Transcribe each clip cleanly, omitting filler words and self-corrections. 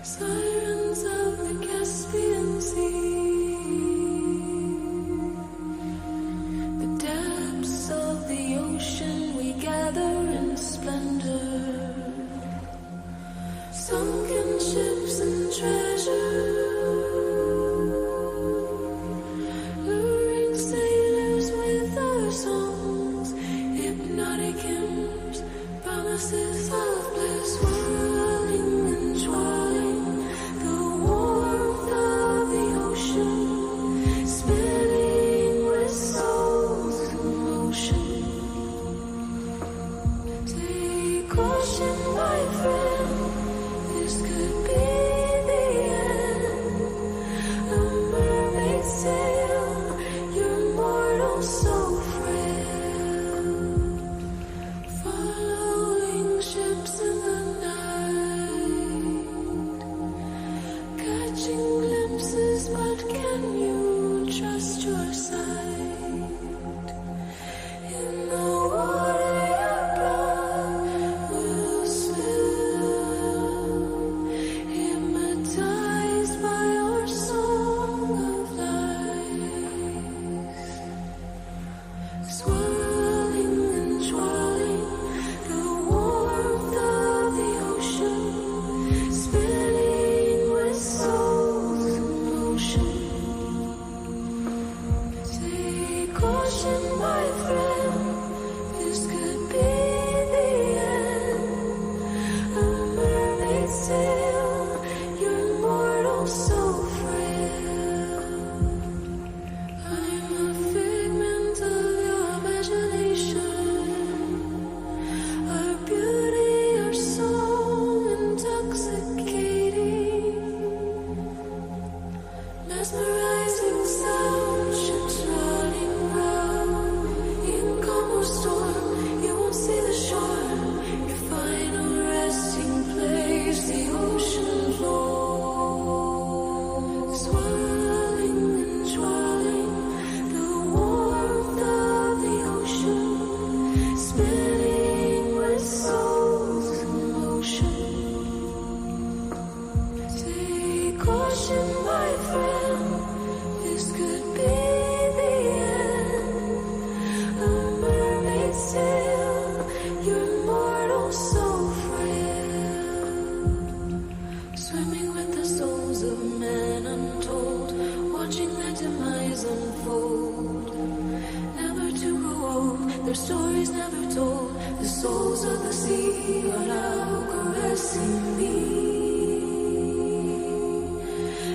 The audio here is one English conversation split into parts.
Sirens of the Caspian Sea, the depths of the ocean we gather in splendor, sunken ships and treasure, luring sailors with our songs, hypnotic hymns, promises of bliss, whirling and twirling, the warmth of the ocean, spinning with souls in motion. Take caution, my friend, this could be the end. A mermaid's sail, you're mortal, so frail. Following ships in the night, catching glimpses, but can you trust your sight? In the water your blood will spill, hypnotized by your song of life. Swirling and twirling, the warmth of the ocean, spinning with souls in motion. Take caution, my friend, this could be the end. A mermaid's sail, you're mortal, so frail. I'm a figment of your imagination, our beauty, our song intoxicating, mesmerizing sound, ships running round. In calm or storm, you won't see the shore, your final resting place, the ocean floor. Swirling and twirling, the warmth of the ocean, spinning with souls in motion. Take caution, my friend, this could be the end. A mermaid's sail, you're mortal, so frail. Swimming with the souls of men untold, watching their demise unfold. Never to grow old, their stories never told. The souls of the sea are now caressing me.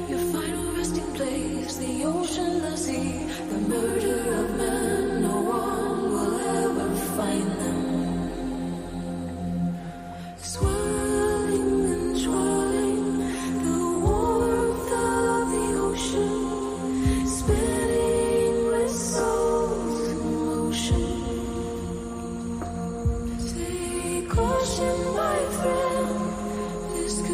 Your final resting place, the ocean, the sea, the murder of men, no one will ever find them. Swirling and twirling, the warmth of the ocean, spinning with souls in motion. Take caution, my friend, this could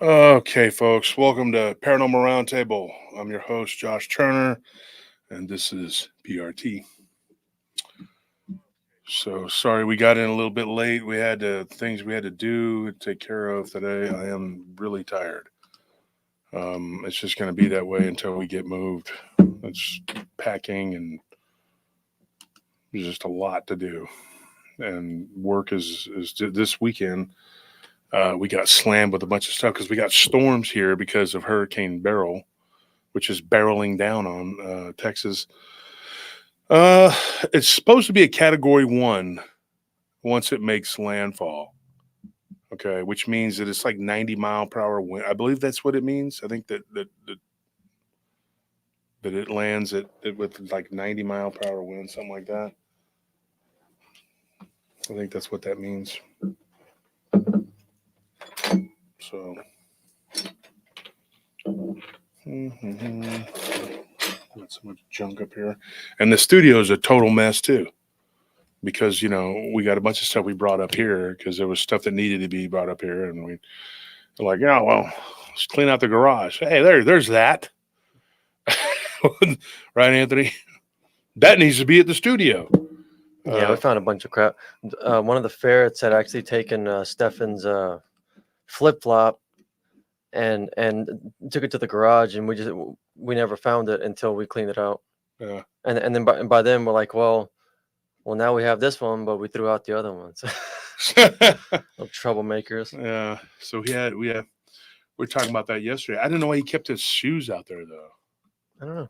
Okay, folks, welcome to Paranormal Roundtable. I'm your host, Josh Turner, and this is PRT. So sorry we got in a little bit late. We had things we had to do, take care of today. I am really tired. It's just going to be that way until we get moved. It's packing and there's just a lot to do. And work is this weekend. We got slammed with a bunch of stuff because we got storms here because of Hurricane Beryl, which is barreling down on Texas. Uh, it's supposed to be a Category 1 once it makes landfall. Okay, which means that it's like 90-mile-per-hour wind. I believe that's what it means. I think that it lands at with like 90-mile-per-hour wind, something like that. I think that's what that means. So, got so much junk up here, and the studio is a total mess too. Because we got a bunch of stuff we brought up here because there was stuff that needed to be brought up here, and we were like, yeah, well, let's clean out the garage. Hey, there's that, right, Anthony? That needs to be at the studio. Yeah, we found a bunch of crap. One of the ferrets had actually taken Stefan's flip flop and took it to the garage, and we never found it until we cleaned it out. Yeah. And then by then we're like, well, now we have this one, but we threw out the other ones. Troublemakers. Yeah. So we were talking about that yesterday. I didn't know why he kept his shoes out there though. I don't know.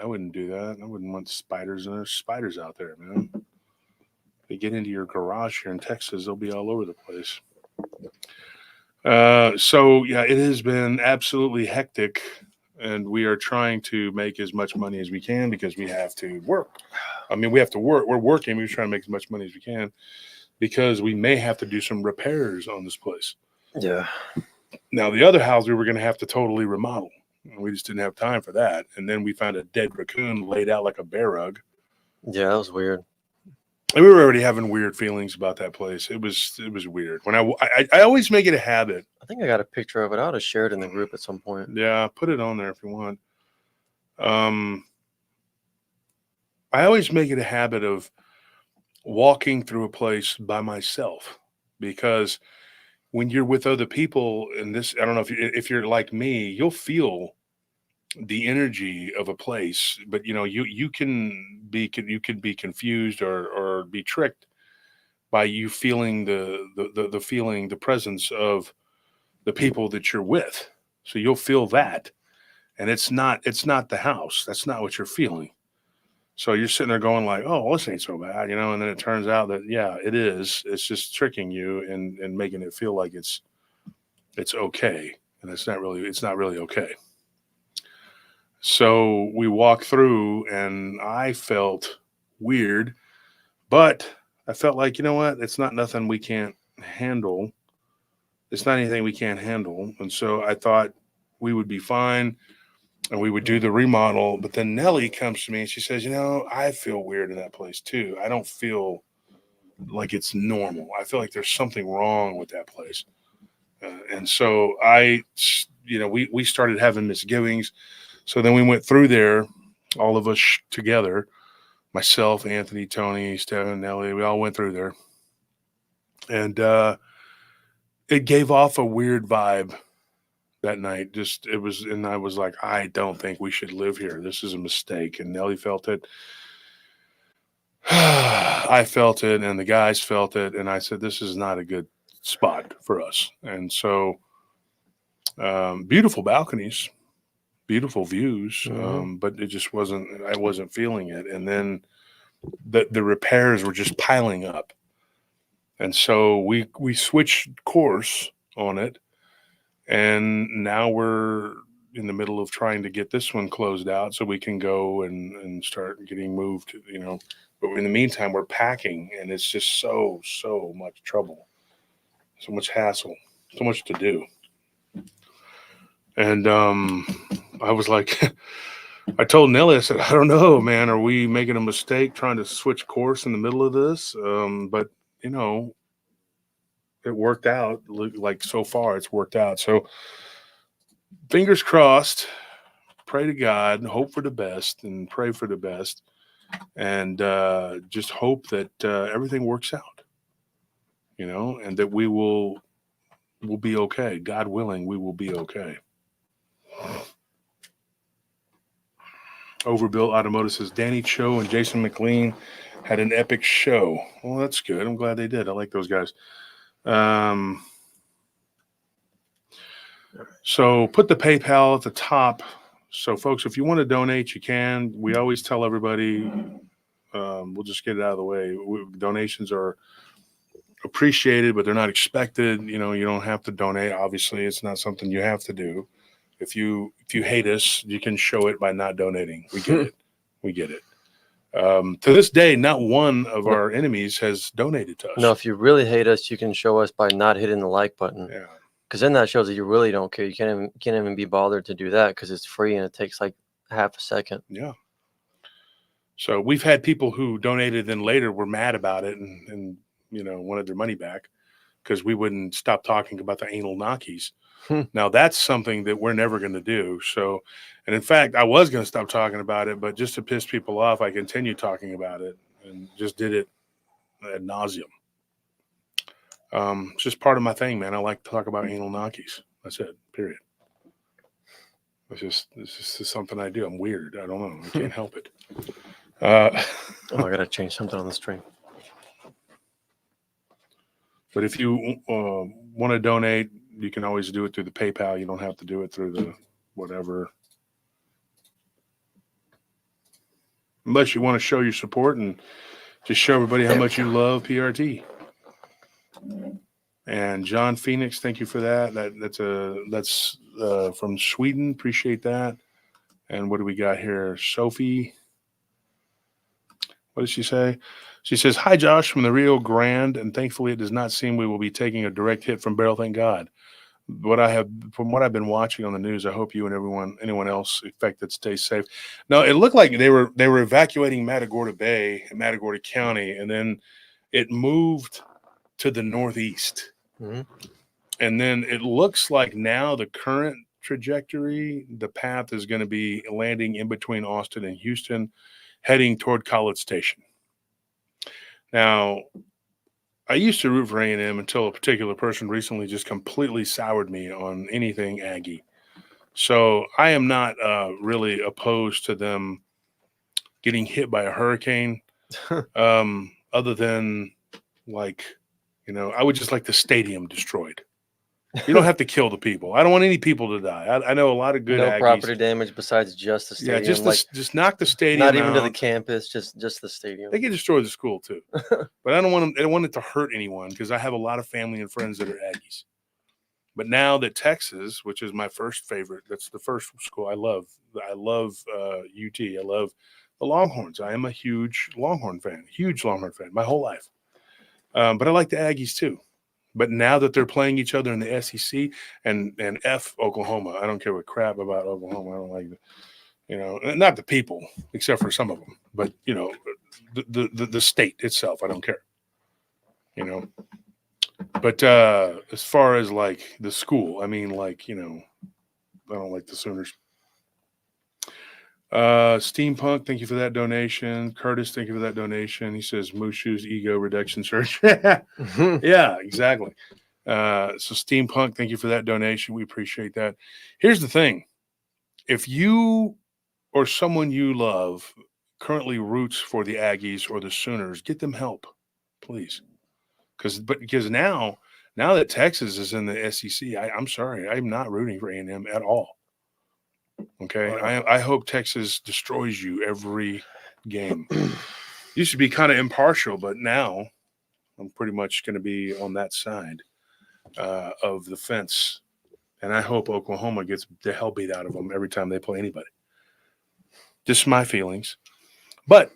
I wouldn't do that. I wouldn't want spiders, and there's spiders out there, man. They get into your garage here in Texas, they'll be all over the place. So yeah, it has been absolutely hectic, and we are trying to make as much money as we can because we have to work. I mean, we have to work. We're working. We're trying to make as much money as we can because we may have to do some repairs on this place. Yeah. Now, the other house we were going to have to totally remodel. We just didn't have time for that. And then we found a dead raccoon laid out like a bear rug. Yeah, that was weird. And we were already having weird feelings about that place. It was weird. When I always make it a habit. I think I got a picture of it. I ought to share it in the group at some point. Yeah, put it on there if you want. I always make it a habit of walking through a place by myself because when you're with other people in this, I don't know if you're like me, you'll feel the energy of a place, but you can be confused or be tricked by you feeling the feeling, the presence of the people that you're with. So you'll feel that, and it's not the house. That's not what you're feeling. So you're sitting there going like, oh, well, this ain't so bad, and then it turns out that yeah, it is. It's just tricking you and making it feel like it's okay, and it's not really okay. So we walked through, and I felt weird, but I felt like, you know what? It's not nothing we can't handle. It's not anything we can't handle. And so I thought we would be fine and we would do the remodel. But then Nellie comes to me and she says, I feel weird in that place too. I don't feel like it's normal. I feel like there's something wrong with that place. And so we started having misgivings. So then we went through there, all of us together, myself, Anthony, Tony, Stephen, Nellie, we all went through there. And it gave off a weird vibe that night. And I was like, I don't think we should live here. This is a mistake. And Nellie felt it. I felt it, and the guys felt it. And I said, this is not a good spot for us. And so beautiful balconies, beautiful views, but it just I wasn't feeling it. And then the repairs were just piling up. And so we switched course on it, and now we're in the middle of trying to get this one closed out so we can go and start getting moved, But in the meantime, we're packing, and it's just so much trouble, so much hassle, so much to do. And I was like, I told Nellie, I said, I don't know, man, are we making a mistake trying to switch course in the middle of this? But it worked out. Like so far, it's worked out. So fingers crossed. Pray to God, hope for the best, and pray for the best, and just hope that everything works out. And that we'll be okay. God willing, we will be okay. Overbuilt Automotive says Danny Cho and Jason McLean had an epic show. Well, that's good. I'm glad they did. I like those guys. So put the PayPal at the top. So, folks, if you want to donate, you can. We always tell everybody, we'll just get it out of the way. Donations are appreciated, but they're not expected. You don't have to donate. Obviously, it's not something you have to do. If you hate us, you can show it by not donating. We get it. We get it. To this day, not one of our enemies has donated to us. No, if you really hate us, you can show us by not hitting the like button. Yeah. Because then that shows that you really don't care. You can't even be bothered to do that because it's free and it takes like half a second. Yeah. So we've had people who donated and later were mad about it and wanted their money back because we wouldn't stop talking about the anal Nakis. Now that's something that we're never going to do. So, and in fact, I was going to stop talking about it, but just to piss people off, I continued talking about it and just did it ad nauseum. It's just part of my thing, man. I like to talk about anal Nakis. That's it. Period. It's just something I do. I'm weird. I don't know. I can't help it. I gotta change something on the stream. But if you want to donate, you can always do it through the PayPal. You don't have to do it through the whatever. Unless you want to show your support and just show everybody how much you love PRT. And John Phoenix, thank you for that. That's from Sweden. Appreciate that. And what do we got here? Sophie. What does she say? She says, "Hi, Josh from the Rio Grande, and thankfully it does not seem we will be taking a direct hit from Barrel. Thank God. From what I've been watching on the news, I hope you and anyone else affected stays safe." No, it looked like they were evacuating Matagorda Bay and Matagorda County, and then it moved to the northeast. Mm-hmm. And then it looks like now the current trajectory, the path is going to be landing in between Austin and Houston, heading toward College Station. Now, I used to root for A&M until a particular person recently just completely soured me on anything Aggie. So I am not really opposed to them getting hit by a hurricane, other than I would just like the stadium destroyed. You don't have to kill the people. I don't want any people to die. I know a lot of good No Aggies. property damage besides just the stadium. Yeah, just knock the stadium not even out. to the campus, just the stadium. They can destroy the school too, but I don't want it to hurt anyone because I have a lot of family and friends that are Aggies. But now that Texas, which is my first favorite, that's the first school I love. I love UT. I love the Longhorns. I am a huge Longhorn fan, my whole life. But I like the Aggies too. But now that they're playing each other in the SEC and F Oklahoma, I don't care what crap about Oklahoma. I don't like it. Not the people, except for some of them, but the state itself, I don't care. But as far as like the school, I mean, I don't like the Sooners. Steampunk, thank you for that donation. Curtis, thank you for that donation. He says Mushu's ego reduction surgery. Yeah, exactly. So Steampunk, thank you for that donation. We appreciate that. Here's the thing. If you or someone you love currently roots for the Aggies or the Sooners, get them help, please. Because now that Texas is in the SEC, I'm sorry, I'm not rooting for A&M at all. Okay, I hope Texas destroys you every game. Used to be kind of impartial, but now I'm pretty much going to be on that side of the fence. And I hope Oklahoma gets the hell beat out of them every time they play anybody. Just my feelings. But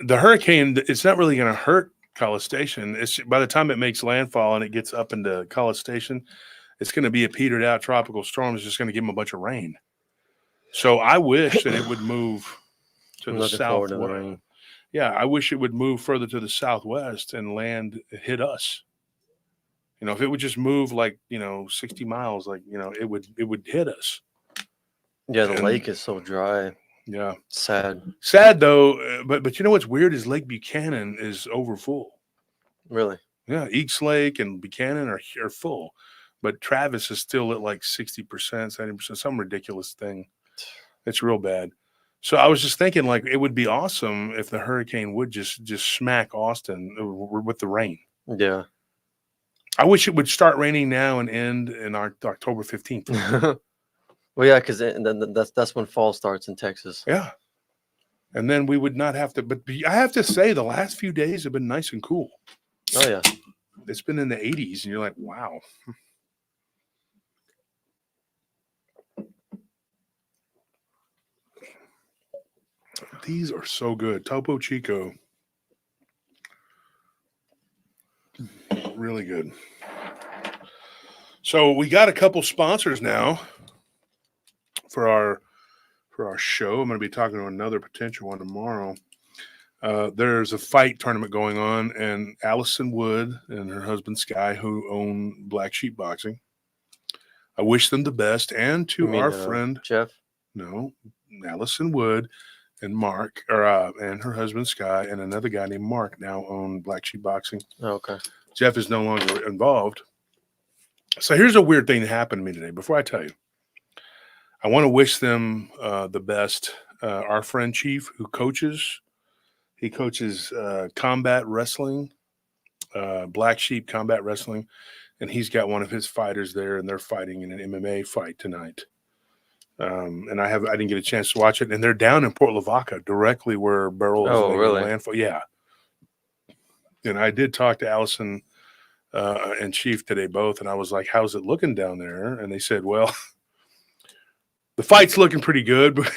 the hurricane, it's not really going to hurt College Station. It's by the time it makes landfall and it gets up into College Station, it's going to be a petered out tropical storm. It's just going to give them a bunch of rain. So I wish that it would move to the southwest. Yeah, I wish it would move further to the southwest and hit us. You know, if it would just move like 60 miles, like it would hit us. Yeah, the And lake is so dry. yeah, Sad. sad though. But you know what's weird is Lake Buchanan is over full. Really. Yeah, Eeks Lake and Buchanan are full, but Travis is still at like 60%, 70%, some ridiculous thing. It's real bad. So I was just thinking, like, it would be awesome if the hurricane would just smack Austin with the rain. Yeah. I wish it would start raining now and end in October 15th. Well, yeah, because that's when fall starts in Texas. Yeah. And then we would not have to. But I have to say, the last few days have been nice and cool. Oh, yeah. It's been in the 80s, and you're like, wow. These are so good. Topo Chico. Really good. So we got a couple sponsors now for our show. I'm going to be talking to another potential one tomorrow. There's a fight tournament going on, and Allison Wood and her husband Sky, who own Black Sheep Boxing. I wish them the best, and to our friend Jeff. No, Allison Wood and Mark, and her husband Sky, and another guy named Mark now own Black Sheep Boxing. Oh, okay. Jeff is no longer involved. So here's a weird thing that happened to me today. Before I tell you, I want to wish them the best. Our friend Chief, who coaches, he coaches combat wrestling, Black Sheep combat wrestling, and he's got one of his fighters there, and they're fighting in an MMA fight tonight. And I didn't get a chance to watch it, and they're down in Port Lavaca, directly where Beryl is really? landfall. Yeah. And I did talk to Allison and Chief today both, and I was like, how's it looking down there? And they said, well, the fight's looking pretty good, but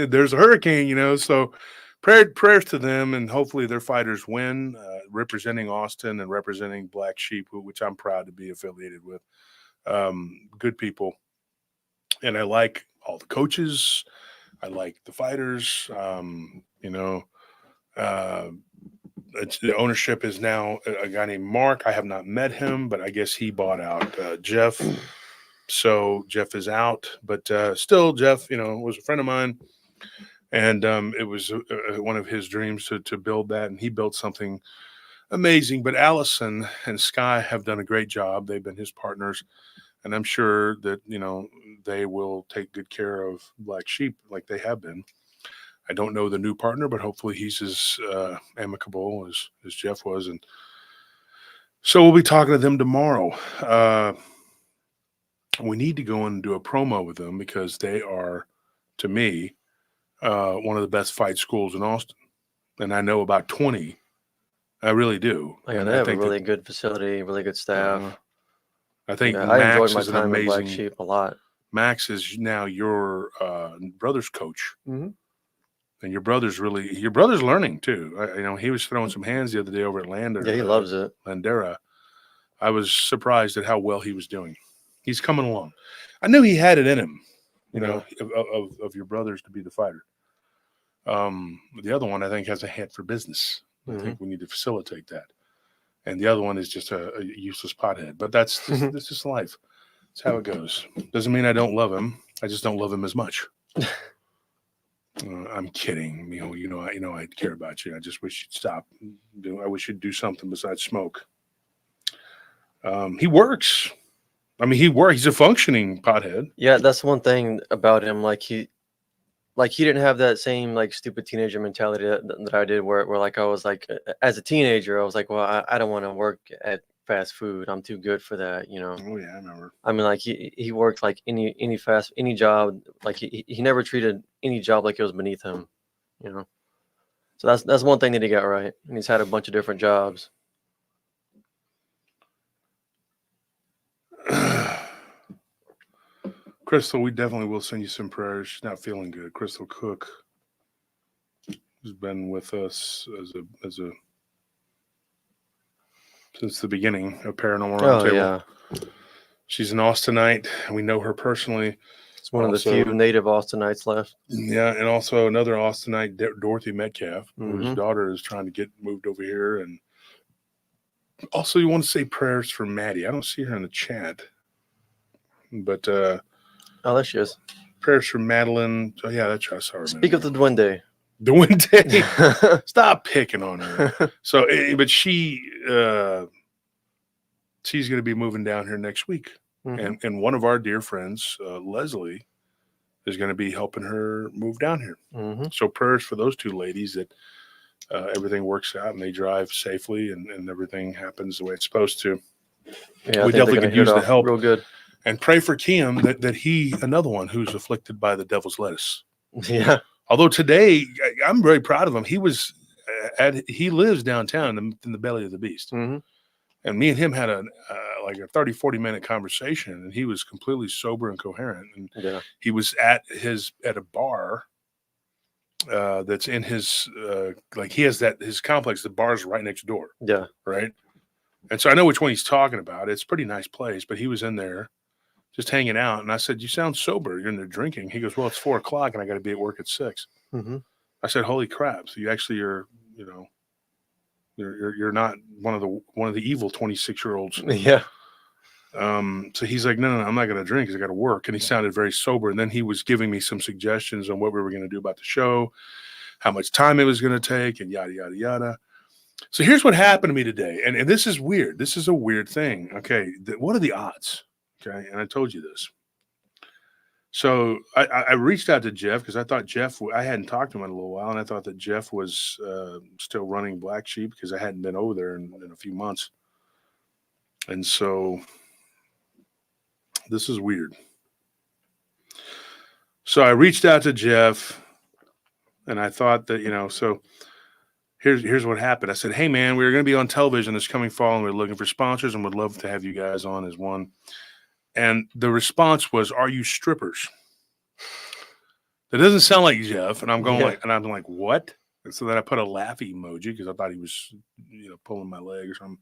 there's a hurricane, so prayers to them, and hopefully their fighters win, representing Austin and representing Black Sheep, which I'm proud to be affiliated with. Good people. And I like all the coaches. I like the fighters. The ownership is now a guy named Mark. I have not met him, but I guess he bought out Jeff. So Jeff is out, but still Jeff, was a friend of mine, and it was one of his dreams to build that, and he built something amazing. But Allison and Sky have done a great job. They've been his partners, and I'm sure that they will take good care of Black Sheep like they have been. I don't know the new partner, but hopefully he's as amicable as Jeff was. And so we'll be talking to them tomorrow. We need to go in and do a promo with them because they are, to me, one of the best fight schools in Austin. And I know about 20. I really do. Yeah, they have a really good facility, really good staff. I think I enjoyed my is an time with Black amazing. Sheep a lot. Max is now your brother's coach. Mm-hmm. And your brother's learning too. He was throwing some hands the other day over at Lander. Yeah, he loves it. Landera. I was surprised at how well he was doing. He's coming along. I knew he had it in him, of your brothers to be the fighter. The other one, I think, has a head for business. Mm-hmm. I think we need to facilitate that. And the other one is just a useless pothead. But that's just life. That's how it goes. Doesn't mean I don't love him. I just don't love him as much. I'm kidding. I care about you. I just wish you'd stop. I wish you'd do something besides smoke. He works. He works. He's a functioning pothead. Yeah, that's one thing about him. He didn't have that same stupid teenager mentality that I did. Where I was as a teenager, I was like, well, I don't want to work at fast food. I'm too good for that. Oh yeah, I remember. He worked any job. He never treated any job like it was beneath him. So that's one thing that he got right, and he's had a bunch of different jobs. Crystal, we definitely will send you some prayers. She's not feeling good. Crystal Cook has been with us since the beginning of Paranormal Roundtable. Yeah. She's an Austinite, and we know her personally. It's one of the few native Austinites left. Yeah, and also another Austinite, Dorothy Metcalf, mm-hmm. whose daughter is trying to get moved over here, and Also, you want to say prayers for Maddie. I don't see her in the chat. But Oh, there she is. prayers for Madeline. Oh, yeah, that's right. I saw her. Speak of the Duende. Duende. Stop picking on her. So, but she's going to be moving down here next week. Mhm. And one of our dear friends, Leslie, is going to be helping her move down here. Mhm. So prayers for those two ladies that everything works out and they drive safely and everything happens the way it's supposed to. Yeah, We definitely could use the help. real good. And pray for Kim that he, another one who's afflicted by the devil's lettuce. Yeah. Although today, I'm very proud of him. He was he lives downtown in the belly of the beast. Mm-hmm. And me and him had a 30, 40-minute conversation, and he was completely sober and coherent. And Yeah. he was at a bar that's in his he has his complex. The bar's right next door. Yeah. Right. And so I know which one he's talking about. It's a pretty nice place, but he was in there just hanging out. And I said, "You sound sober. You're in there drinking." He goes, "Well, it's 4:00 and I got to be at work at 6." Mm-hmm. I said, "Holy crap. So you actually are, you're not one of the evil 26-year-olds." Yeah. So he's like, no, I'm not going to drink because I got to work. And he sounded very sober. And then he was giving me some suggestions on what we were going to do about the show, how much time it was going to take, and yada, yada, yada. So here's what happened to me today. And this is weird. This is a weird thing. Okay. What are the odds? Okay. And I told you this. So I reached out to Jeff because I thought I hadn't talked to him in a little while. And I thought that Jeff was still running Black Sheep because I hadn't been over there in a few months. And so this is weird. So I reached out to Jeff and I thought that, so here's what happened. I said, "Hey man, we're going to be on television this coming fall and we're looking for sponsors and would love to have you guys on as one." And the response was, "Are you strippers?" That doesn't sound like Jeff. And I'm going I'm like, "What?" And so then I put a laughy emoji because I thought he was, pulling my leg or something.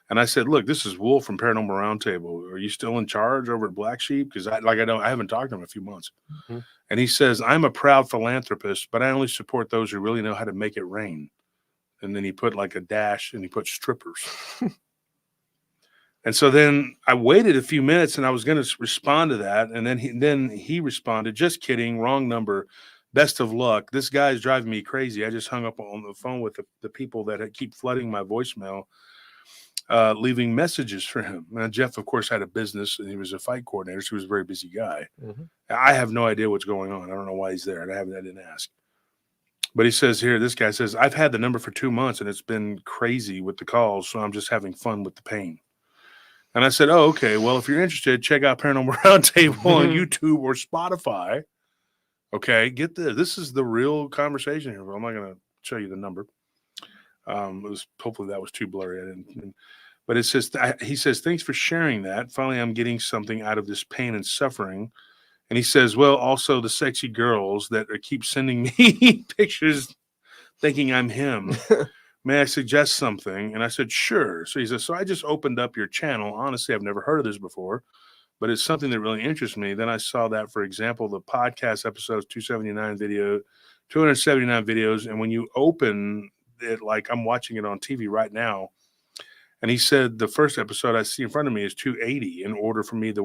And I said, "Look, this is Wolf from Paranormal Roundtable. Are you still in charge over at Black Sheep?" Because I haven't talked to him in a few months. Mm-hmm. And he says, "I'm a proud philanthropist, but I only support those who really know how to make it rain." And then he put like a dash and he put strippers. And so then I waited a few minutes and I was going to respond to that. And then he responded, "Just kidding. Wrong number. Best of luck. This guy is driving me crazy. I just hung up on the phone with the people that keep flooding my voicemail, leaving messages for him." Now, Jeff, of course, had a business and he was a fight coordinator. So he was a very busy guy. Mm-hmm. I have no idea what's going on. I don't know why he's there. I didn't ask. But he says here, this guy says, "I've had the number for 2 months and it's been crazy with the calls. So I'm just having fun with the pain." And I said, "Oh, okay. Well, if you're interested, check out Paranormal Roundtable on YouTube or Spotify." Okay, get this. This is the real conversation here. I'm not going to show you the number. Hopefully that was too blurry. I didn't. But it says, he says, "Thanks for sharing that. Finally, I'm getting something out of this pain and suffering." And he says, "Well, also the sexy girls that keep sending me pictures thinking I'm him. May I suggest something?" And I said, "Sure." So he says, "So I just opened up your channel. Honestly, I've never heard of this before, but it's something that really interests me." Then I saw that, for example, the podcast episodes, 279 videos. And when you open it, like I'm watching it on TV right now. And he said, the first episode I see in front of me is 280. In order for me, the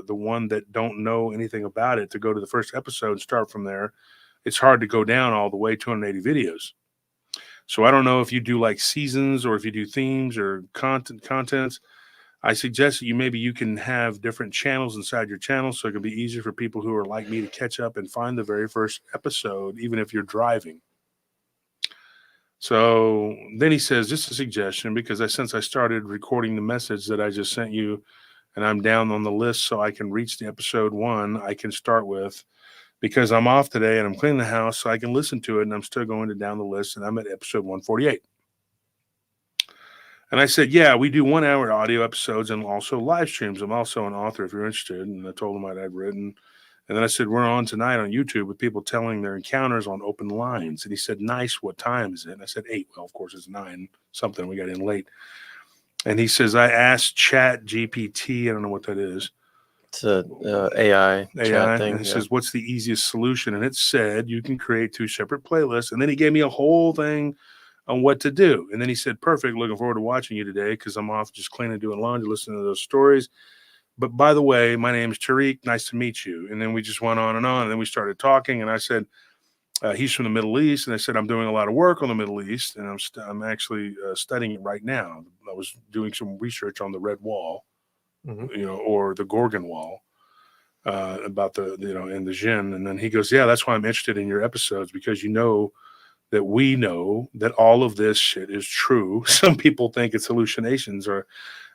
one that don't know anything about it, to go to the first episode and start from there, it's hard to go down all the way 280 videos. So I don't know if you do like seasons or if you do themes or contents. I suggest that you can have different channels inside your channel so it can be easier for people who are like me to catch up and find the very first episode, even if you're driving. So then he says, "Just a suggestion, because since I started recording the message that I just sent you and I'm down on the list so I can reach the episode 1 I can start with, because I'm off today and I'm cleaning the house so I can listen to it, and I'm still going down the list, and I'm at episode 148. And I said, "Yeah, we do 1 hour audio episodes and also live streams. I'm also an author if you're interested." And I told him what I'd written. And then I said, "We're on tonight on YouTube with people telling their encounters on open lines." And he said, "Nice. What time is it?" And I said, 8. Well, of course, it's 9 something. We got in late. And he says, "I asked Chat GPT. I don't know what that is. It's a AI chat thing. And he says, "What's the easiest solution?" And it said, "You can create 2 separate playlists." And then he gave me a whole thing on what to do. And then he said, perfect. Looking forward to watching you today because I'm off just cleaning, doing laundry, listening to those stories. But by the way, my name is Tariq. Nice to meet you. And then we just went on. And then we started talking. And I said, he's from the Middle East. And I said, I'm doing a lot of work on the Middle East. And I'm actually studying it right now. I was doing some research on the Red Wall, or the Gorgon Wall. About the, and the Jinn. And then he goes, yeah, that's why I'm interested in your episodes, because that we know that all of this shit is true. Some people think it's hallucinations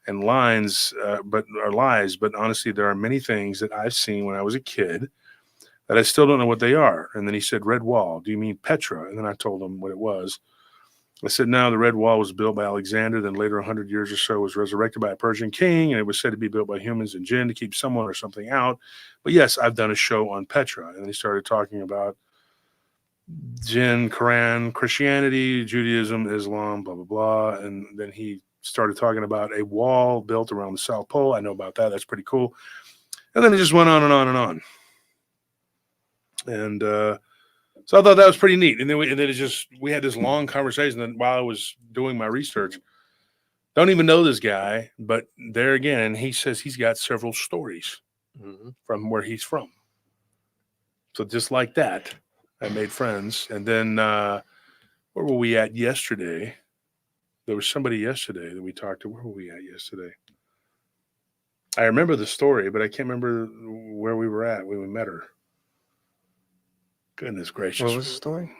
and lines, but are lies. But honestly, there are many things that I've seen when I was a kid that I still don't know what they are. And then he said, Red Wall, do you mean Petra? And then I told him what it was. I said, no, the Red Wall was built by Alexander, then later 100 years or so was resurrected by a Persian king, and it was said to be built by humans and jinn to keep someone or something out. But yes, I've done a show on Petra. And he started talking about jinn, Quran, Christianity, Judaism, Islam, blah, blah, blah. And then he started talking about a wall built around the South Pole. I know about that. That's pretty cool. And then it just went on and on and on. And so I thought that was pretty neat. And then we had this long conversation. And while I was doing my research, don't even know this guy, but there again, he says he's got several stories from where he's from. So just like that, I made friends. And then where were we at yesterday? There was somebody yesterday that we talked to. Where were we at yesterday? I remember the story, but I can't remember where we were at when we met her. Goodness gracious. What was the story?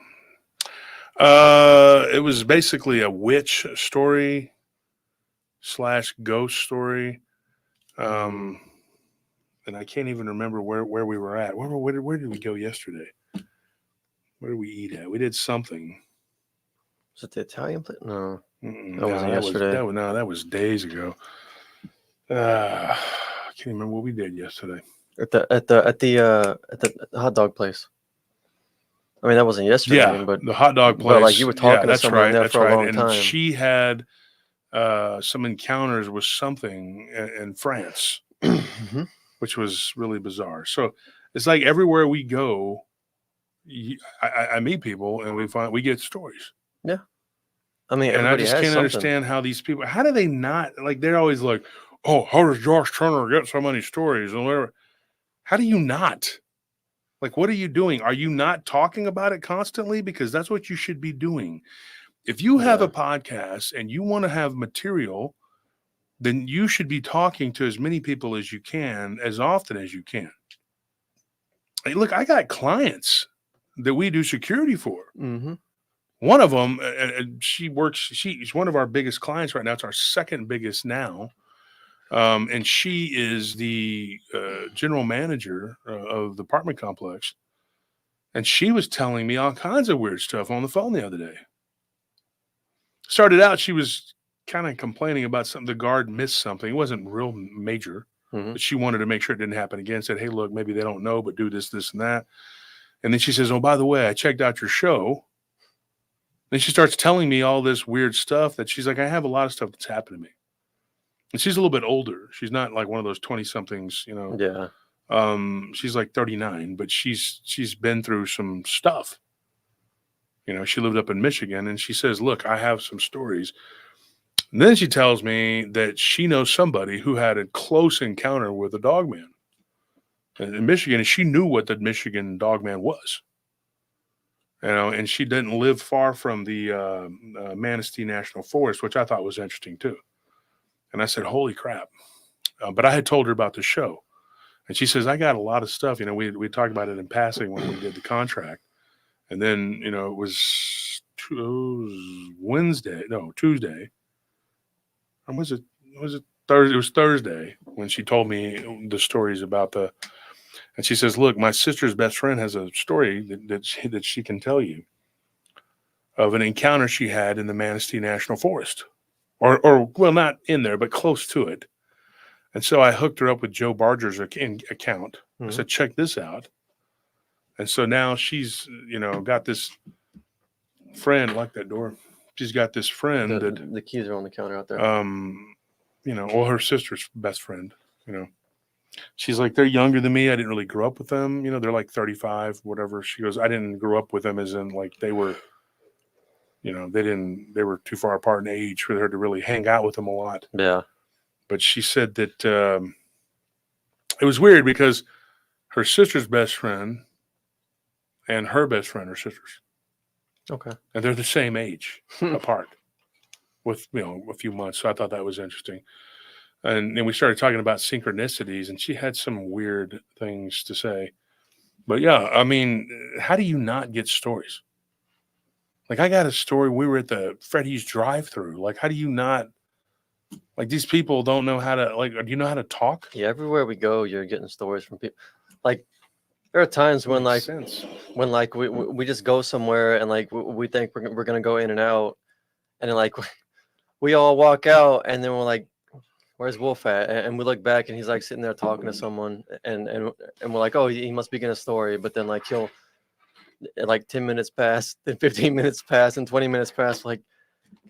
It was basically a witch story / ghost story. And I can't even remember where we were at. Where did we go yesterday? Where did we eat at? We did something. Was it the Italian place? No. That wasn't yesterday. That was days ago. I can't remember what we did yesterday. At the hot dog place. I mean, that wasn't yesterday. Yeah, but the hot dog place. But like you were talking to someone there for a long time. And she had some encounters with something in France, which was really bizarre. So it's like everywhere we go, I meet people and we get stories. Yeah. I mean, and I just can't understand how these people, how do they not, like, they're always like, oh, how does Josh Turner get so many stories? And whatever. How do you not? Like, what are you doing? Are you not talking about it constantly? Because that's what you should be doing. If you have a podcast and you want to have material, then you should be talking to as many people as you can, as often as you can. Hey, look, I got clients that we do security for. One of them, she's one of our biggest clients right now. It's our second biggest now. And she is the general manager of the apartment complex. And she was telling me all kinds of weird stuff on the phone the other day. Started out, she was kind of complaining about something. The guard missed something. It wasn't real major, but she wanted to make sure it didn't happen again. Said, hey, look, maybe they don't know, but do this, this, and that. And then she says, oh, by the way, I checked out your show. Then she starts telling me all this weird stuff that she's like, I have a lot of stuff that's happened to me. And she's a little bit older. She's not like one of those 20-somethings, Yeah. She's like 39, but she's been through some stuff. She lived up in Michigan, and she says, look, I have some stories. And then she tells me that she knows somebody who had a close encounter with a dogman in Michigan, and she knew what the Michigan dogman was. And she didn't live far from the Manistee National Forest, which I thought was interesting too. And I said, holy crap. But I had told her about the show. And she says, I got a lot of stuff. We talked about it in passing when we did the contract. And then, it was Tuesday. Or was it Thursday? It was Thursday when she told me the stories about and she says, look, my sister's best friend has a story that she can tell you of an encounter she had in the Manistee National Forest. Or well, not in there, but close to it. And so I hooked her up with Joe Barger's account. I said, check this out. And so now she's, got this friend, lock that door. She's got this friend the keys are on the counter out there. Her sister's best friend, She's like, they're younger than me. I didn't really grow up with them. They're like 35, whatever. She goes, I didn't grow up with them as in like they were they were too far apart in age for her to really hang out with them a lot. Yeah. But she said that it was weird because her sister's best friend and her best friend are sisters. Okay. And they're the same age apart with, a few months. So I thought that was interesting. And then we started talking about synchronicities, and she had some weird things to say. But yeah, I mean, how do you not get stories? Like, I got a story. We were at the Freddy's drive-thru. Like, how do you not? Like, these people don't know how to. Like, do you know how to talk? Yeah, everywhere we go, you're getting stories from people. Like, there are times when Makes like sense. when like we just go somewhere and like we think we're gonna go in and out, and then like we all walk out, and then we're like, "Where's Wolf at?" And we look back, and he's like sitting there talking to someone, and we're like, "Oh, he must be getting a story." But then like he'll like 10 minutes pass, then 15 minutes pass, and 20 minutes pass. Like,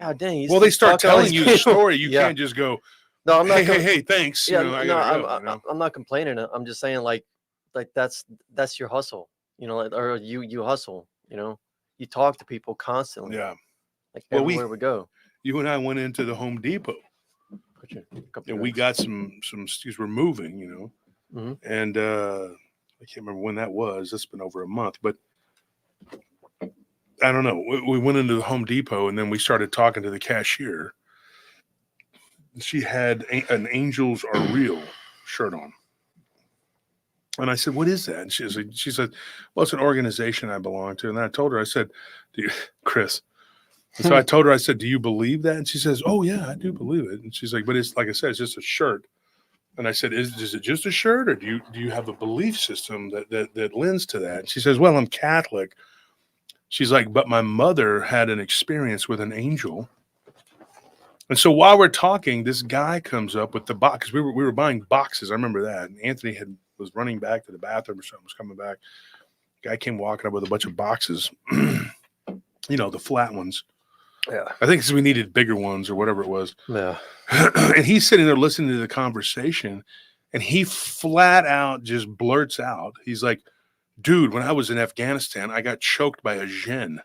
God dang! He's Well, they just start talking to all telling these you the people. story. You Yeah. can't just go, No, I'm not. hey, thanks. Yeah, I no, gotta go. I'm not complaining. I'm just saying like that's your hustle, like, or you hustle, you talk to people constantly, Yeah. like Well, everywhere we go. you and I went into the Home Depot, and we got some because we're moving, Mm-hmm. and I can't remember when that was. It's been over a month, but I don't know. We went into the Home Depot, and then we started talking to the cashier. She had an Angels Are Real shirt on. And I said, "What is that?" And she said, "Well, it's an organization I belong to." And then I told her, I said, Chris. And so I told her, I said, "Do you believe that?" And she says, "Oh, yeah, I do believe it." And she's like, "But it's like I said, it's just a shirt." And I said, "Is it just a shirt, or do you have a belief system that lends to that?" And she says, "Well, I'm Catholic." She's like, "But my mother had an experience with an angel." And so while we're talking, this guy comes up with the box. We were buying boxes. I remember that. And Anthony was running back to the bathroom or something, was coming back. Guy came walking up with a bunch of boxes, the flat ones. Yeah. I think because we needed bigger ones or whatever it was. Yeah. And he's sitting there listening to the conversation, and he flat out just blurts out. He's like, "Dude, when I was in Afghanistan, I got choked by a jinn."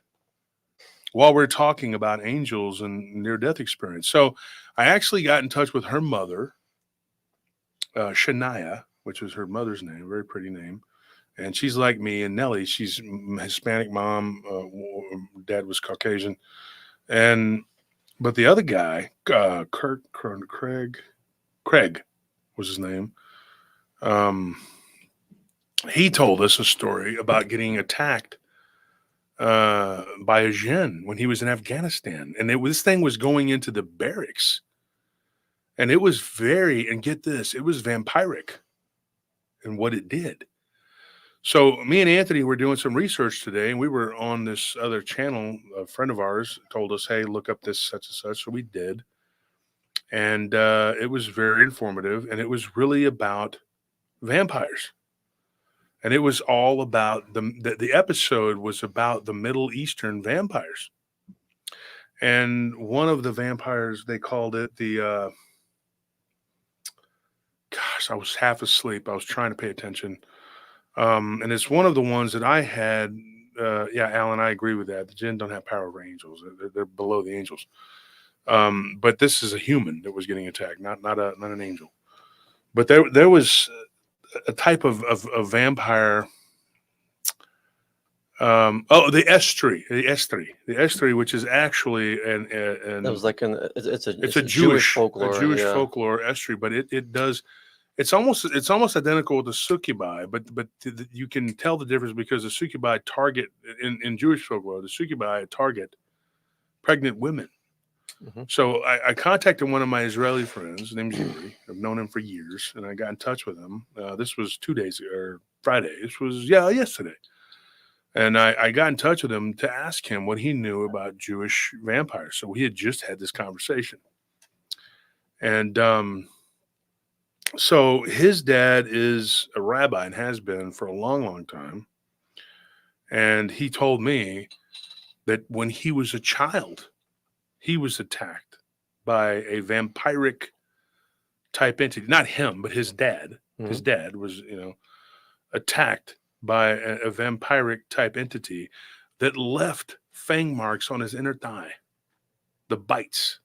While we're talking about angels and near-death experience. So I actually got in touch with her mother, Shania, which was her mother's name, very pretty name. And she's like me and Nellie. She's Hispanic mom. Dad was Caucasian. But the other guy, Craig was his name. He told us a story about getting attacked by a jinn when he was in Afghanistan. And this thing was going into the barracks. And it was and get this, it was vampiric in what it did. So me and Anthony were doing some research today, and we were on this other channel. A friend of ours told us, "Hey, look up this such and such." So we did. And it was very informative, and it was really about vampires. And it was all about the episode was about the Middle Eastern vampires. And one of the vampires, they called it the, gosh, I was half asleep. I was trying to pay attention. And it's one of the ones that I had. Yeah, Alan, I agree with that. The jinn don't have power over angels. They're below the angels. But this is a human that was getting attacked, not an angel. But there was a type of vampire. The Estri, which is actually That was like it's a Jewish folklore. Folklore Estri, but it does. It's almost identical with the succubi, but you can tell the difference because the succubi target in Jewish folklore, the succubi target pregnant women. Mm-hmm. So I contacted one of my Israeli friends. His name's Yuri. I've known him for years, and I got in touch with him. This was 2 days ago, or Friday. This was yesterday. And I got in touch with him to ask him what he knew about Jewish vampires. So we had just had this conversation. And so his dad is a rabbi and has been for a long, long time. And he told me that when he was a child, he was attacked by a vampiric type entity. Not him, but his dad. Mm-hmm. His dad was, attacked by a vampiric type entity that left fang marks on his inner thigh, the bites.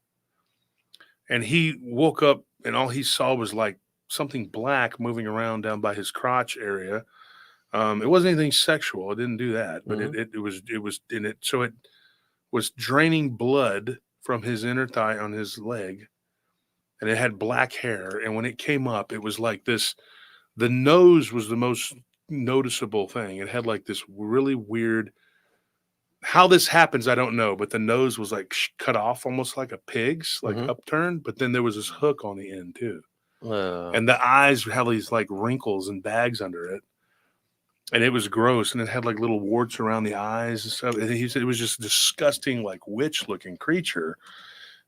And he woke up and all he saw was like something black moving around down by his crotch area. It wasn't anything sexual. It didn't do that, but Mhm. it was in it. So it was draining blood from his inner thigh on his leg, and it had black hair. And when it came up, it was like this. The nose was the most noticeable thing. It had like this really weird. How this happens, I don't know, but the nose was like cut off, almost like a pig's, like Mhm. upturned. But then there was this hook on the end too, Uh, and the eyes had these like wrinkles and bags under it. And it was gross, and it had like little warts around the eyes and stuff. And he said it was just disgusting, like witch-looking creature.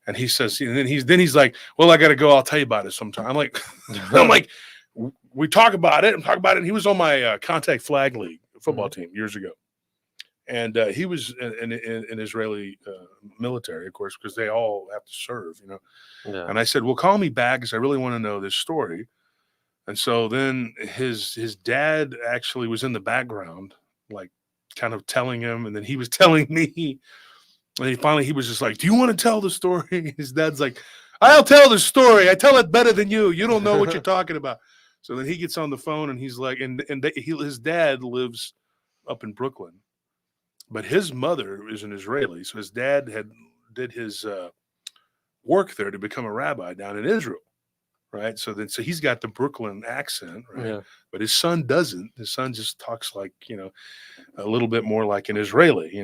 And he says, and then he's like, "Well, I got to go. I'll tell you about it sometime." I'm like, I'm like, we talk about it and talk about it. And he was on my contact flag league football team years ago, and he was in Israeli military, of course, because they all have to serve, you know. yeah. And I said, "Well, call me back because I really want to know this story." And so then his dad actually was in the background, like kind of telling him, and then he was telling me. And he was just like, "Do you want to tell the story?" His dad's like, "I'll tell the story. I tell it better than you. You don't know what you're talking about." So then he gets on the phone and he's like, his dad lives up in Brooklyn, but his mother is an Israeli. So his dad did his work there to become a rabbi down in Israel. Right. So he's got the Brooklyn accent, right? Yeah. But his son doesn't. His son just talks like, a little bit more like an Israeli,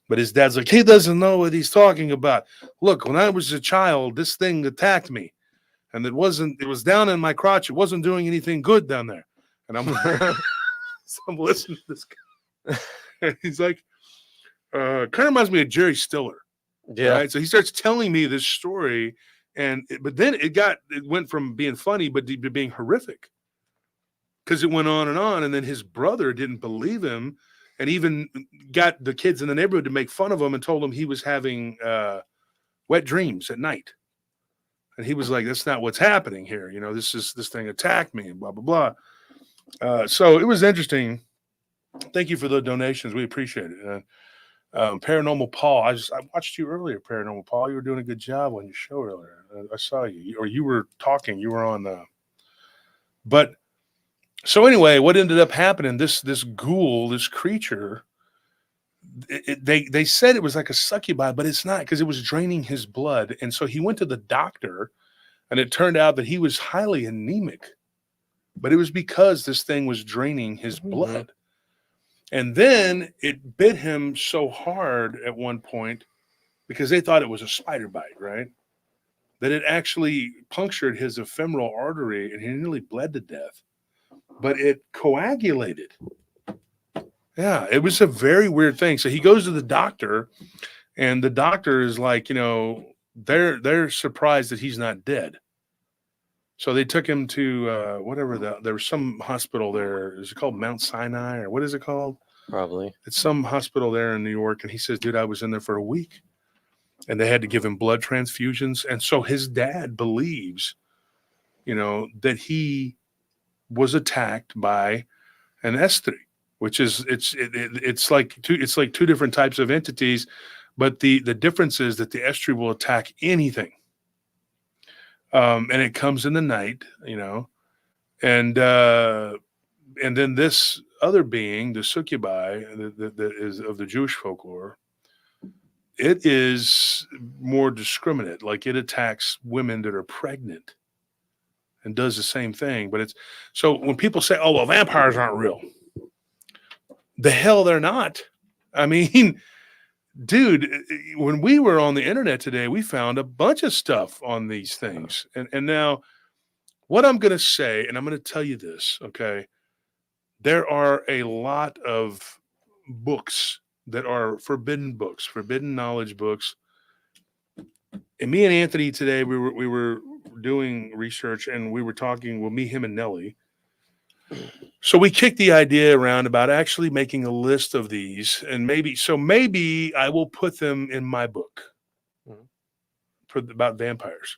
But his dad's like, he doesn't know what he's talking about. Look, when I was a child, this thing attacked me. And it was down in my crotch. It wasn't doing anything good down there. And I'm so I'm listening to this guy. And he's like, kind of reminds me of Jerry Stiller. Yeah. Right. So he starts telling me this story. But then it went from being funny, but to being horrific, because it went on. And then his brother didn't believe him, and even got the kids in the neighborhood to make fun of him and told him he was having wet dreams at night. And he was like, "That's not what's happening here. This thing attacked me and blah blah blah." So it was interesting. Thank you for the donations. We appreciate it. Paranormal Paul, I watched you earlier, Paranormal Paul. You were doing a good job on your show earlier. I saw you, or you were talking. You were on. But so anyway, what ended up happening? This ghoul, this creature. They said it was like a succubi, but it's not, because it was draining his blood, and so he went to the doctor, and it turned out that he was highly anemic, but it was because this thing was draining his blood. And then it bit him so hard at one point, because they thought it was a spider bite, right? That it actually punctured his ephemeral artery and he nearly bled to death. But it coagulated. Yeah, it was a very weird thing. So he goes to the doctor, and the doctor is like, they're surprised that he's not dead. So they took him to there was some hospital there. Is it called Mount Sinai, or what is it called? Probably. It's some hospital there in New York. And he says, "Dude, I was in there for a week." And they had to give him blood transfusions. And so his dad believes, that he was attacked by an estri, which is it's like two different types of entities, but the difference is that the estri will attack anything. And it comes in the night, and then this other being, the succubi, that is of the Jewish folklore, it is more discriminate. Like, it attacks women that are pregnant and does the same thing. But it's so when people say, "Oh, well, vampires aren't real," the hell they're not. I mean, dude, when we were on the internet today, we found a bunch of stuff on these things. And now what I'm going to say, and I'm going to tell you this, okay? There are a lot of books that are forbidden books, forbidden knowledge books. And me and Anthony today, we were doing research, and we were talking, well, me, him, and Nellie. So we kicked the idea around about actually making a list of these, and maybe I will put them in my book about vampires.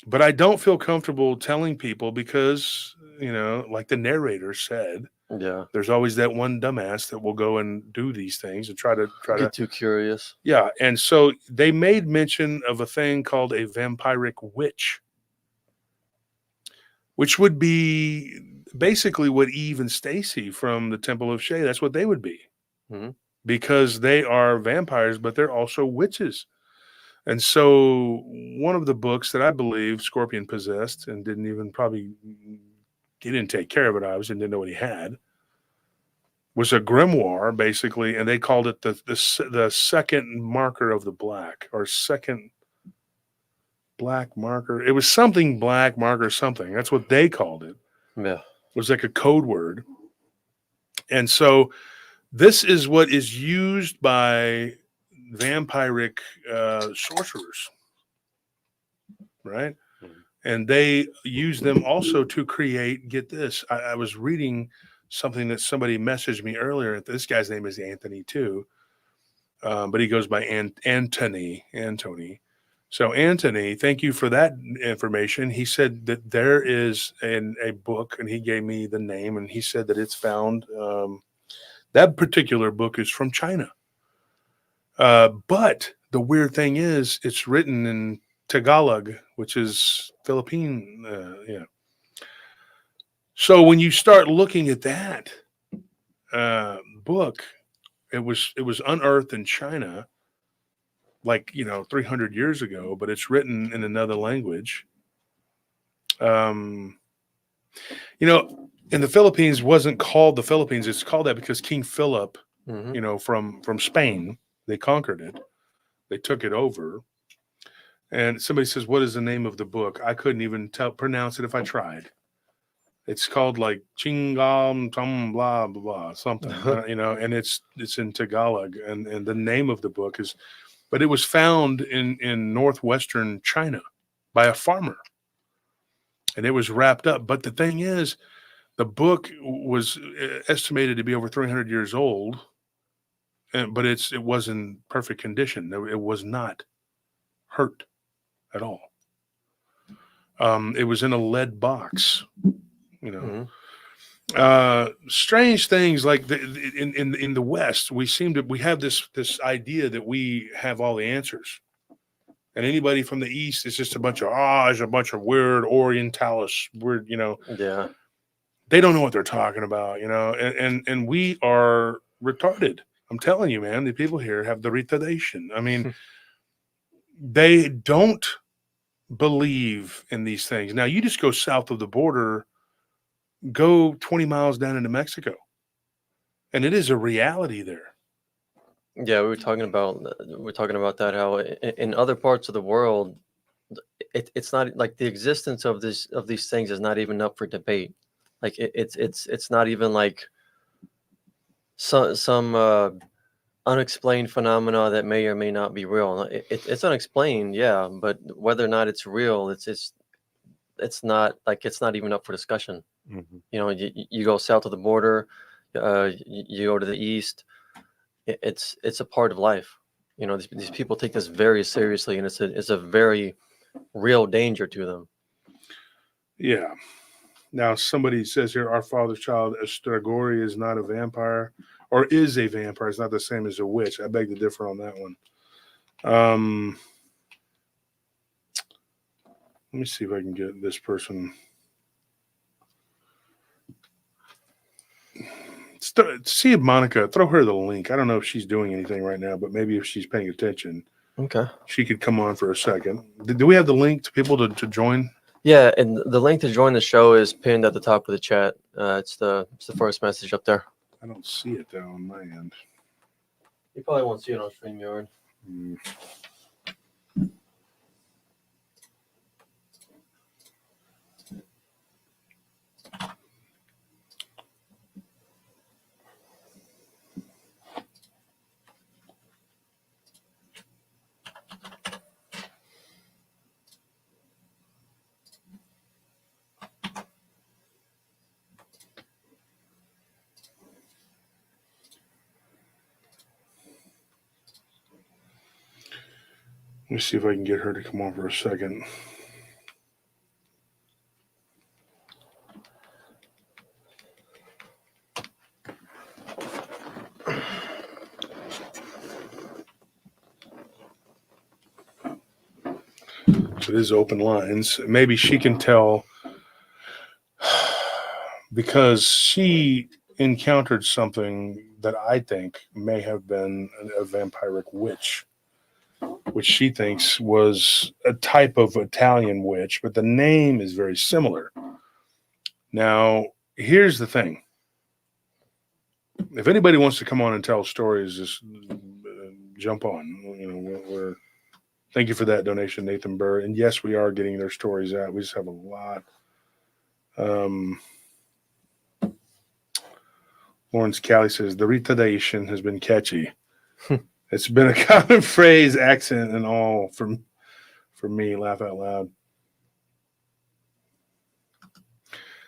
But I don't feel comfortable telling people because, like the narrator said, Yeah. There's always that one dumbass that will go and do these things and try to Get too curious. yeah. And so they made mention of a thing called a vampiric witch, which would be basically what Eve and Stacy from the Temple of Shay, that's what they would be. Hmm. Because they are vampires, but they're also witches. And so one of the books that I believe Scorpion possessed and didn't even probably, he didn't take care of it, obviously, and didn't know what he had, was a grimoire, basically, and they called it the second marker of the black, or second black marker. It was something black marker something. That's what they called it. Yeah. It was like a code word. And so this is what is used by vampiric sorcerers, right? Mhm. And they use them also to create, get this, I was reading something that somebody messaged me earlier. This guy's name is Anthony too, but he goes by Anthony. So Anthony, thank you for that information. He said that there is a book, and he gave me the name, and he said that it's found, that particular book is from China. But the weird thing is, it's written in Tagalog, which is Philippine. Yeah. So when you start looking at that book, it was unearthed in China, like 300 years ago, but it's written in another language. Um, in the Philippines wasn't called the Philippines. It's called that because King Philip, Hmm. from Spain, they conquered it. They took it over. And somebody says, "What is the name of the book?" I couldn't even pronounce it if I tried. It's called like Chingam Tum blah blah blah something, and it's in Tagalog, and the name of the book is, but it was found in northwestern China by a farmer, and it was wrapped up. But the thing is, the book was estimated to be over 300 years old, but it was in perfect condition. It was not hurt at all. It was in a lead box, you know. Hmm. Strange things like in the West, we have this idea that we have all the answers, and anybody from the East is just there's a bunch of weird Orientalists, weird, Yeah. they don't know what they're talking about, and we are retarded. I'm telling you, man, the people here have the retardation. I mean, they don't believe in these things. Now, you just go south of the border, go 20 miles down into Mexico, and it is a reality there. Yeah, we're talking about that, how in other parts of the world, it's not like the existence of these things is not even up for debate. Like it's not even like some unexplained phenomena that may or may not be real. It's unexplained, yeah, but whether or not it's real, it's not like it's not even up for discussion. Mm-hmm. You go south of the border, you go to the east. It's a part of life. These people take this very seriously, and it's a very real danger to them. Yeah. Now, somebody says here, our father's child, Estragori, is not a vampire, or is a vampire. It's not the same as a witch. I beg to differ on that one. Let me see if I can get this person. See if Monica, throw her the link. I don't know if she's doing anything right now, but maybe if she's paying attention, Okay. she could come on for a second. Do we have the link to people to join? Yeah, and the link to join the show is pinned at the top of the chat. It's the first message up there. I don't see it though on my end. You probably won't see it on StreamYard. Let me see if I can get her to come on for a second. It is open lines. Maybe she can tell because she encountered something that I think may have been a vampiric witch, which she thinks was a type of Italian witch, but the name is very similar. Now, here's the thing. If anybody wants to come on and tell stories, just jump on. We're thank you for that donation, Nathan Burr. And yes, we are getting their stories out. We just have a lot. Lawrence Calley says the retardation has been catchy. It's been a common phrase, accent, and all for me. Laugh out loud.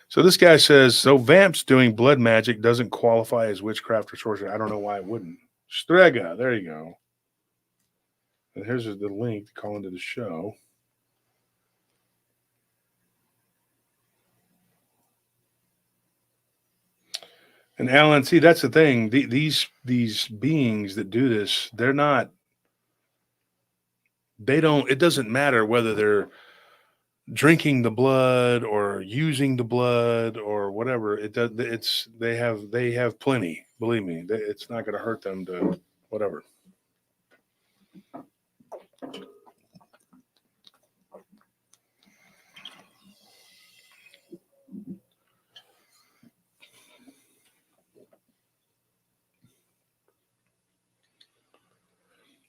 So this guy says, so vamps doing blood magic doesn't qualify as witchcraft or sorcery. I don't know why it wouldn't. Strega, there you go. And here's the link to call into the show. And Alan, see, that's the thing. These beings that do this, they're not. They don't. It doesn't matter whether they're drinking the blood or using the blood or whatever. It does. It's they have plenty. Believe me, it's not going to hurt them to whatever.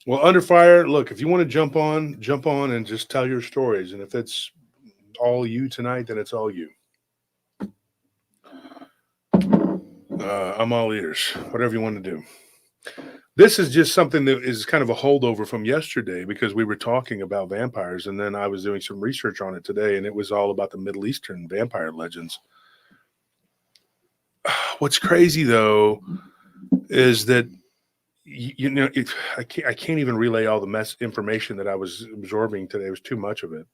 Well, Under Fire, look, if you want to jump on and just tell your stories. And if it's all you tonight, then it's all you. I'm all ears, whatever you want to do. This is just something that is kind of a holdover from yesterday because we were talking about vampires. And then I was doing some research on it today, and it was all about the Middle Eastern vampire legends. What's crazy, though, is that I can't even relay all the information that I was absorbing today. It was too much of it.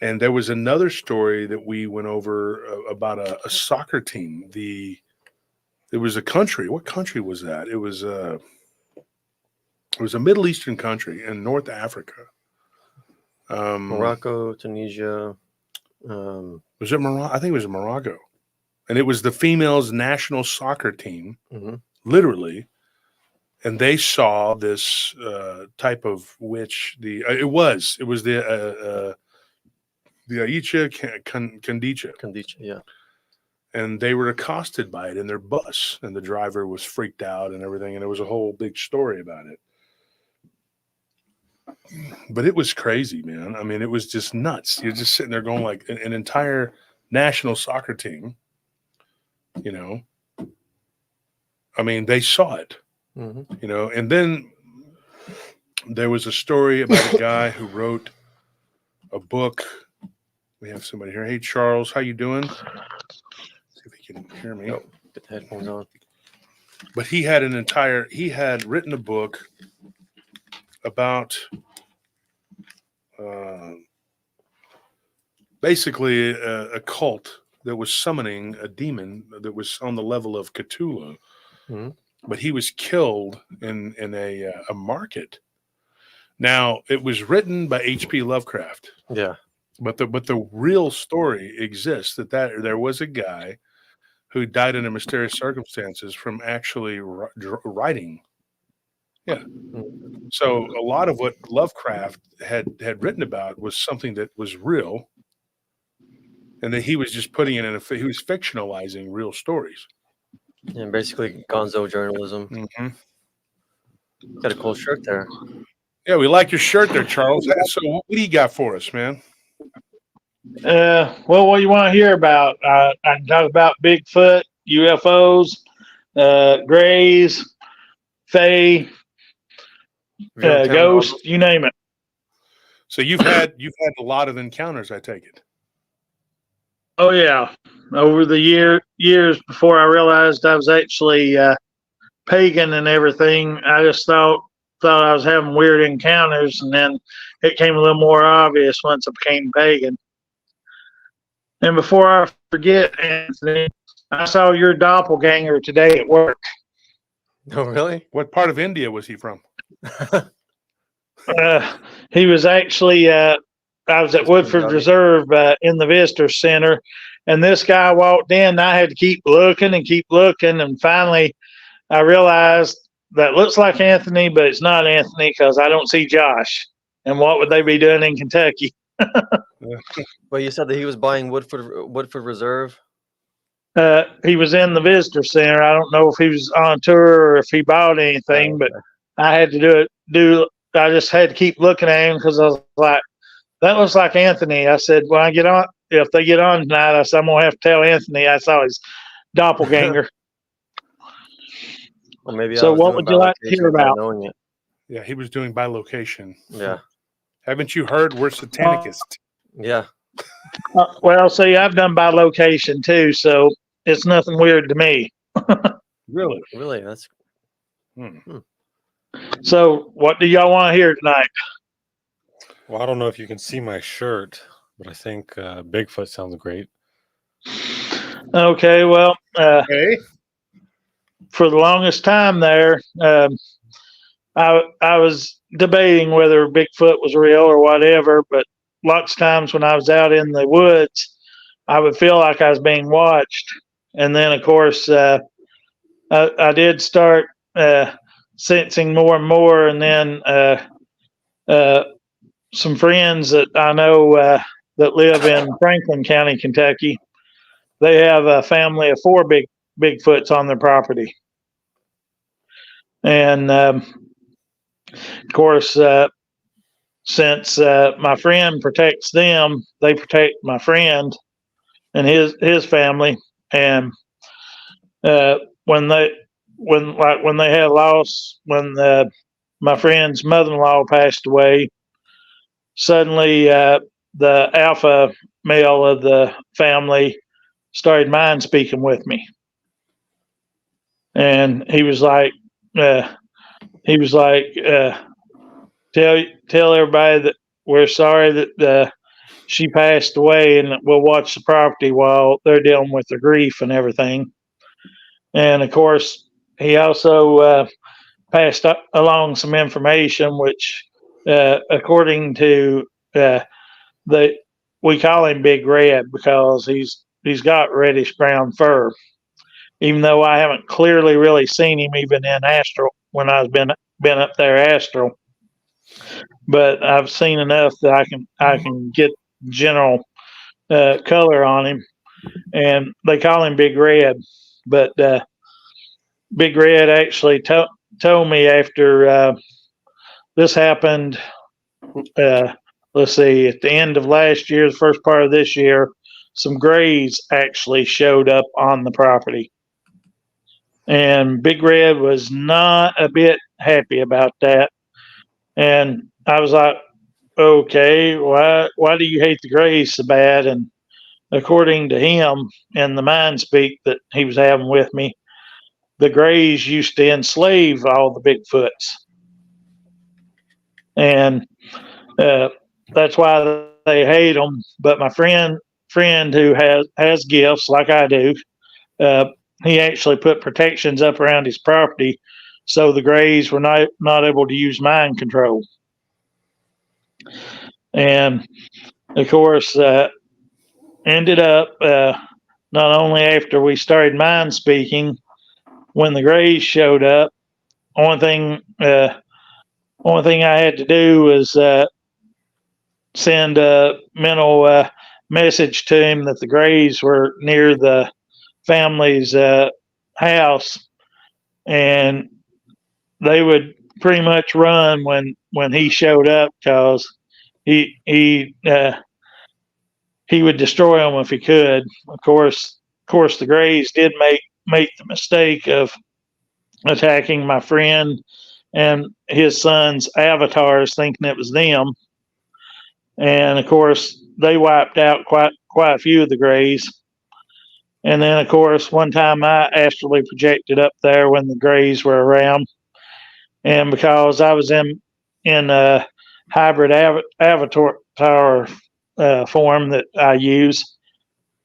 And there was another story that we went over about a soccer team. It was a country. What country was that? It was a Middle Eastern country in North Africa. Morocco, Tunisia. Was it Morocco? I think it was Morocco. And it was the females' national soccer team, literally. And they saw this type of witch. It was the Aicha Kandicha. Kandicha, yeah. And they were accosted by it in their bus, and the driver was freaked out and everything. And there was a whole big story about it. But it was crazy, man. I mean, it was just nuts. You're just sitting there going like an entire national soccer team. I mean, they saw it. And then there was a story about a guy who wrote a book. We have somebody here. Hey, Charles, how you doing? Let's see if he can hear me. Oh, get the headphones on. But he had written a book about basically a cult that was summoning a demon that was on the level of Cthulhu. But he was killed in a market. Now, it was written by H.P. Lovecraft. Yeah. But the real story exists that there was a guy who died under mysterious circumstances from actually writing. Yeah. So a lot of what Lovecraft had written about was something that was real, and that he was just putting it he was fictionalizing real stories. And basically gonzo journalism. Got a cool shirt there. Yeah, we like your shirt there, Charles. So what do you got for us, man? Well, what do you want to hear about? I can talk about Bigfoot, UFOs, Greys, Fae, Ghost, you name it. So you've had a lot of encounters, I take it. Oh yeah, over the years before I realized I was actually pagan and everything, I just thought I was having weird encounters, and then it came a little more obvious once I became pagan. And before I forget, Anthony, I saw your doppelganger today at work. Oh, really? What part of India was he from? He was actually I was at Just turned Woodford on. Reserve in the visitor center, and this guy walked in. And I had to keep looking, and finally I realized that looks like Anthony, but it's not Anthony because I don't see Josh. And what would they be doing in Kentucky? Well, you said that he was buying Woodford Reserve. He was in the visitor center. I don't know if he was on tour or if he bought anything, but I had to I just had to keep looking at him because I was like, that looks like Anthony. I said, when I get on, if they get on tonight, I said, I'm going to have to tell Anthony I saw his doppelganger. Well, maybe I So was what doing would by you like to location hear without about? knowing it. Yeah, he was doing by location. Yeah. Haven't you heard we're satanicist? Yeah. Well, see, I've done by location too, so it's nothing weird to me. Really? Really? That's So what do y'all want to hear tonight? Well, I don't know if you can see my shirt, but I think Bigfoot sounds great. Okay, well, Hey. for the longest time there, I was debating whether Bigfoot was real or whatever, but lots of times when I was out in the woods, I would feel like I was being watched. And then, of course, I did start sensing more and more. And then some friends that I know that live in Franklin County, Kentucky, they have a family of 4 Bigfoots on their property. And of course, since my friend protects them, they protect my friend and his family. And when they had lost, when my friend's mother-in-law passed away, suddenly the alpha male of the family started mind speaking with me, and he was like, tell everybody that we're sorry that she passed away, and we'll watch the property while they're dealing with their grief and everything. And of course, he also passed along some information, which, according to we call him Big Red because he's got reddish brown fur. Even though I haven't clearly really seen him even in astral when I've been up there astral, but I've seen enough that I can get general color on him, and they call him Big Red. But Big Red actually told me after this happened. Let's see, at the end of last year, the first part of this year, some grays actually showed up on the property. And Big Red was not a bit happy about that. And I was like, okay, why do you hate the grays so bad? And according to him, in the mind speak that he was having with me, the grays used to enslave all the Bigfoots. And that's why they hate them. But my friend who has gifts like I do, he actually put protections up around his property so the grays were not able to use mind control. And of course, ended up not only after we started mind speaking, when the grays showed up, only thing I had to do was send a mental message to him that the grays were near the family's house, and they would pretty much run when he showed up because he would destroy them if he could. Of course, the grays did make the mistake of attacking my friend and his son's avatars, thinking it was them. And of course, they wiped out quite a few of the grays. And then, of course, one time I astrally projected up there when the grays were around, and because I was in a hybrid avatar form that I use,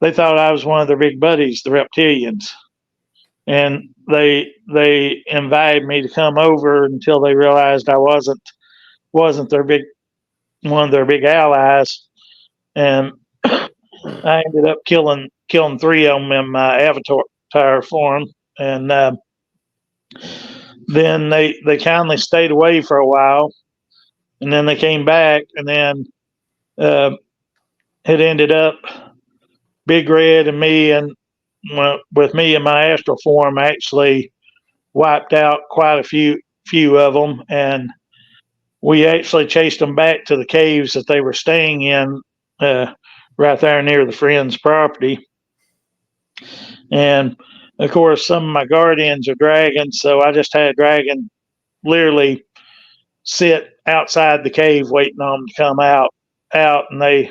they thought I was one of their big buddies, the reptilians, and they invited me to come over until they realized I wasn't one of their big allies. and I ended up killing 3 of them in my avatar form, and then they kindly stayed away for a while, and then they came back, and then it ended up Big Red and me, and with me in my astral form, actually wiped out quite a few of them, and we actually chased them back to the caves that they were staying in, right there near the friend's property. And of course, some of my guardians are dragons, so I just had a dragon literally sit outside the cave waiting on them to come out, and they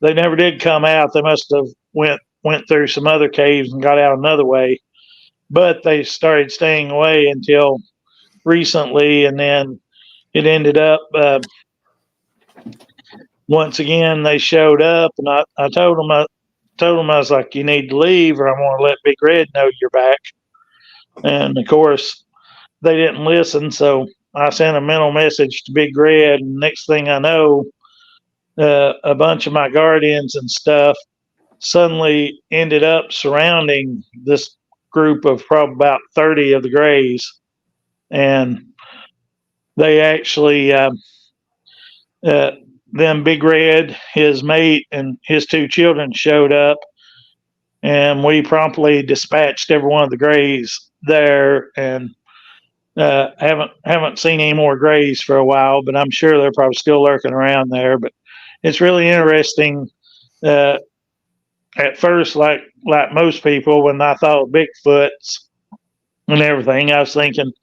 never did come out. They must have went through some other caves and got out another way, but they started staying away until recently, and then it ended up once again they showed up, and I told them I was like, you need to leave, or I'm going to let Big Red know you're back. And of course, they didn't listen, so I sent a mental message to Big Red, and next thing I know, a bunch of my guardians and stuff suddenly ended up surrounding this group of probably about 30 of the Greys, and they actually then Big Red, his mate, and his 2 children showed up, and we promptly dispatched every one of the Greys there, and haven't seen any more Greys for a while, but I'm sure they're probably still lurking around there. But it's really interesting. At first, like most people, when I thought of Bigfoots and everything, I was thinking,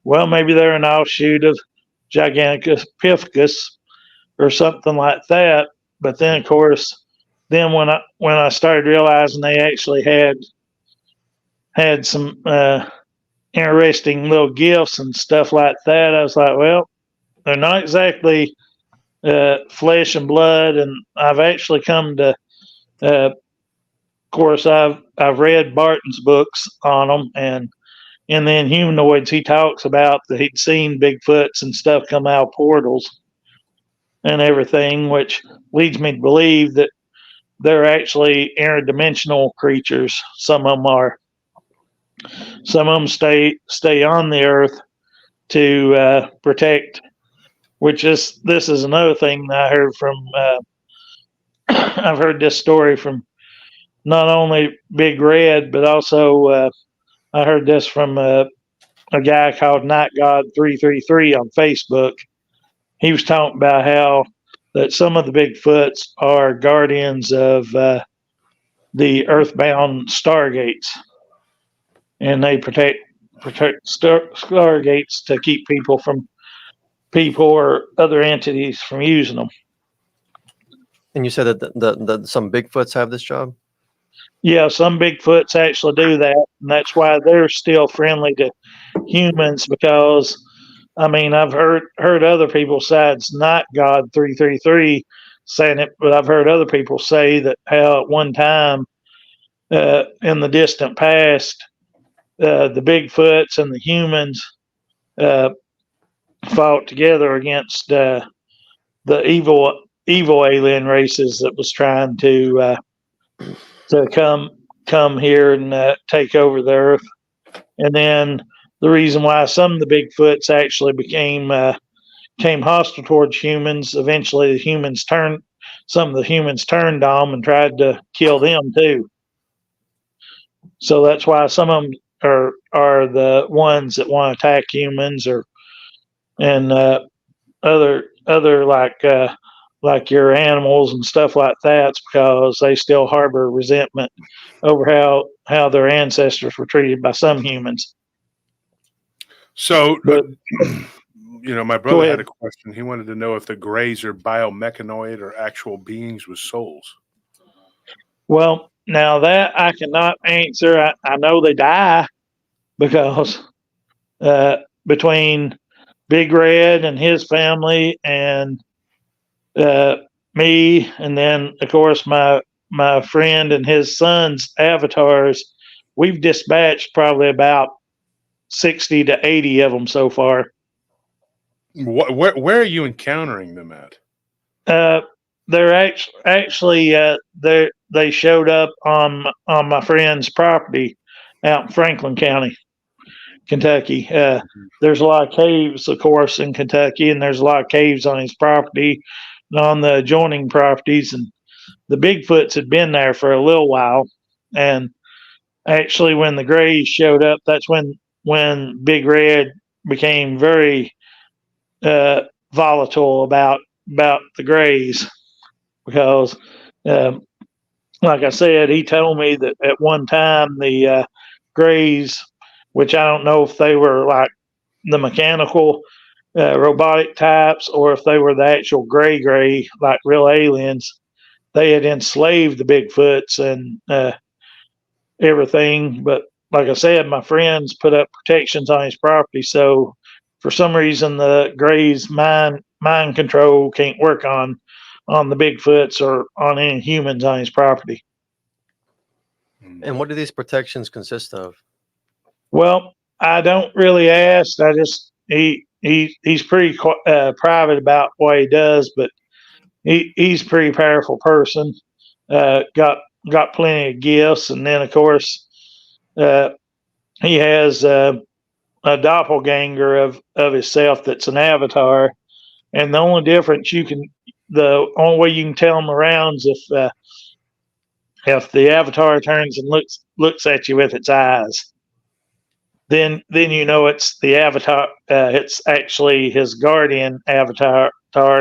well, maybe they're an offshoot of Giganticus pithecus or something like that. But then, of course, then when I started realizing they actually had some interesting little gifts and stuff like that, I was like, well, they're not exactly flesh and blood. And I've actually come to, of course, I've read Barton's books on them, and in the Inhumanoids, he talks about that he'd seen Bigfoots and stuff come out of portals and everything, which leads me to believe that they're actually interdimensional creatures. Some of them are. Some of them stay on the earth to protect. This is another thing that I heard from. I've heard this story from not only Big Red, but also I heard this from a guy called Night God 333 on Facebook. He was talking about how that some of the Bigfoots are guardians of the earthbound stargates, and they protect stargates to keep people or other entities from using them. And you said that some Bigfoots have this job? Yeah, some Bigfoots actually do that, and that's why they're still friendly to humans. Because, I mean, I've heard other people besides Night God 333 saying it, but I've heard other people say that how at one time in the distant past, the Bigfoots and the humans fought together against the evil alien races that was trying to come here and take over the earth. And then the reason why some of the Bigfoots actually became hostile towards humans, eventually some of the humans turned on them and tried to kill them too. So that's why some of them are the ones that want to attack humans, and other like your animals and stuff like that. It's because they still harbor resentment over how their ancestors were treated by some humans. So, But my brother had a question. He wanted to know if the Greys are biomechanoid or actual beings with souls. Well, now that I cannot answer. I know they die because between Big Red and his family and me, and then of course my friend and his son's avatars, we've dispatched probably about 60 to 80 of them so far. Where are you encountering them at? they're actually they showed up on my friend's property out in Franklin County, Kentucky. There's a lot of caves, of course, in Kentucky, and there's a lot of caves on his property and on the adjoining properties. And the Bigfoots had been there for a little while. And actually, when the Greys showed up, that's when Big Red became very volatile about the Greys, because, like I said, he told me that at one time the Greys, which I don't know if they were like the mechanical robotic types or if they were the actual gray, like real aliens, they had enslaved the Bigfoots and everything. But like I said, my friends put up protections on his property, so for some reason the Greys mind control can't work on the Bigfoots or on any humans on his property. And what do these protections consist of? Well, I don't really ask. I just he's pretty private about what he does, but he's a pretty powerful person. Got plenty of gifts, and then of course he has a doppelganger of himself that's an avatar. And the only difference the only way you can tell him around is if the avatar turns and looks at you with its eyes. Then you know it's the avatar. It's actually his guardian avatar,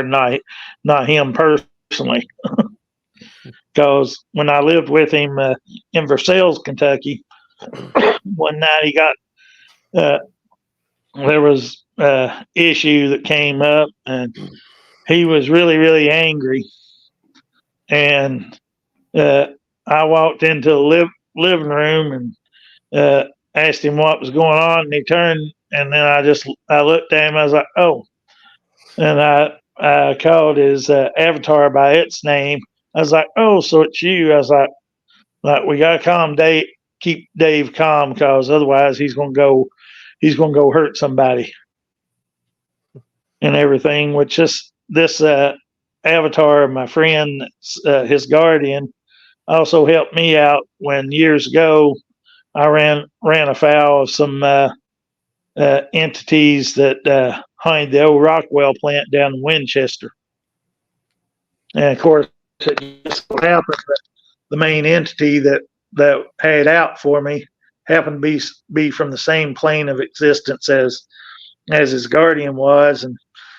not him personally. Because when I lived with him in Versailles, Kentucky, one night he got there was issue that came up, and he was really, really angry. And I walked into the living room and asked him what was going on, and he turned, and then I looked at him. I was like, "Oh," and I called his avatar by its name. I was like, "Oh, so it's you." I was like we gotta calm Dave, keep Dave calm, because otherwise he's gonna go hurt somebody and everything. Which this avatar of my friend, his guardian, also helped me out when years ago I ran afoul of some entities that hunted the old Rockwell plant down in Winchester. And of course, it just so happened that the main entity that had out for me happened to be from the same plane of existence as his guardian was. And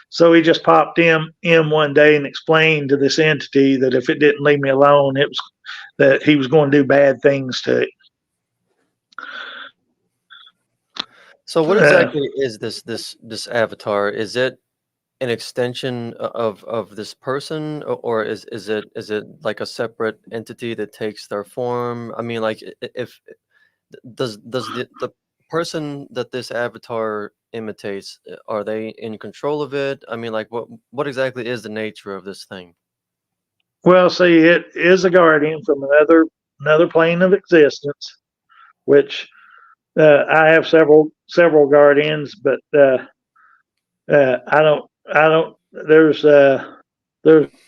so he just popped in one day and explained to this entity that if it didn't leave me alone, it was that he was going to do bad things to it. So what exactly is this avatar? Is it an extension of this person, or is it like a separate entity that takes their form? I mean, like, if does the person that this avatar imitates, are they in control of it? I mean, like, what exactly is the nature of this thing? Well, see, it is a guardian from another plane of existence, which I have several guardians, but I don't. There's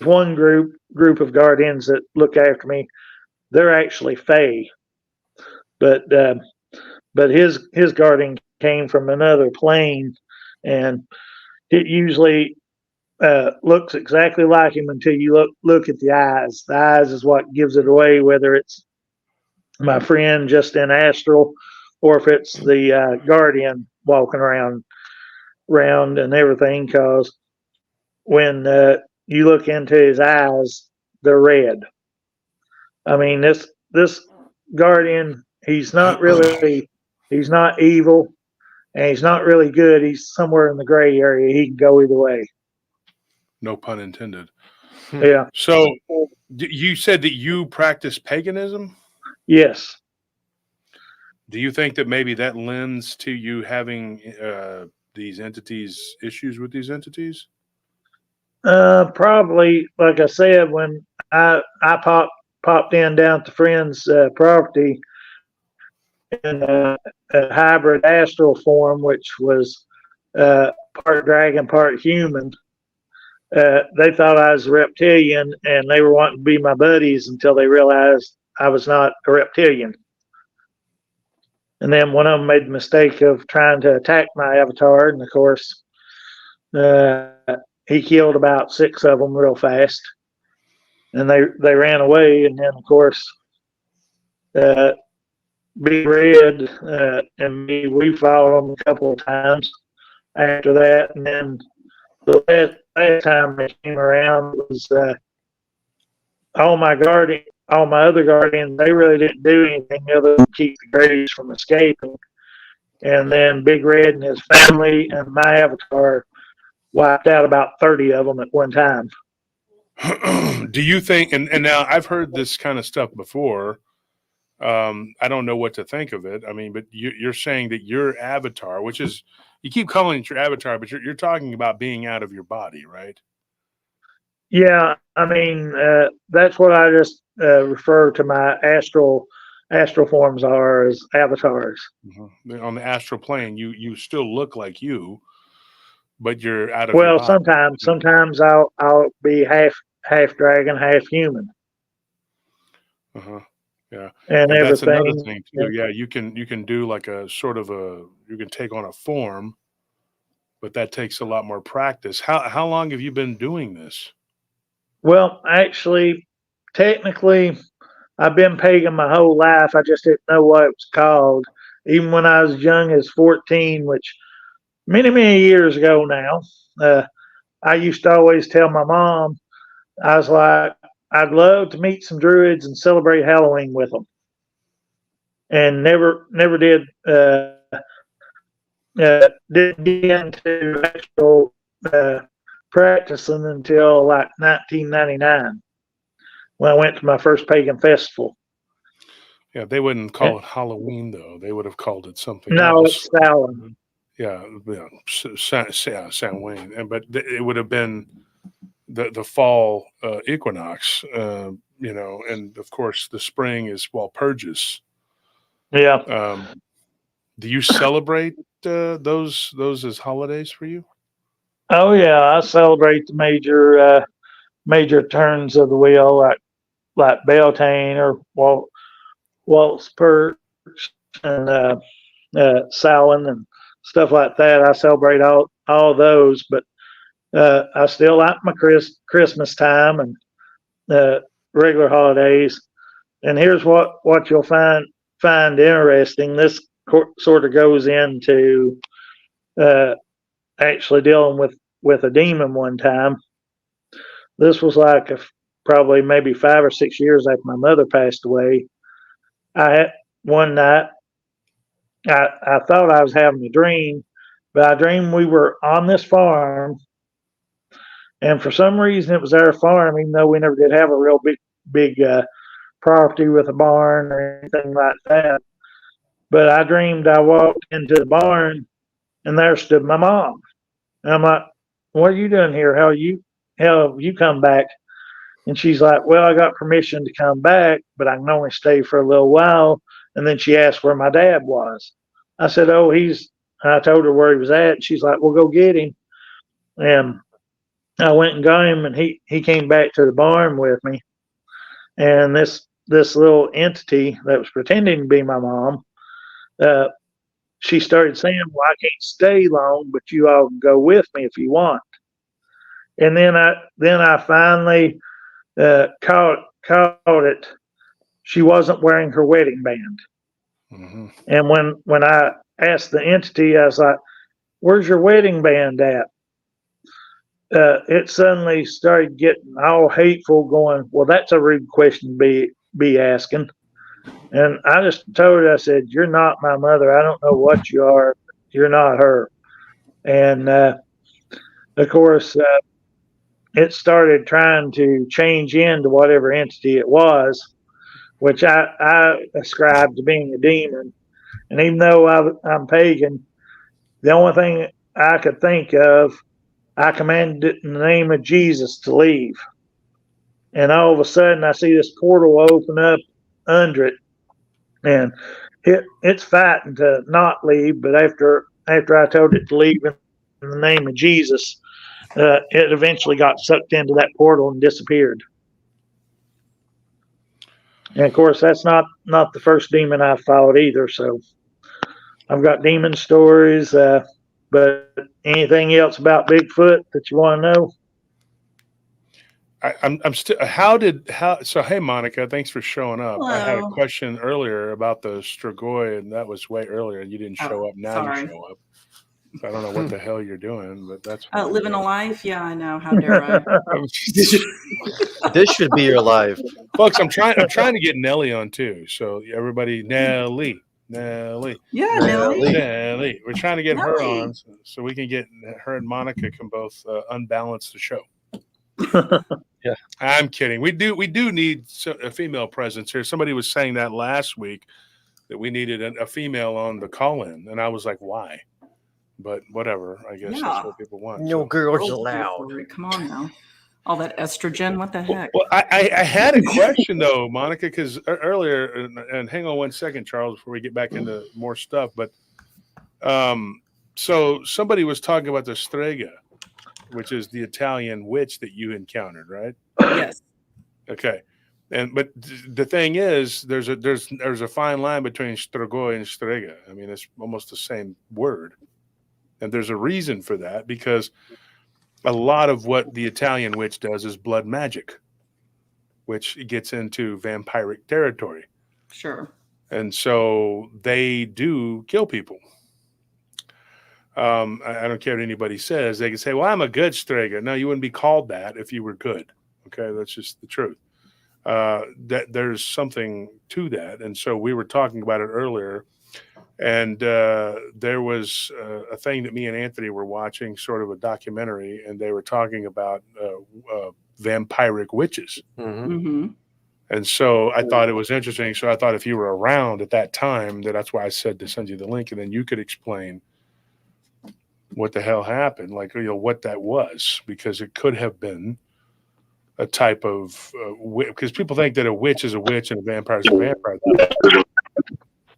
one group of guardians that look after me. They're actually Fae, but his guardian came from another plane, and it usually looks exactly like him until you look at the eyes. The eyes is what gives it away, whether it's my friend just in astral or if it's the guardian walking around and everything. Because when you look into his eyes, they're red. I mean, this guardian, he's not evil, and he's not really good. He's somewhere in the gray area. He can go either way. No pun intended. Yeah. So you said that you practice paganism? Yes. Do you think that maybe that lends to you having these entities, issues with these entities? Probably, like I said, when I popped in down at the friend's property in a hybrid astral form, which was part dragon, part human. they thought I was a reptilian, and they were wanting to be my buddies until they realized I was not a reptilian. And then one of them made the mistake of trying to attack my avatar, and of course, he killed about 6 of them real fast, and they ran away. And then, of course, Big Red and me, we followed them a couple of times after that. And then the last time they came around was all my other guardians, they really didn't do anything other than keep the Grays from escaping. And then Big Red and his family and my avatar wiped out about 30 of them at one time. Do you think, and now I've heard this kind of stuff before. I don't know what to think of it. I mean, but you're saying that your avatar, which is, you keep calling it your avatar, but you're talking about being out of your body, right? Yeah, I mean, that's what I just refer to my astral forms are as avatars. Mm-hmm. On the astral plane, you still look like you, but you're out of your body. Well, sometimes I'll be half dragon, half human. Yeah, and everything. That's another thing too. Yeah, you can do like a sort of you can take on a form, but that takes a lot more practice. How long have you been doing this? Well, actually, technically, I've been pagan my whole life. I just didn't know what it was called. Even when I was as young as 14, which many years ago now, I used to always tell my mom, I was like, I'd love to meet some druids and celebrate Halloween with them. And never did didn't get into actual practicing until like 1999 when I went to my first pagan festival. Yeah, they wouldn't call it Halloween though. They would have called it something no, else. It's Samhain. Samhain, but it would have been the fall equinox, and of course the spring is Walpurgis. Yeah. Do you celebrate those as holidays for you? Oh yeah, I celebrate the major turns of the wheel, like Beltane or Walpurgis and Samhain and stuff like that. I celebrate all those, but I still like my Christmas time and regular holidays. And here's what you'll find interesting. This sort of goes into actually dealing with a demon one time. This was like probably maybe 5 or 6 years after my mother passed away. One night, I thought I was having a dream, but I dreamed we were on this farm, and for some reason it was our farm, even though we never did have a real big property with a barn or anything like that. But I dreamed I walked into the barn, and there stood my mom. And I'm like, "What are you doing here? How have you come back?" And she's like, "Well, I got permission to come back, but I can only stay for a little while." And then she asked where my dad was. I said, "Oh, I told her where he was at. And she's like, "Well, go get him." And I went and got him, and he came back to the barn with me. And this little entity that was pretending to be my mom, she started saying, "Well, I can't stay long, but you all can go with me if you want." And then I finally caught it. She wasn't wearing her wedding band. Mm-hmm. And when I asked the entity, I was like, "Where's your wedding band at?" It suddenly started getting all hateful, going, "Well, that's a rude question to be asking." And I just told her, I said, "You're not my mother. I don't know what you are. You're not her." And of course, it started trying to change into whatever entity it was, which I ascribed to being a demon. And even though I'm pagan, the only thing I could think of, I commanded it in the name of Jesus to leave. And all of a sudden, I see this portal open up under it, and it's fighting to not leave. But after I told it to leave in the name of Jesus, it eventually got sucked into that portal and disappeared. And of course, that's not the first demon I've fought either. So I've got demon stories. But anything else about Bigfoot that you want to know? I'm still. So hey, Monica, thanks for showing up. Hello. I had a question earlier about the Strigoi, and that was way earlier, and you didn't show up. Now sorry. you show up. So I don't know what the hell you're doing, but that's Living a life. Yeah, I know. How dare I? This should be your life. Folks, I'm trying to get Nellie on too. So everybody, Nellie. Yeah, Nelly. Nelly. We're trying to get her Nellie. on so we can get her and Monica can both unbalance the show. Yeah, I'm kidding. We do need a female presence here. Somebody was saying that last week that we needed a female on the call-in, and I was like, why? But whatever. I guess that's what people want. No so. girls Girls allowed. for it. Come on now. All that estrogen. What the heck? Well, I had a question though, Monica, because earlier, and hang on one second, Charles, before we get back into more stuff. But so somebody was talking about the strega, which is the Italian witch that you encountered, right? Yes. Okay, but the thing is, there's a fine line between strigoi and strega. I mean, it's almost the same word, and there's a reason for that because a lot of what the Italian witch does is blood magic, which gets into vampiric territory. Sure. And so they do kill people. I don't care what anybody says. They can say, well, I'm a good strega. No, you wouldn't be called that if you were good. Okay, that's just the truth. That there's something to that. And so we were talking about it earlier. And there was a thing that me and Anthony were watching, sort of a documentary, and they were talking about vampiric witches. Mm-hmm. Mm-hmm. And so I thought it was interesting. So I thought if you were around at that time, that's why I said to send you the link, and then you could explain what the hell happened, like, what that was, because it could have been a type of because people think that a witch is a witch and a vampire is a vampire.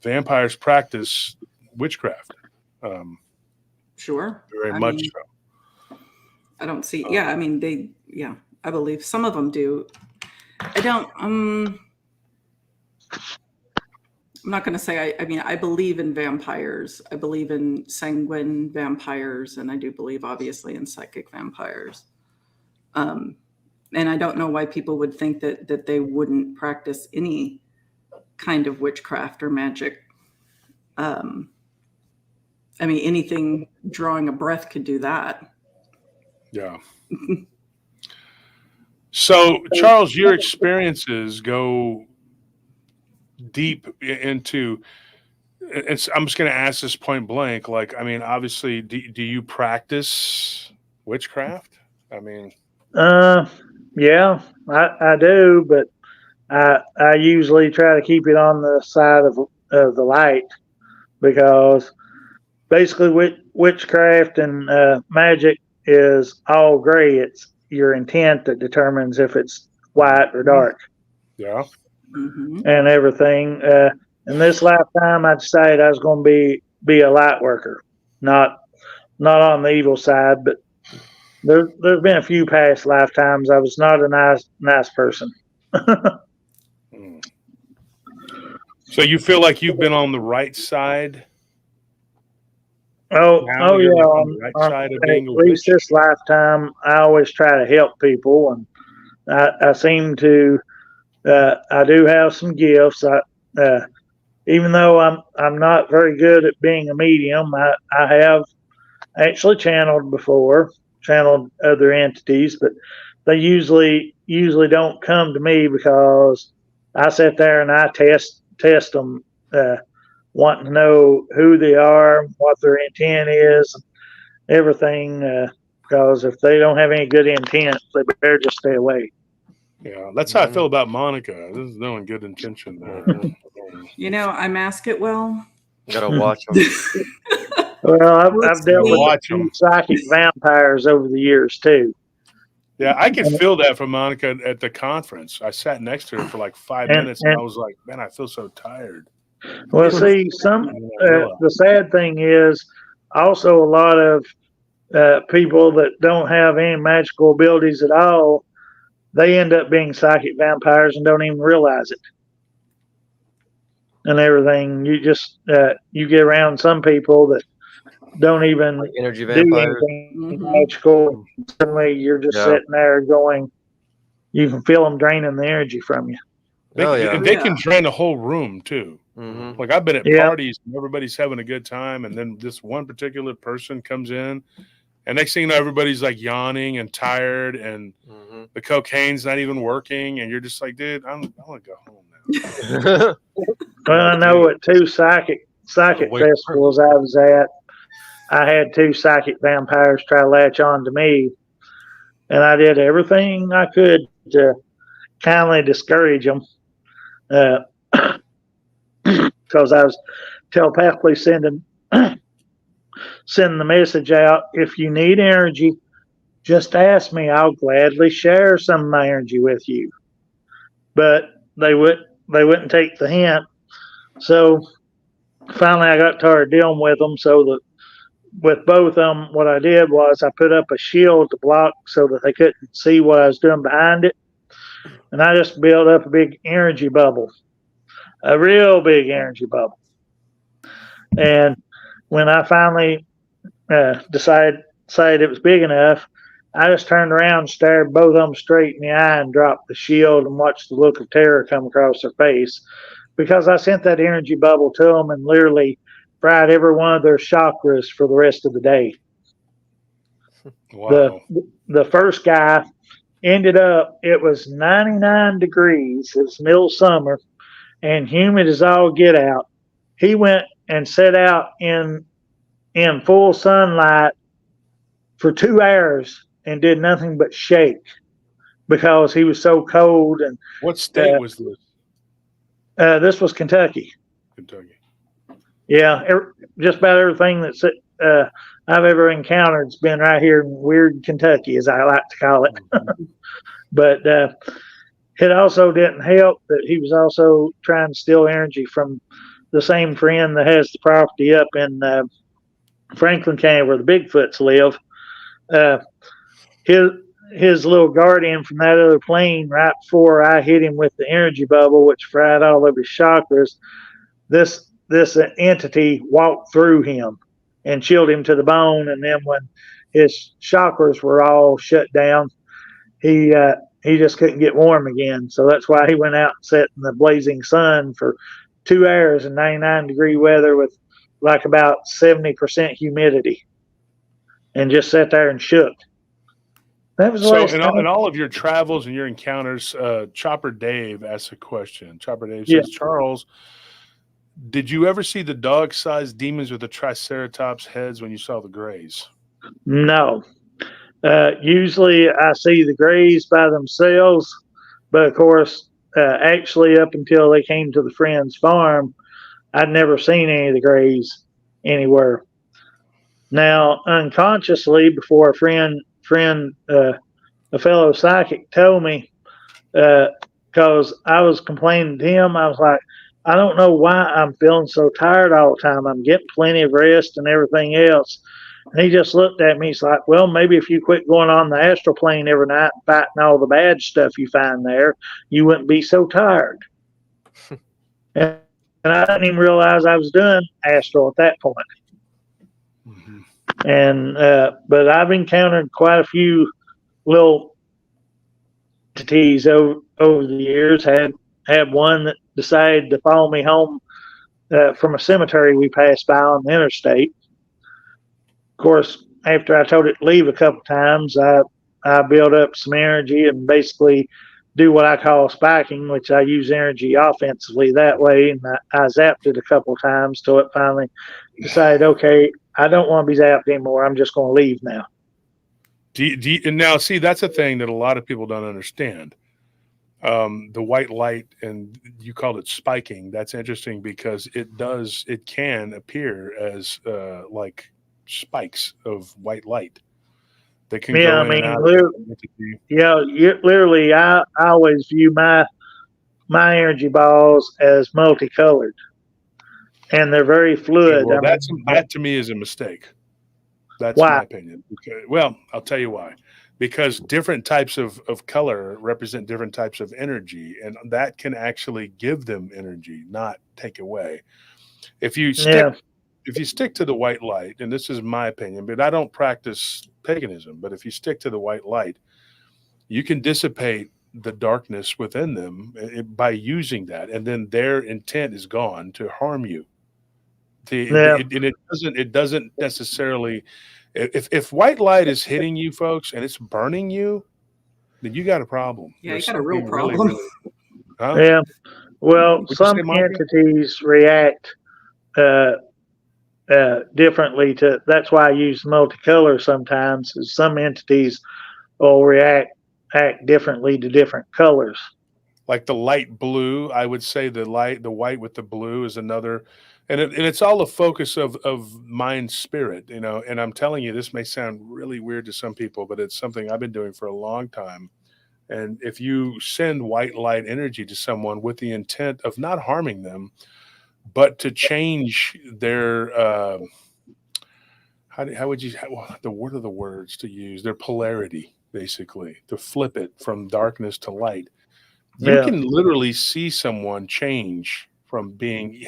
Vampires practice witchcraft. Sure. Very much so. I don't see. Yeah, I mean, I believe some of them do. I don't. I'm not going to say. I mean, I believe in vampires. I believe in sanguine vampires, and I do believe, obviously, in psychic vampires. And I don't know why people would think that they wouldn't practice any kind of witchcraft or magic. I mean, anything drawing a breath could do that. Yeah. So, Charles, your experiences go deep into, I'm just going to ask this point blank. Like, I mean, obviously, do you practice witchcraft? I mean, yeah, I do, but I usually try to keep it on the side of the light, because basically witchcraft and magic is all gray. It's your intent that determines if it's white or dark. Yeah. Mm-hmm. And everything. In this lifetime, I decided I was going to be a light worker, not on the evil side, but there's been a few past lifetimes I was not a nice person. So you feel like you've been on the right side? Oh You're yeah. on the right side of being a at least witch? this lifetime, I always try to help people, and I seem to. I do have some gifts. Even though I'm not very good at being a medium, I have actually channeled other entities, but they usually don't come to me, because I sit there and I test them, wanting to know who they are, what their intent is, everything. Because if they don't have any good intent, they better just stay away. Yeah, that's how I feel about Monica. This is no good intention there. You know, I mask it well. Gotta watch them. Well, I've dealt with Watch some 'em. psychic vampires over the years too. Yeah, I could feel that from Monica at the conference. I sat next to her for like 5 minutes, and I was like, man, I feel so tired. Well, see, the sad thing is also a lot of people that don't have any magical abilities at all, they end up being psychic vampires and don't even realize it. And everything, you just you get around some people that don't even Like energy do vampires. anything Mhm. magical. Suddenly, you're just Yeah. sitting there going, you can feel them draining the energy from you. Oh yeah. They can drain a whole room too. Hmm. Like I've been at Yeah. parties and everybody's having a good time, and then this one particular person comes in, and next thing you know, everybody's like yawning and tired, and Hmm. the cocaine's not even working, and you're just like, dude, I want to go home now. Well, I know at two psychic Wait. festivals I was at, I had two psychic vampires try to latch on to me, and I did everything I could to kindly discourage them, because I was telepathically sending the message out. If you need energy, just ask me. I'll gladly share some of my energy with you. But they wouldn't take the hint. So finally, I got tired of dealing with them. So with both of them, what I did was I put up a shield to block so that they couldn't see what I was doing behind it, and I just built up a big energy bubble, a real big energy bubble. And when I finally decided it was big enough, I just turned around, stared both of them straight in the eye, and dropped the shield and watched the look of terror come across their face, because I sent that energy bubble to them and literally fried every one of their chakras for the rest of the day. Wow. The first guy ended up, it was 99 degrees. It was middle summer and humid as all get out. He went and sat out in full sunlight for 2 hours and did nothing but shake because he was so cold. And What state was this? this was Kentucky. Kentucky. Yeah, just about everything that's I've ever encountered has been right here in weird Kentucky, as I like to call it. But it also didn't help that he was also trying to steal energy from the same friend that has the property up in Franklin County where the Bigfoots live. His little guardian from that other plane, right before I hit him with the energy bubble, which fried all of his chakras, this entity walked through him and chilled him to the bone. And then when his chakras were all shut down, he just couldn't get warm again. So that's why he went out and sat in the blazing sun for 2 hours in 99-degree weather with like about 70% humidity, and just sat there and shook. That was the So last in time. all of your travels and your encounters, Chopper Dave asks a question. Chopper Dave says, Charles, did you ever see the dog-sized demons with the triceratops heads when you saw the Greys? No. Usually I see the Greys by themselves, but of course, actually up until they came to the friend's farm, I'd never seen any of the Greys anywhere. Now, unconsciously, before a fellow psychic told me, because I was complaining to him, I was like, I don't know why I'm feeling so tired all the time. I'm getting plenty of rest and everything else. And he just looked at me. He's like, well, maybe if you quit going on the astral plane every night and fighting all the bad stuff you find there, you wouldn't be so tired. And I didn't even realize I was doing astral at that point. Mm-hmm. And but I've encountered quite a few little entities over the years. Had one that decided to follow me home from a cemetery we passed by on the interstate. Of course, after I told it to leave a couple times, I built up some energy and basically do what I call spiking, which I use energy offensively that way. And I zapped it a couple times till it finally decided, okay, I don't want to be zapped anymore. I'm just going to leave now. And now, see, that's a thing that a lot of people don't understand. The white light, and you called it spiking. That's interesting because it can appear as like spikes of white light that can go in and out. Literally, I always view my energy balls as multicolored, and they're very fluid. Okay, well, that to me is a mistake. That's Why? my opinion. Okay, well, I'll tell you why. Because different types of color represent different types of energy, and that can actually give them energy, not take away. If you stick Yeah. if you stick to the white light, and this is my opinion, but I don't practice paganism, but if you stick to the white light, you can dissipate the darkness within them by using that, and then their intent is gone to harm you. Yeah. And it doesn't necessarily, if white light is hitting you folks and it's burning you, then you got a problem. Yeah, you There's got a real something really, problem. really, huh? Yeah. Well, What'd you some say, Micah? entities react uh, differently to. That's why I use multicolor sometimes. Is some entities will act differently to different colors. Like the light blue, I would say the white with the blue is another, and it's all a focus of mind spirit, you know. And I'm telling you, this may sound really weird to some people, but it's something I've been doing for a long time. And if you send white light energy to someone with the intent of not harming them, but to change their how would you what are the words to use, their polarity, basically to flip it from darkness to light, you Yeah. can literally see someone change from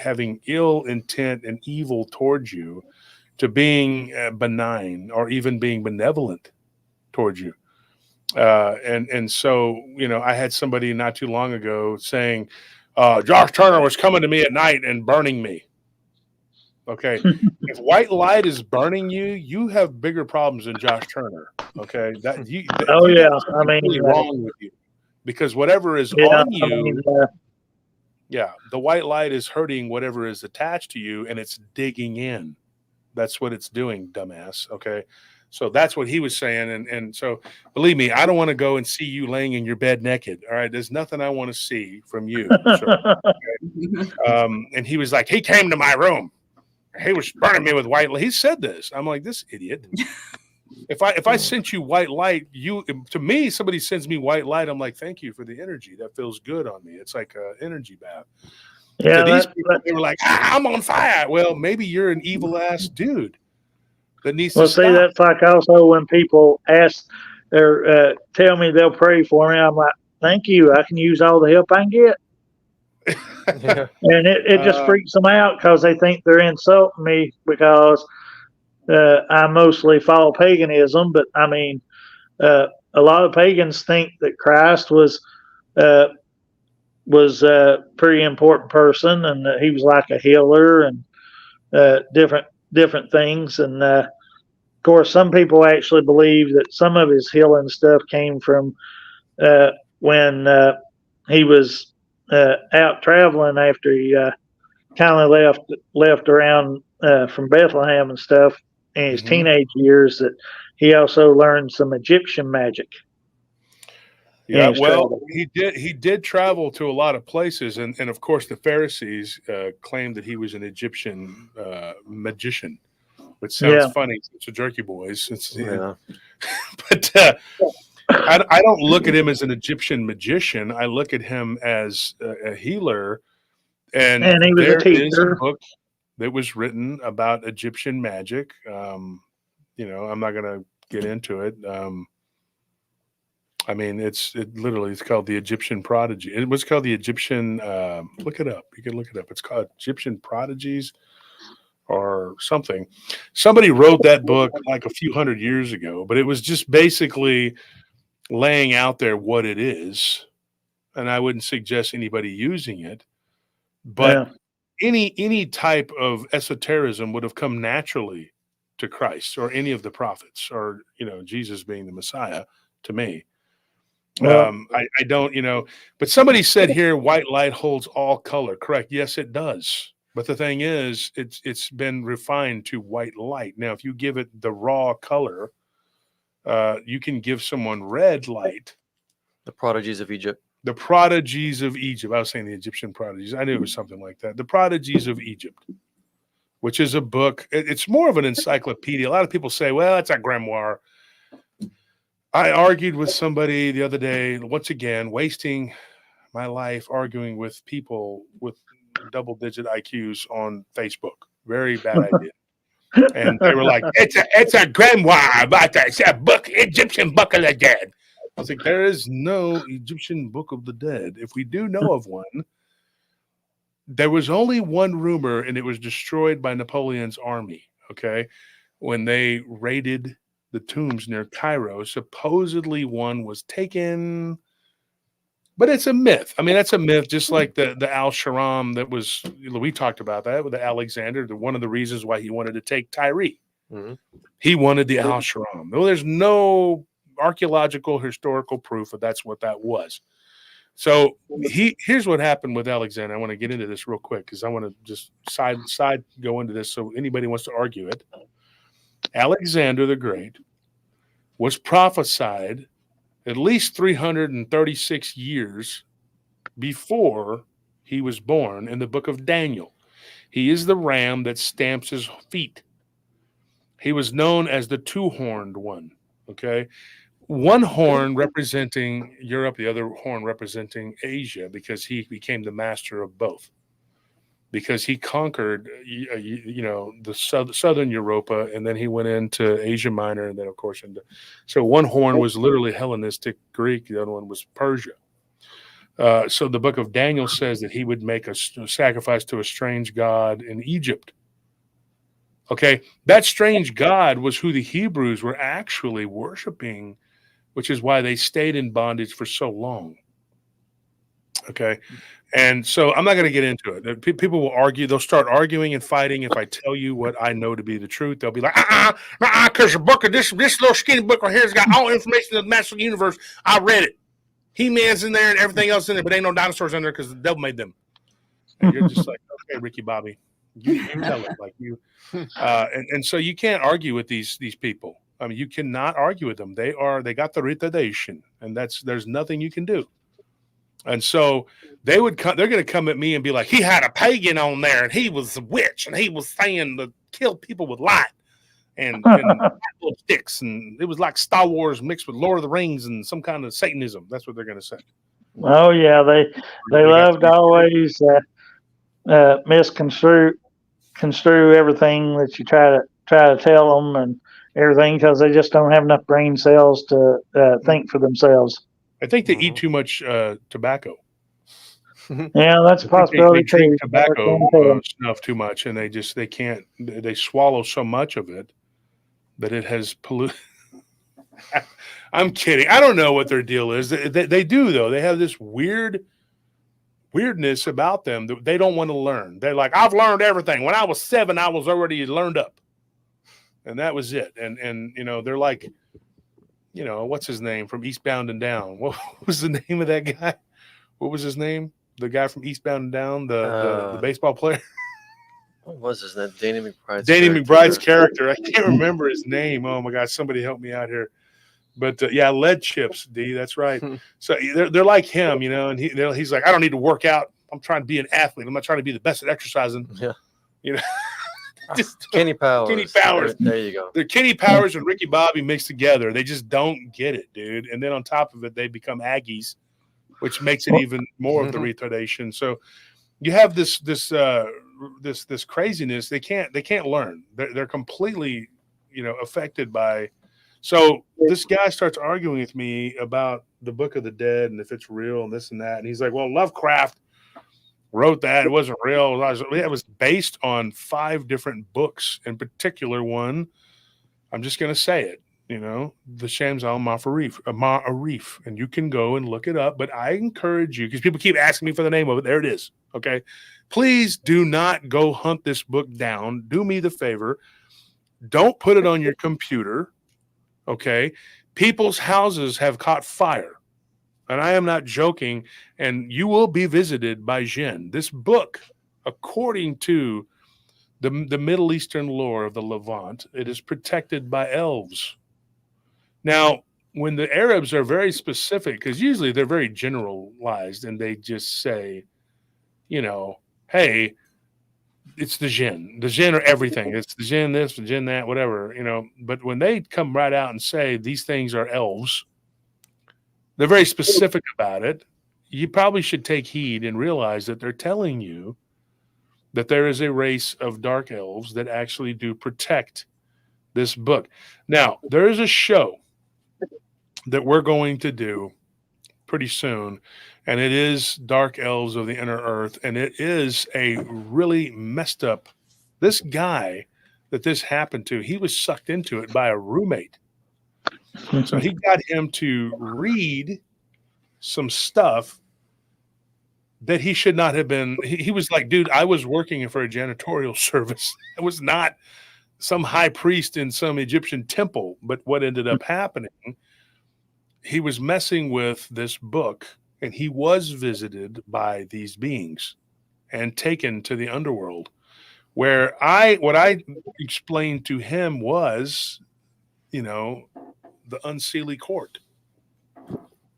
having ill intent and evil towards you to being benign or even being benevolent towards you. And so, you know, I had somebody not too long ago saying, Josh Turner was coming to me at night and burning me. Okay. If white light is burning you, you have bigger problems than Josh Turner. Okay. Oh You yeah. got I something mean, really wrong with you, because whatever is yeah. on I mean, you, yeah, the white light is hurting whatever is attached to you, and it's digging in. That's what it's doing, dumbass. Okay. So that's what he was saying. And so believe me, I don't want to go and see you laying in your bed naked. All right. There's nothing I want to see from you, sir. And he was like, he came to my room. He was burning me with white light. He said this. I'm like, this idiot. If I sent you white light, to me, somebody sends me white light, I'm like, thank you for the energy. That feels good on me. It's like an energy bath. yeah. To these people, they were like, I'm on fire. Well, maybe you're an evil ass dude that needs to Well, see, stop. that's like also when people ask or tell me they'll pray for me. I'm like, thank you. I can use all the help I can get. Yeah. And it just freaks them out because they think they're insulting me because I mostly follow paganism. But I mean, a lot of pagans think that Christ uh, was a pretty important person, and that he was like a healer and different things. And of course, some people actually believe that some of his healing stuff came from when he was out traveling after he kind of left around from Bethlehem and stuff in his teenage years. That he also learned some Egyptian magic. Yeah, well, he did travel to a lot of places, and of course the Pharisees claimed that he was an Egyptian magician, which sounds funny. It's a jerky boys. Yeah. But I don't look at him as an Egyptian magician. I look at him as a healer, and he was a there is a teacher. book that was written about Egyptian magic. You know, I'm not going to get into it. I mean, it's called the Egyptian Prodigy. It was called the Egyptian. Look it up. You can look it up. It's called Egyptian Prodigies or something. Somebody wrote that book like a few hundred years ago, but it was just basically laying out there what it is. And I wouldn't suggest anybody using it, but any type of esotericism would have come naturally to Christ or any of the prophets, or, you know, Jesus being the Messiah, to me. I don't, you know, but somebody said here, white light holds all color. Correct. Yes, it does. But the thing is, it's been refined to white light. Now, if you give it the raw color, you can give someone red light. The Prodigies of Egypt. The Prodigies of Egypt. I was saying the Egyptian Prodigies. I knew it was something like that. The Prodigies of Egypt, which is a book. It's more of an encyclopedia. A lot of people say, well, it's a grimoire. I argued with somebody the other day, once again, wasting my life arguing with people with double-digit IQs on Facebook. Very bad idea. And they were like, it's a grimoire about a book, Egyptian Book of the Dead. I was like, there is no Egyptian Book of the Dead. If we do know of one, there was only one rumor, and it was destroyed by Napoleon's army, okay? When they raided the tombs near Cairo, supposedly one was taken, but it's a myth. I mean, that's a myth, just like the Al-Sharam that was, we talked about that with the Alexander, one of the reasons why he wanted to take Tyre. Mm-hmm. He wanted the Al-Sharam. Well, there's no archaeological, historical proof that that's what that was. So here's what happened with Alexander. I want to get into this real quick because I want to just side go into this so anybody wants to argue it. Alexander the Great was prophesied at least 336 years before he was born in the book of Daniel. He is the ram that stamps his feet. He was known as the two-horned one, okay? One horn representing Europe, the other horn representing Asia, because he became the master of both. Because he conquered, the southern Europa, and then he went into Asia Minor, and then, of course, so one horn was literally Hellenistic Greek, the other one was Persia. So the book of Daniel says that he would make a sacrifice to a strange god in Egypt. Okay, that strange god was who the Hebrews were actually worshiping, which is why they stayed in bondage for so long. Okay. And so I'm not going to get into it. People will argue. They'll start arguing and fighting if I tell you what I know to be the truth. They'll be like, because the book of this little skinny book right here has got all information of the master universe. I read it. He-Man's in there and everything else in there, but ain't no dinosaurs in there because the devil made them. And you're just like, okay, Ricky Bobby, you tell it like you. And so you can't argue with these people. I mean, you cannot argue with them. They got the retardation, and there's nothing you can do. And so they're going to come at me and be like, he had a pagan on there, and he was a witch, and he was saying to kill people with light and sticks, and it was like Star Wars mixed with Lord of the Rings and some kind of Satanism. That's what they're going to say. Oh yeah, they loved to always misconstrue everything that you try to tell them and everything, because they just don't have enough brain cells to think for themselves. I think they eat too much tobacco. Yeah, that's a possibility. They drink tobacco snuff too much, and they swallow so much of it that it has polluted. I'm kidding. I don't know what their deal is. They do, though. They have this weirdness about them that they don't want to learn. They're like, I've learned everything. When I was 7, I was already learned up. And that was it. And they're like, what's his name from Eastbound and Down? What was the name of that guy? What was his name? The guy from Eastbound and Down, the baseball player. What was his name? Danny McBride's character. I can't remember his name. Oh my God, somebody help me out here. But lead chips, D. That's right. So they're like him, and he's like, I don't need to work out. I'm trying to be an athlete. I'm not trying to be the best at exercising. Yeah. Just Kenny Powers. There you go. They're Kenny Powers and Ricky Bobby mixed together. They just don't get it, dude. And then on top of it, they become Aggies, which makes it even more of the retardation. So you have this craziness. They can't learn. They're completely, affected by. So this guy starts arguing with me about the Book of the Dead and if it's real and this and that. And he's like, well, Lovecraft wrote that. It wasn't real. It was based on 5 different books, in particular one. I'm just going to say it, the Shams al-Ma'arif, and you can go and look it up. But I encourage you, because people keep asking me for the name of it. There it is. Okay. Please do not go hunt this book down. Do me the favor. Don't put it on your computer. Okay. People's houses have caught fire. And I am not joking, and you will be visited by jinn. This book, according to the Middle Eastern lore of the Levant, it is protected by elves. Now, when the Arabs are very specific, because usually they're very generalized, and they just say, hey, it's the jinn. The jinn are everything. It's the jinn this, the jinn that, whatever, But when they come right out and say these things are elves, they're very specific about it. You probably should take heed and realize that they're telling you that there is a race of dark elves that actually do protect this book. Now, there is a show that we're going to do pretty soon, and it is Dark Elves of the Inner Earth, and it is a really messed up. This guy that this happened to, he was sucked into it by a roommate. So he got him to read some stuff that he should not have been. He was like, dude, I was working for a janitorial service. It was not some high priest in some Egyptian temple. But what ended up happening, he was messing with this book, and he was visited by these beings and taken to the underworld, where what I explained to him was, the unseelie court.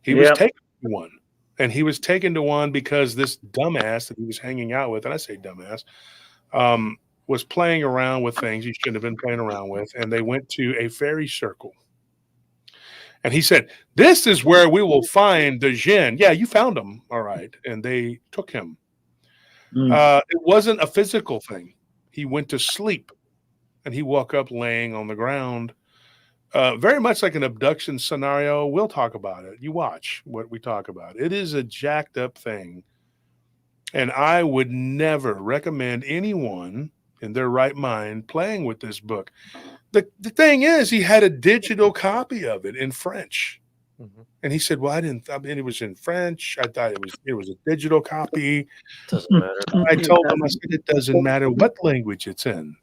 He was taken to one, and he was taken to one because this dumbass that he was hanging out with, and I say dumbass, was playing around with things he shouldn't have been playing around with, and they went to a fairy circle. And he said, this is where we will find the jinn. Yeah, you found him. All right. And they took him. It wasn't a physical thing. He went to sleep, and he woke up laying on the ground. Very much like an abduction scenario. We'll talk about it. You watch what we talk about. It is a jacked up thing. And I would never recommend anyone in their right mind playing with this book. The thing is, he had a digital copy of it in French. Mm-hmm. And he said, well, I mean, it was in French. I thought it was a digital copy. Doesn't matter. I told him, I said, it doesn't matter what language it's in.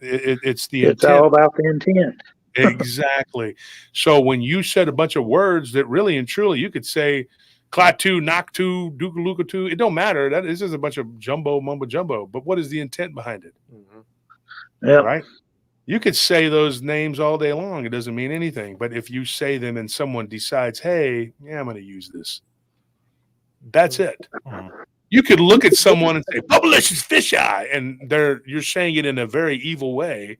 It's the It's intent. all about the intent. Exactly. So when you said a bunch of words that really and truly you could say Klaatu, Naktu, Dukalukatu, it don't matter. This is a bunch of mumbo jumbo. But what is the intent behind it? Mm-hmm. Yeah. Right? You could say those names all day long. It doesn't mean anything. But if you say them and someone decides, hey, yeah, I'm going to use this, that's it. You could look at someone and say, Bubblicious fisheye, and you're saying it in a very evil way,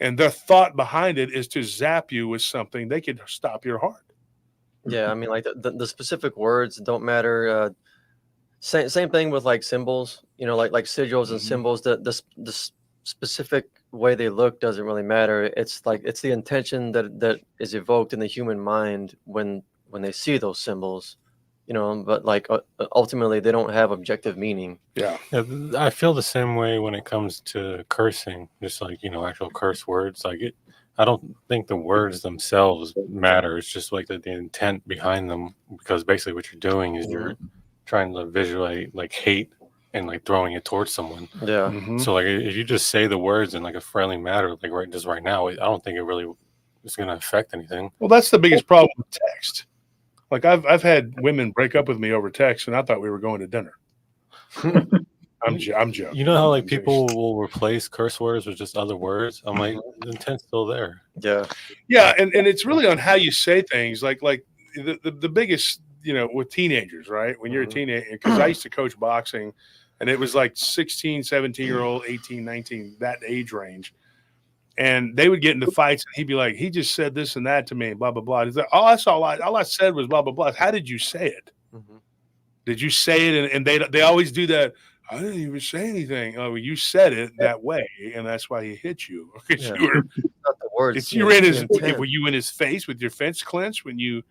and their thought behind it is to zap you with something. They could stop your heart. Yeah, I mean, like the specific words don't matter. Same thing with like symbols, like sigils and symbols. The specific way they look doesn't really matter. It's the intention that is evoked in the human mind when they see those symbols, but like ultimately they don't have objective meaning. Yeah. I feel the same way when it comes to cursing, just like, actual curse words. Like I don't think the words themselves matter. It's just like the intent behind them, because basically what you're doing is you're trying to visualize like hate and like throwing it towards someone. Yeah. Mm-hmm. So like if you just say the words in like a friendly manner, like right now, I don't think it really is going to affect anything. Well, that's the biggest problem with text. Like I've had women break up with me over text, and I thought we were going to dinner. I'm joking. You know how like people will replace curse words with just other words? I'm like, the intent's still there. Yeah. Yeah, and it's really on how you say things. Like the biggest, with teenagers, right? When you're a teenager, because I used to coach boxing, and it was like 16, 17-year-old, 18, 19, that age range. And they would get into fights, and he'd be like, he just said this and that to me, blah, blah, blah. He's like, all I said was blah, blah, blah. How did you say it? Mm-hmm. Did you say it? And they always do that. I didn't even say anything. Oh, you said it that way, and that's why he hit you. Because Yeah. you were Not the words. were you in his face with your fence clenched when you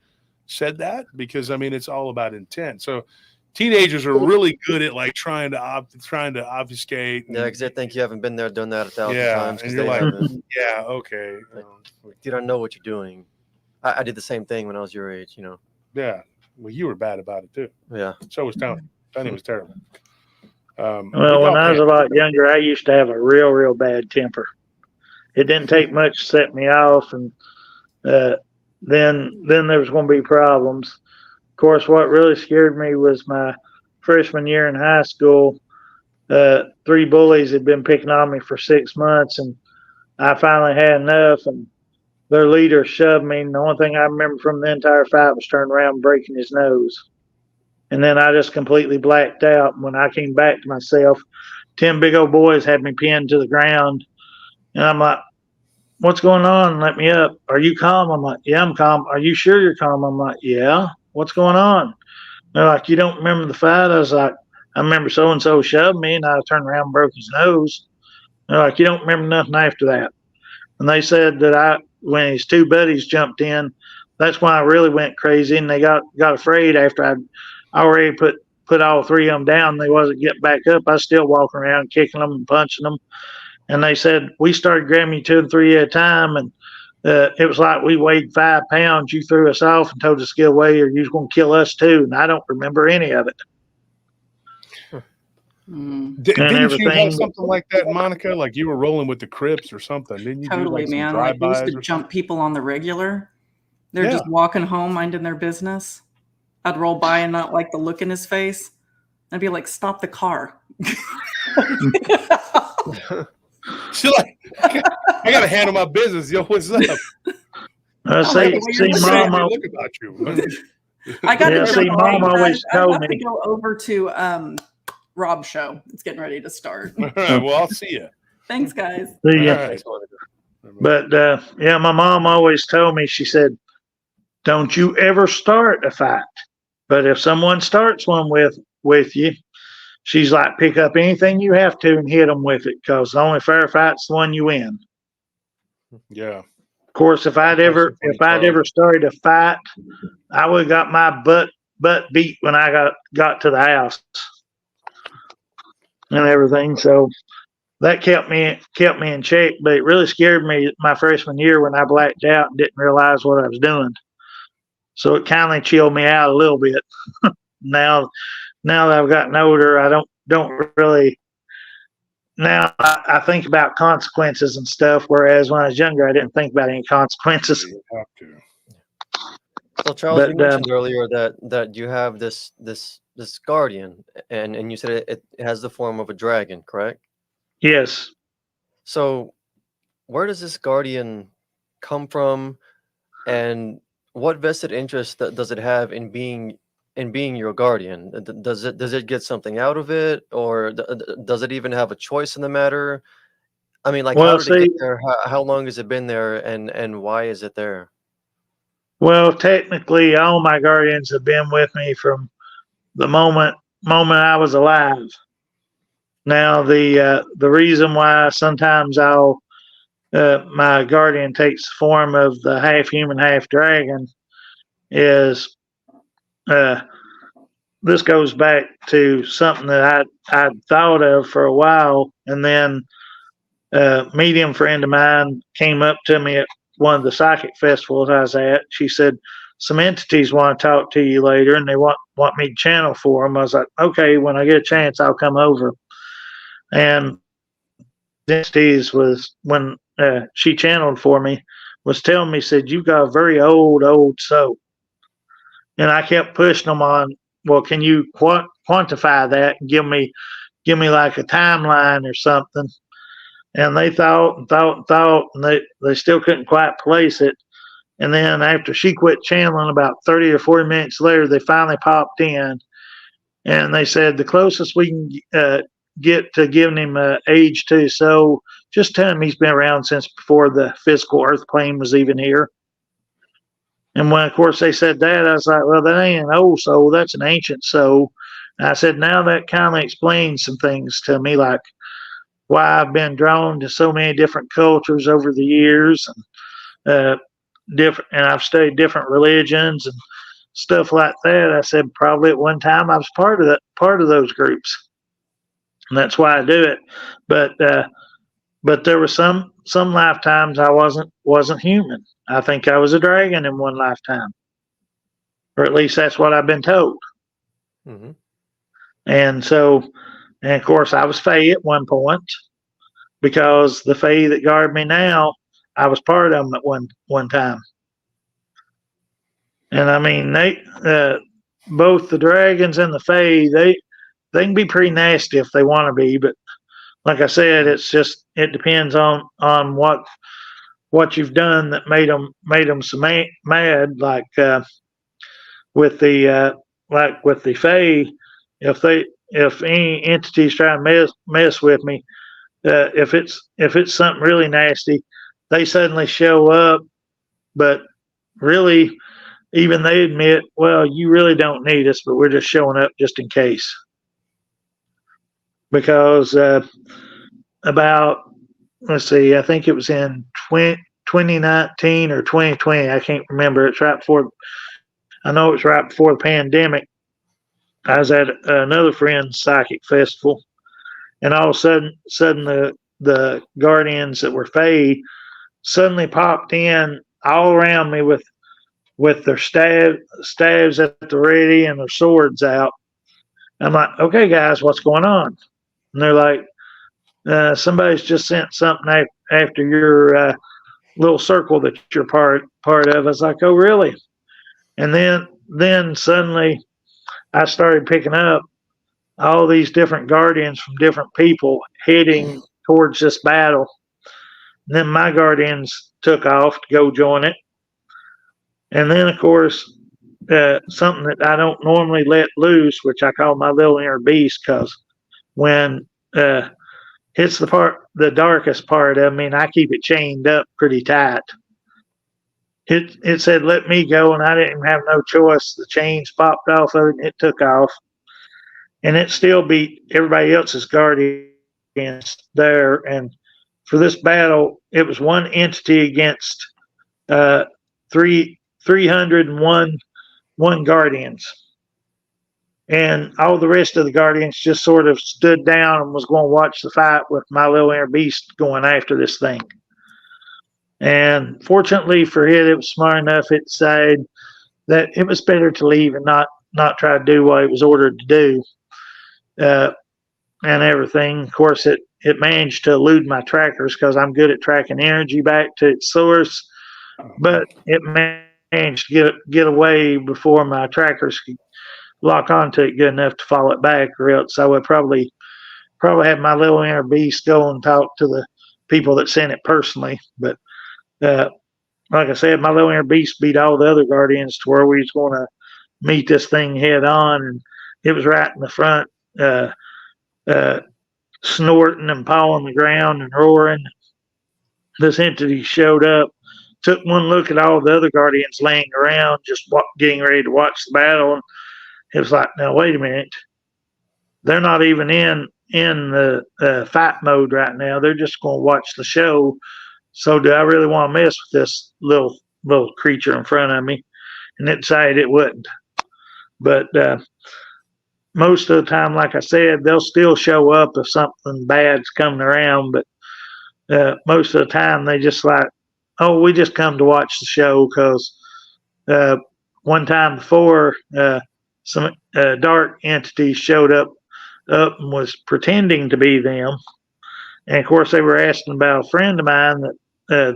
said that? Because I mean, it's all about intent. So teenagers are really good at like trying to obfuscate. Yeah, because they think you haven't been there, done that 1,000 times. And 'cause you're they like, haven't. yeah, okay. Dude, I know what you're doing. I did the same thing when I was your age, Yeah. Well, you were bad about it too. Yeah. So was Tony. Tony was terrible. Well, when I was a lot younger, I used to have a real, real bad temper. It didn't take much to set me off, and then there was going to be problems. Of course, what really scared me was my freshman year in high school. 3 bullies had been picking on me for 6 months, and I finally had enough, and their leader shoved me, and the only thing I remember from the entire fight was turning around and breaking his nose. And then I just completely blacked out. When I came back to myself, 10 big old boys had me pinned to the ground. And I'm like, what's going on? Let me up. Are you calm? I'm like, yeah, I'm calm. Are you sure you're calm? I'm like, yeah. What's going on? They're like, you don't remember the fight? I was like, I remember so and so shoved me, and I turned around and broke his nose. They're like, you don't remember nothing after that. And they said that when his two buddies jumped in, that's when I really went crazy, and they got afraid after I'd already put all three of them down. They wasn't getting back up. I was still walking around, kicking them and punching them. And they said, we started grabbing you 2 and 3 at a time, and it was like we weighed 5 pounds. You threw us off and told us to get away, or you was going to kill us too. And I don't remember any of it. Didn't you have something like that, Monica? Like you were rolling with the Crips or something? Didn't you? Totally, do like man. Like we used to jump people on the regular. They're just walking home, minding their business. I'd roll by and not like the look in his face. I'd be like, "Stop the car." She's like, I gotta handle my business. Yo, what's up? See, Mama. Look about you. I got to see, Mom always told me to go over to Rob's show. It's getting ready to start. All right, well, I'll see you. Thanks, guys. See ya. Right. But yeah, my mom always told me. She said, "Don't you ever start a fight, but if someone starts one with you." She's like, pick up anything you have to and hit them with it, because the only fair fight's the one you win. Yeah. Of course, if I'd ever started a fight, I would have got my butt beat when I got to the house and everything. So that kept me in check. But it really scared me my freshman year when I blacked out and didn't realize what I was doing. So it kind of chilled me out a little bit. Now that I've gotten older, I don't really. Now I think about consequences and stuff, whereas when I was younger, I didn't think about any consequences. You have to. So Charles, you mentioned earlier that you have this guardian, and you said it has the form of a dragon, correct? Yes. So where does this guardian come from, and what vested interest does it have in being your guardian? Does it get something out of it, or does it even have a choice in the matter? I mean, like, how did it get there? How long has it been there, and why is it there? Well, technically, all my guardians have been with me from the moment I was alive. Now, the reason why sometimes my guardian takes the form of the half human, half dragon is this goes back to something that I'd thought of for a while, and then a medium friend of mine came up to me at one of the psychic festivals I was at. She said, some entities want to talk to you later, and they want me to channel for them. I was like, okay, when I get a chance, I'll come over. And the entities was, when she channeled for me, was telling me, said, you've got a very old soul. And I kept pushing them on, well, can you quantify that and give me like a timeline or something? And they thought, and they still couldn't quite place it. And then after she quit channeling, about 30 or 40 minutes later, they finally popped in, and they said the closest we can get to giving him age to, so just tell him he's been around since before the physical earth plane was even here. And when, of course, they said that, I was like, well, that ain't an old soul, that's an ancient soul. And I said, now that kind of explains some things to me, like why I've been drawn to so many different cultures over the years, and and I've studied different religions and stuff like that. I said, probably at one time I was part of those groups, and that's why I do it. But there were some lifetimes I wasn't human. I think I was a dragon in one lifetime, or at least that's what I've been told. Mm-hmm. And so, and of course, I was Fae at one point, because the Fae that guard me now, I was part of them at one time. And I mean, they both the dragons and the Fae, they can be pretty nasty if they want to be, but like I said, it depends on what you've done that made them so mad. Like with the Fae, if any entities try to mess with me, if it's something really nasty, they suddenly show up. But really, even they admit, well, you really don't need us, but we're just showing up just in case. because about, let's see, I think it was in 2019 or 2020. I can't remember. It's right before, I know it was right before the pandemic. I was at another friend's psychic festival, and all of a sudden the guardians that were Fae suddenly popped in all around me with their staves at the ready and their swords out. I'm like, okay, guys, what's going on? And they're like, somebody's just sent something after your little circle that you're part of. I was like, oh, really? And then suddenly I started picking up all these different guardians from different people heading towards this battle. And then my guardians took off to go join it. And then, of course, something that I don't normally let loose, which I call my little inner beast, because when it's the darkest part of me, and I keep it chained up pretty tight. It said, let me go, and I didn't even have no choice. The chains popped off of it, and it took off. And it still beat everybody else's guardians there. And for this battle, it was one entity against 301 guardians. And all the rest of the guardians just sort of stood down and was going to watch the fight with my little inner beast going after this thing. And fortunately for it was smart enough. It decided that it was better to leave and not try to do what it was ordered to do, and everything. Of course, it managed to elude my trackers because I'm good at tracking energy back to its source, but it managed to get away before my trackers could lock onto it good enough to follow it back, or else I would probably have my little inner beast go and talk to the people that sent it personally. But like I said, my little inner beast beat all the other guardians to where we was going to meet this thing head on, and it was right in the front, snorting and pawing the ground and roaring. This entity showed up, took one look at all the other guardians laying around, just getting ready to watch the battle. And it was like, now wait a minute, they're not even in the fight mode right now. They're just going to watch the show. So do I really want to mess with this little creature in front of me? And it decided it wouldn't. But most of the time, like I said, they'll still show up if something bad's coming around. But most of the time, they just like, oh, we just come to watch the show. Because one time before, some dark entities showed up and was pretending to be them. And of course, they were asking about a friend of mine that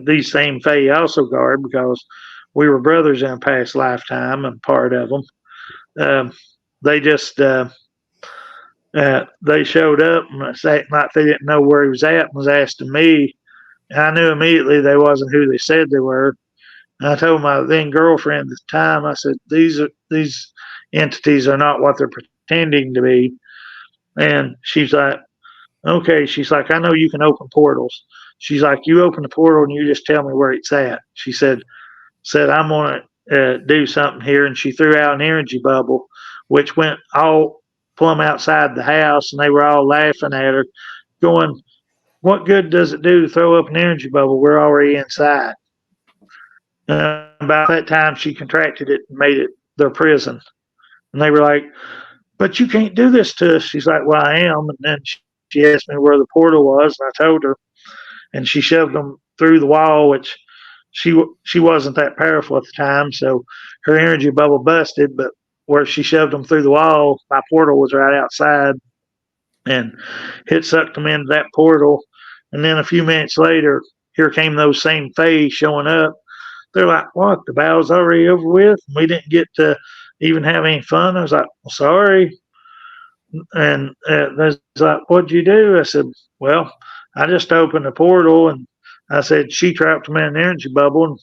these same Fae also guard, because we were brothers in a past lifetime and part of them. They just they showed up and like they didn't know where he was at and was asking me. And I knew immediately they wasn't who they said they were. And I told my then girlfriend at the time, I said, these entities are not what they're pretending to be. And she's like, okay. She's like, I know you can open portals. She's like, you open the portal and you just tell me where it's at. She said I'm going to do something here. And she threw out an energy bubble, which went all plumb outside the house. And they were all laughing at her, going, what good does it do to throw up an energy bubble? We're already inside. And about that time, she contracted it and made it their prison. And they were like, but you can't do this to us. She's like, well, I am. And then she asked me where the portal was, and I told her. And she shoved them through the wall, which she wasn't that powerful at the time, so her energy bubble busted. But where she shoved them through the wall, my portal was right outside, and it sucked them into that portal. And then a few minutes later, here came those same Fae showing up. They're like, what? The battle's already over with? We didn't get to even have any fun? I was like, well, sorry. And they're like, what'd you do? I said, well, I just opened the portal, and I said, she trapped them in an energy bubble, and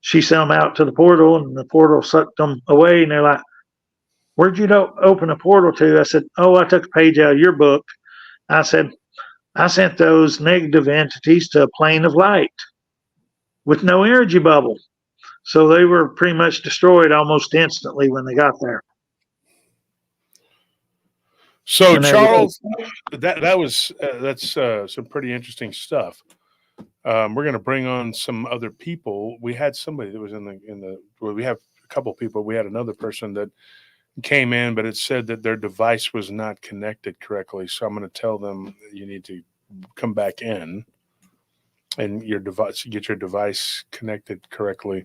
she sent them out to the portal, and the portal sucked them away. And they're like, where'd you open a portal to? I said, oh, I took a page out of your book. I said, I sent those negative entities to a plane of light with no energy bubble. So they were pretty much destroyed almost instantly when they got there. So and everything. Charles, that's some pretty interesting stuff. We're going to bring on some other people. We had somebody that was well, we have a couple people. We had another person that came in, but it said that their device was not connected correctly. So I'm going to tell them you need to come back in and get your device connected correctly.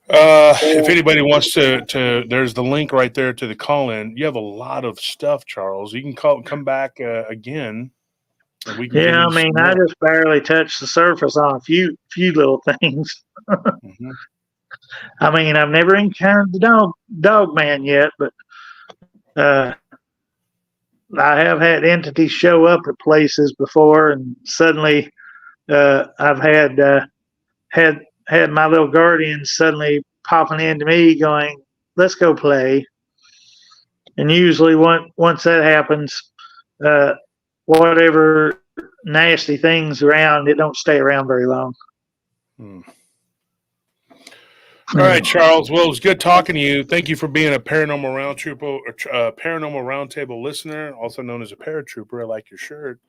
If anybody wants to, there's the link right there to the call in. You have a lot of stuff, Charles. You can come back again. And we can give Yeah, you I mean, some I more. just barely touched the surface on a few little things. Mhm. I mean, I've never encountered the dog man yet, but I have had entities show up at places before, and suddenly I've had my little guardian suddenly popping into me, going, "Let's go play." And usually, once that happens, whatever nasty things around, it don't stay around very long. Hmm. All right, Charles. Well, it was good talking to you. Thank you for being a paranormal roundtable listener, also known as a paratrooper. I like your shirt,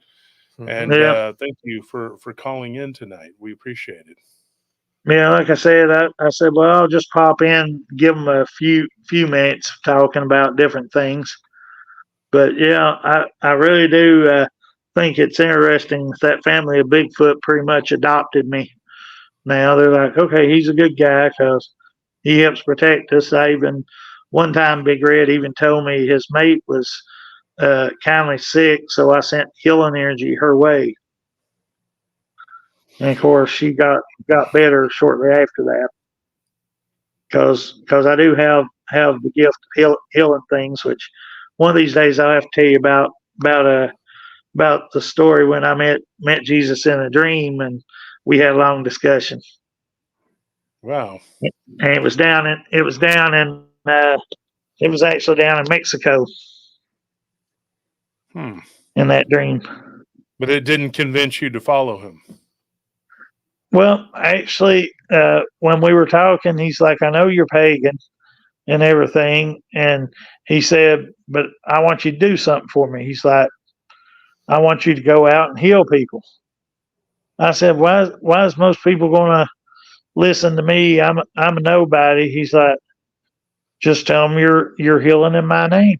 and Yeah. thank you for calling in tonight. We appreciate it. Yeah, like I said, I said, well, I'll just pop in, give them a few minutes talking about different things. But yeah, I really do think it's interesting that family of Bigfoot pretty much adopted me. Now they're like, okay, he's a good guy because he helps protect us. One time Big Red even told me his mate was kindly sick, so I sent healing energy her way. And of course, she got better shortly after that. Because I do have the gift of healing things, which one of these days I'll have to tell you about the story when I met Jesus in a dream, and we had a long discussion. Wow. And it was actually down in Mexico. In that dream. But it didn't convince you to follow him. Well, actually, when we were talking, he's like, I know you're pagan and everything. And he said, but I want you to do something for me. He's like, I want you to go out and heal people. I said, why is most people going to listen to me? I'm a nobody. He's like, just tell them you're healing in my name.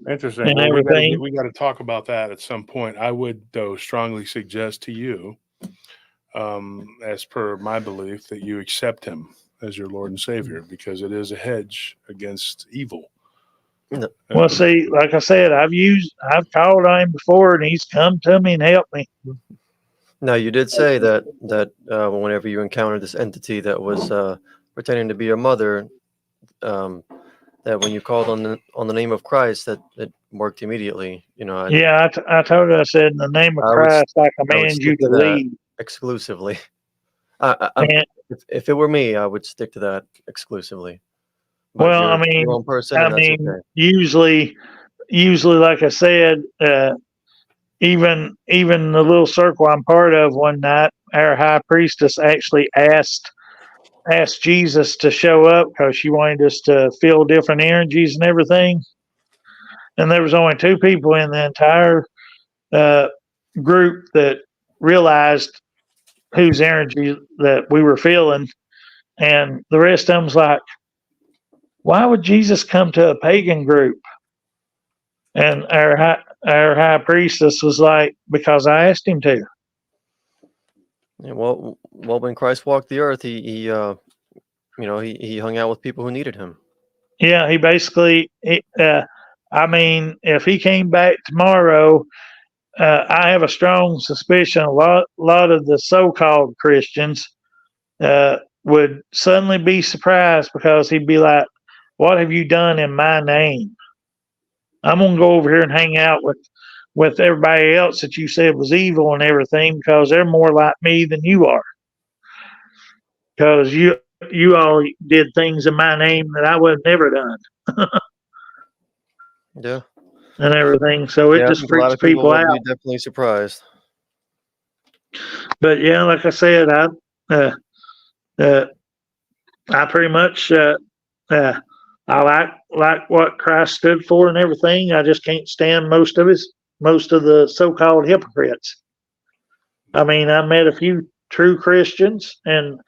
Interesting. And Well, everything. we got to talk about that at some point. I would, though, strongly suggest to you, as per my belief, that you accept him as your Lord and Savior, because it is a hedge against evil. Well, see, like I said, I've called on him before, and he's come to me and helped me. Now, you did say that whenever you encountered this entity that was pretending to be your mother, that when you called on the name of Christ, that it worked immediately. Yeah, I told her, I said, in the name of Christ, I command you to leave. Exclusively. If it were me, I would stick to that exclusively. But well, I mean, your own person, okay. usually, like I said, even the little circle I'm part of one night, our high priestess actually asked Jesus to show up because she wanted us to feel different energies and everything. And there was only 2 people in the entire group that realized whose energy that we were feeling, and the rest of them's like, why would Jesus come to a pagan group? And our high priestess was like, because I asked him to. Yeah, well, when Christ walked the earth, he hung out with people who needed him. Yeah, he basically, I mean, if he came back tomorrow, I have a strong suspicion a lot of the so-called Christians would suddenly be surprised, because he'd be like, what have you done in my name? I'm going to go over here and hang out with everybody else that you said was evil and everything, because they're more like me than you are. Because you all did things in my name that I would have never done. Yeah. And everything. So it just freaks people out. Will be definitely surprised. But yeah, like I said, I pretty much I like what Christ stood for and everything. I just can't stand most of the so-called hypocrites. I mean, I met a few true Christians, and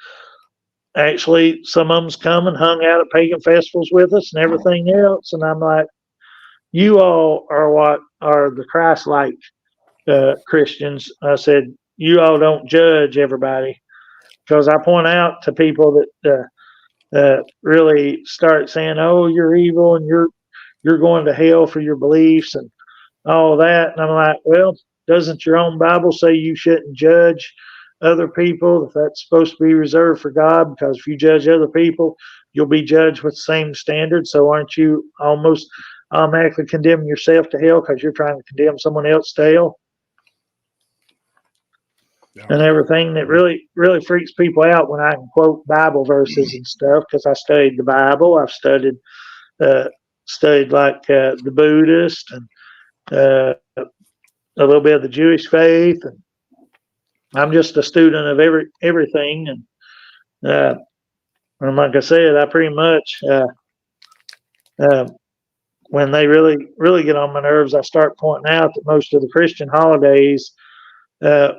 actually some of them's come and hung out at pagan festivals with us and everything else. And I'm like, you all are what are the Christ-like Christians. I said, you all don't judge everybody, because I point out to people that really start saying, "Oh, you're evil and you're going to hell for your beliefs and all that." And I'm like, well, doesn't your own Bible say you shouldn't judge other people? If that's supposed to be reserved for God, because if you judge other people, you'll be judged with the same standard. So aren't you almost automatically condemning yourself to hell because you're trying to condemn someone else to hell? And everything that really freaks people out when I can quote Bible verses and stuff, because I studied the Bible. I've studied like the Buddhist and a little bit of the Jewish faith, and I'm just a student of everything. And like I said, I pretty much when they really get on my nerves, I start pointing out that most of the Christian holidays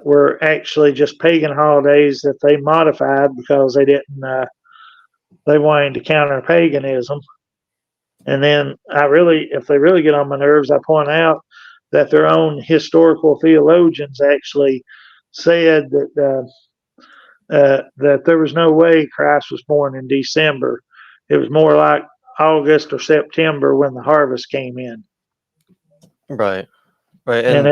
were actually just pagan holidays that they modified because they wanted to counter paganism. And then if they really get on my nerves, I point out that their own historical theologians actually said that there was no way Christ was born in December. It was more like August or September when the harvest came in. Right. And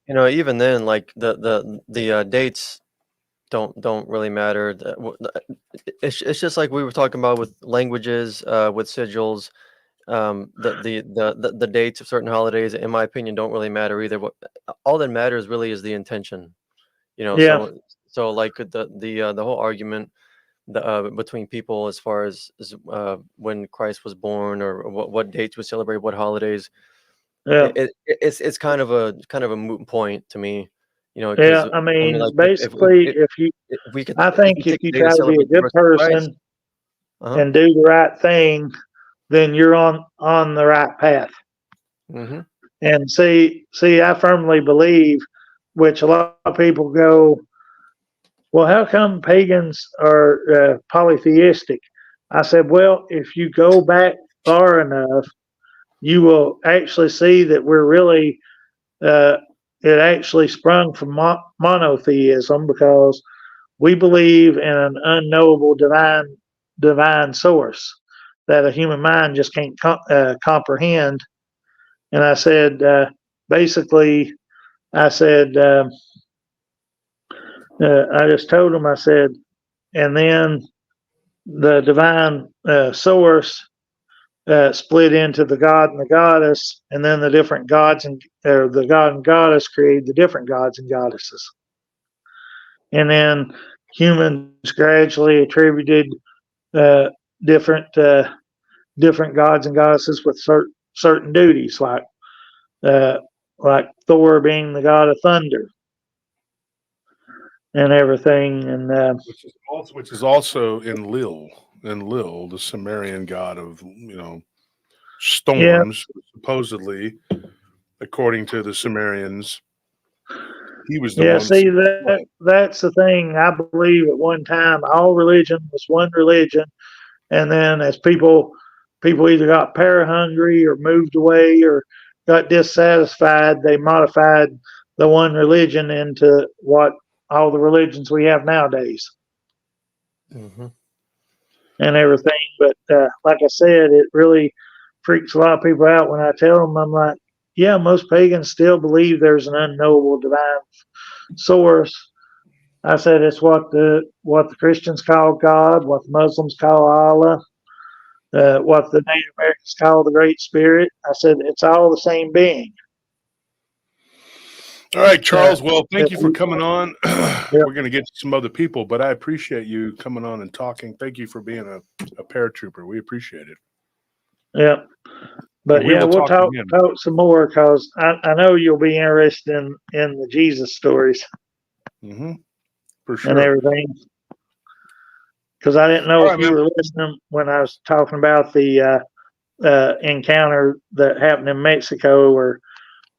Even then, like the dates don't really matter. It's just like we were talking about with languages, with sigils. The dates of certain holidays, in my opinion, don't really matter either. All that matters really is the intention. Yeah. So like the whole argument between people as far as when Christ was born, or what dates we celebrate, what holidays. Yeah. It's kind of a moot point to me, Yeah, I mean, like basically, if you take try a day to to be a celebrate the good birth of Christ. person and do the right thing, then you're on the right path. Mm-hmm. And see, I firmly believe, which a lot of people go, well, how come pagans are polytheistic? I said, well, if you go back far enough, you will actually see that we're really, it actually sprung from monotheism, because we believe in an unknowable divine source that a human mind just can't comprehend. And I said, basically, I said, I just told him, I said, and then the divine source split into the god and the goddess, and then the different gods or the god and goddess created the different gods and goddesses. And then humans gradually attributed different gods and goddesses with certain duties, like Thor being the god of thunder and everything, and which is also in Lil, the Sumerian god of storms. Yeah. Supposedly, according to the Sumerians, he was the one. See, that's the thing. I believe at one time all religion was one religion, and then as people either got power hungry or moved away or got dissatisfied, they modified the one religion into what all the religions we have nowadays. Mm-hmm. And everything. But like I said, it really freaks a lot of people out when I tell them. I'm like, yeah, most pagans still believe there's an unknowable divine source. I said it's what the Christians call God, what the Muslims call Allah, what the Native Americans call the Great Spirit. I said it's all the same being. All right, Charles. Well, thank you for coming on. We're going to get to some other people, but I appreciate you coming on and talking. Thank you for being a paratrooper. We appreciate it. Yeah. But we'll talk some more, because I know you'll be interested in the Jesus stories. Mm-hmm. For sure. And everything. because I didn't know All if right, you man. were listening when I was talking about the encounter that happened in Mexico where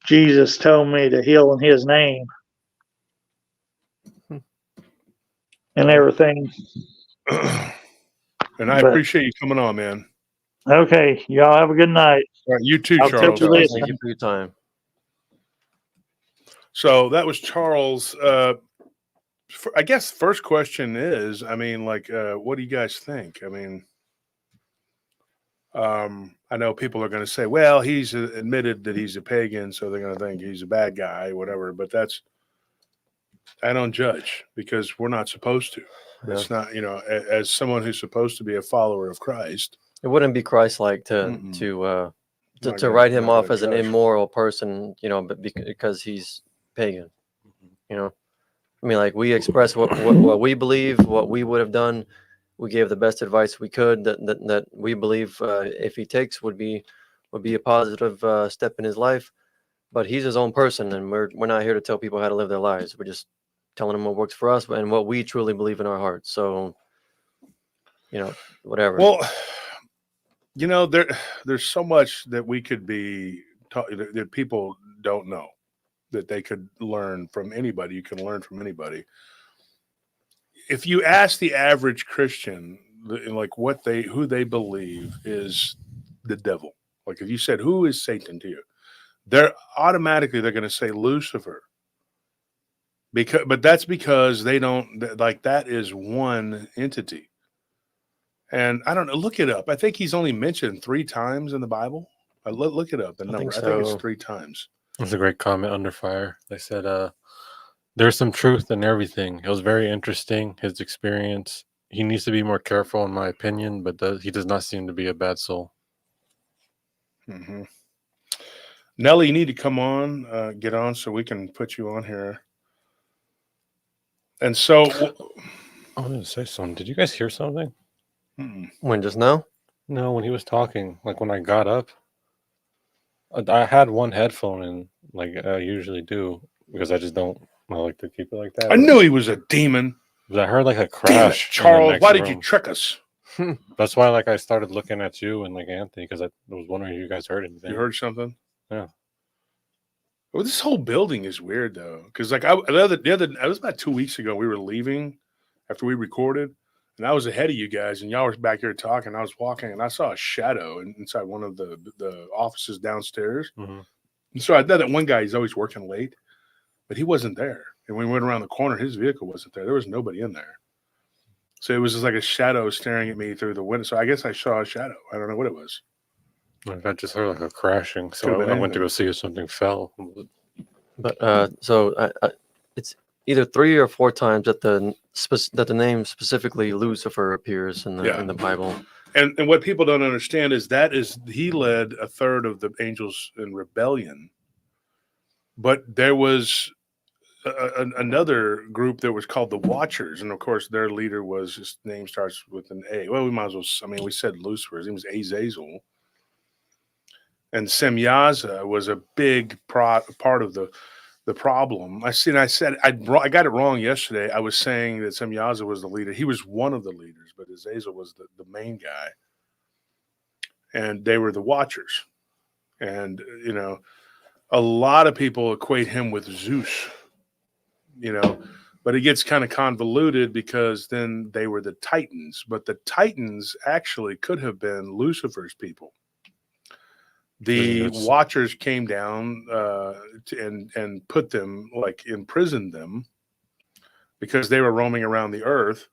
Jesus told me to heal in his name and everything. And I But appreciate you coming on, man. okay, y'all have a good night. All right, you too, I'll Charles. tell you Charles, this. thank you for your time. So that was Charles. I guess first question is, I mean, like, what do you guys think? I mean, I know people are going to say, well, he's admitted that he's a pagan, so they're going to think he's a bad guy, whatever. But I don't judge because we're not supposed to. Yeah. It's not, as someone who's supposed to be a follower of Christ. It wouldn't be Christ-like Mm-mm. to Not to gonna- write him not off gonna as an judge. immoral person, but because he's pagan. I mean, like, we express what we believe, what we would have done. We gave the best advice we could that we believe if he takes would be a positive step in his life. But he's his own person, and we're not here to tell people how to live their lives. We're just telling them what works for us and what we truly believe in our hearts. So, whatever. Well, there's so much that we could be taught that people don't know that they could learn from anybody. You can learn from anybody. If you ask the average Christian, like who they believe is the devil, like if you said, who is Satan to you? They're going to say Lucifer. But that's because they don't like that is one entity. And I don't know, look it up. I think he's only mentioned 3 times in the Bible. Look it up, the number. I think it's 3 times. There's a great comment under fire. They said, there's some truth in everything. It was very interesting, his experience. He needs to be more careful, in my opinion, but he does not seem to be a bad soul. Mm-hmm. Nelly, you need to come on, get on so we can put you on here. And so... I wanted to say something. Did you guys hear something? When, just now? No, when he was talking, like when I got up, I had one headphone in, like I usually do, because I like to keep it like that. I knew he was a demon. But I heard like a crash. Damn it, Charles, why did you trick us? That's why, like, I started looking at you and like Anthony, because I was wondering if you guys heard anything. You heard something? Yeah. Well, this whole building is weird though, because like it was about 2 weeks ago. We were leaving after we recorded, and I was ahead of you guys, and y'all were back here talking. I was walking, and I saw a shadow inside one of the offices downstairs. Mm-hmm. And so I know that one guy, he's always working late, but he wasn't there. And when we went around the corner, his vehicle wasn't there. There was nobody in there. So it was just like a shadow staring at me through the window. So I guess I saw a shadow. I don't know what it was. Like, I just heard like a crashing, so I went to go see if something fell. But so it's either 3 or 4 times that the name specifically Lucifer appears in the Bible. And what people don't understand is he led a third of the angels in rebellion, but there was another group that was called the Watchers, and of course their leader was, his name starts with an A. Well, we might as well. I mean, we said Lucifer. His name was Azazel, and Semyaza was a big part of the problem. I said I got it wrong yesterday. I was saying that Semyaza was the leader. He was one of the leaders, but Azazel was the main guy. And they were the Watchers. And, a lot of people equate him with Zeus, but it gets kind of convoluted because then they were the Titans. But the Titans actually could have been Lucifer's people. The Watchers came down and put them, like, imprisoned them because they were roaming around the earth.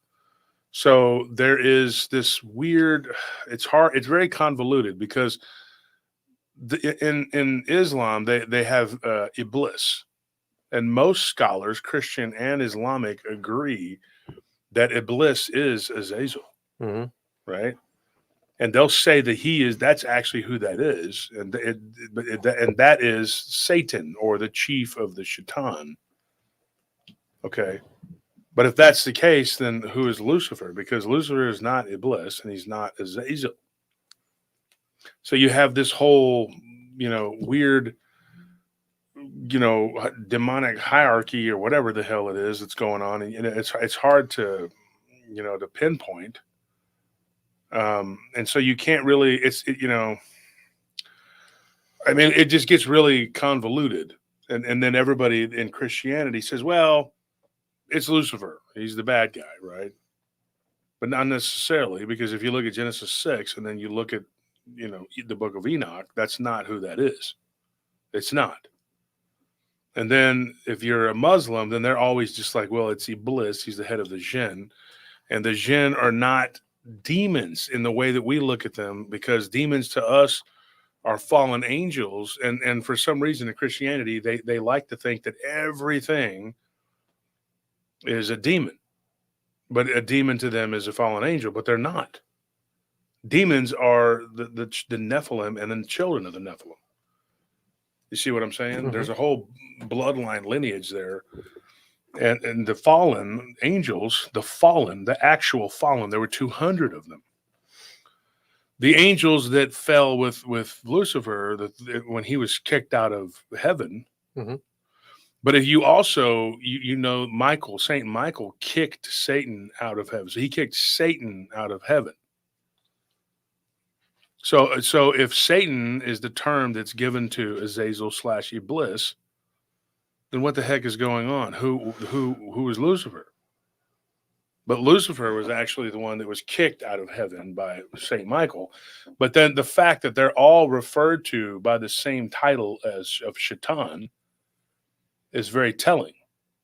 So there is this weird, it's very convoluted because in Islam, they have Iblis. And most scholars, Christian and Islamic, agree that Iblis is Azazel, right? And they'll say that that's actually who that is. And that is Satan, or the chief of the Shaitan. Okay. But if that's the case, then who is Lucifer? Because Lucifer is not Iblis and he's not Azazel. So you have this whole, weird, demonic hierarchy or whatever the hell it is that's going on. And it's hard to, to pinpoint. And so you can't really, I mean, it just gets really convoluted. And then everybody in Christianity says, well, it's Lucifer. He's the bad guy, right? But not necessarily, because if you look at Genesis 6 and then you look at, the book of Enoch, that's not who that is. It's not. And then if you're a Muslim, then they're always just like, well, it's Iblis. He's the head of the jinn. And the jinn are not demons in the way that we look at them, because demons to us are fallen angels. And for some reason in Christianity, they like to think that everything is a demon. But a demon to them is a fallen angel, but they're not. Demons are the Nephilim and then children of the Nephilim. You see what I'm saying? Mm-hmm. There's a whole bloodline lineage there. And the fallen angels, the actual fallen, there were 200 of them. The angels that fell with Lucifer when he was kicked out of heaven. Mm-hmm. But if you also, Michael, Saint Michael kicked Satan out of heaven. So he kicked Satan out of heaven. So if Satan is the term that's given to Azazel / Iblis, then what the heck is going on? Who is Lucifer? But Lucifer was actually the one that was kicked out of heaven by Saint Michael. But then the fact that they're all referred to by the same title as of Shaitan is very telling,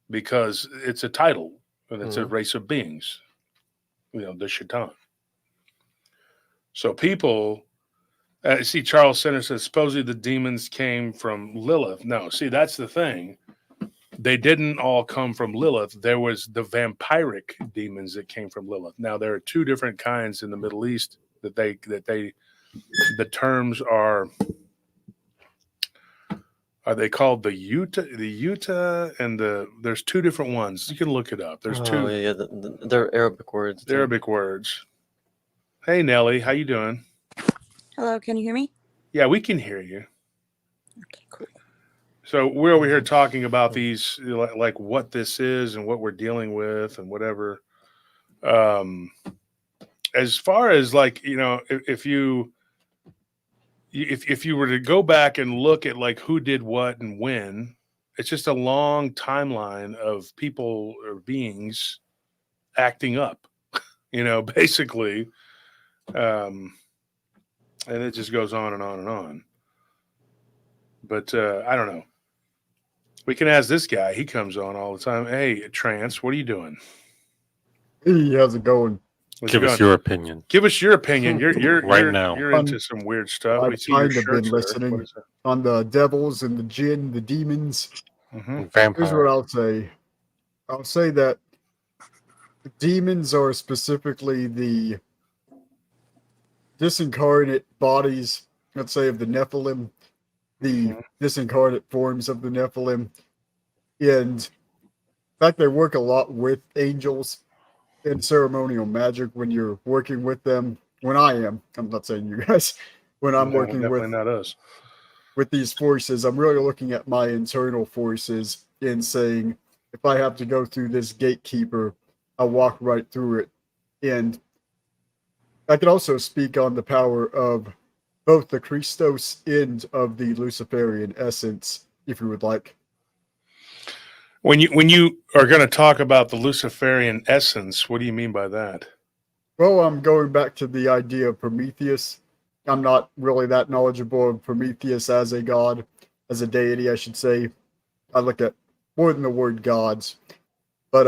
because it's a title and it's a race of beings, the Shaitan. So people, see, Charles Center says, supposedly the demons came from Lilith. No, see, that's the thing. They didn't all come from Lilith. There was the vampiric demons that came from Lilith. Now, there are two different kinds in the Middle East that the terms are they called the Yuta and there's two different ones. You can look it up. There's two. Yeah, they're Arabic words. They're Arabic words. Hey, Nelly, how you doing? Hello, can you hear me? Yeah, we can hear you. Okay, cool. So we're over here talking about these, like what this is and what we're dealing with and whatever. As far as if you were to go back and look at like who did what and when, it's just a long timeline of people or beings acting up, basically. And it just goes on and on and on. But I don't know. We can ask this guy. He comes on all the time. Hey, Trance, what are you doing? Hey, how's it going? Give us your opinion. Give us your opinion. You're now. You're into some weird stuff. I've We see your kind of been shirts listening on the devils and the jinn, the demons. Mm-hmm. Here's Vampire. what I'll say. I'll say that the demons are specifically the disincarnate bodies, let's say, of the Nephilim, the disincarnate forms of the Nephilim. And in fact, they work a lot with angels in ceremonial magic when you're working with them. I'm not saying you guys, when I'm working definitely not us. with these forces, I'm really looking at my internal forces and saying, if I have to go through this gatekeeper, I'll walk right through it. And I can also speak on the power of both the Christos and of the Luciferian essence, if you would like. When you are going to talk about the Luciferian essence, what do you mean by that? Well, I'm going back to the idea of Prometheus. I'm not really that knowledgeable of Prometheus as a god, as a deity, I should say. I look at more than the word gods. But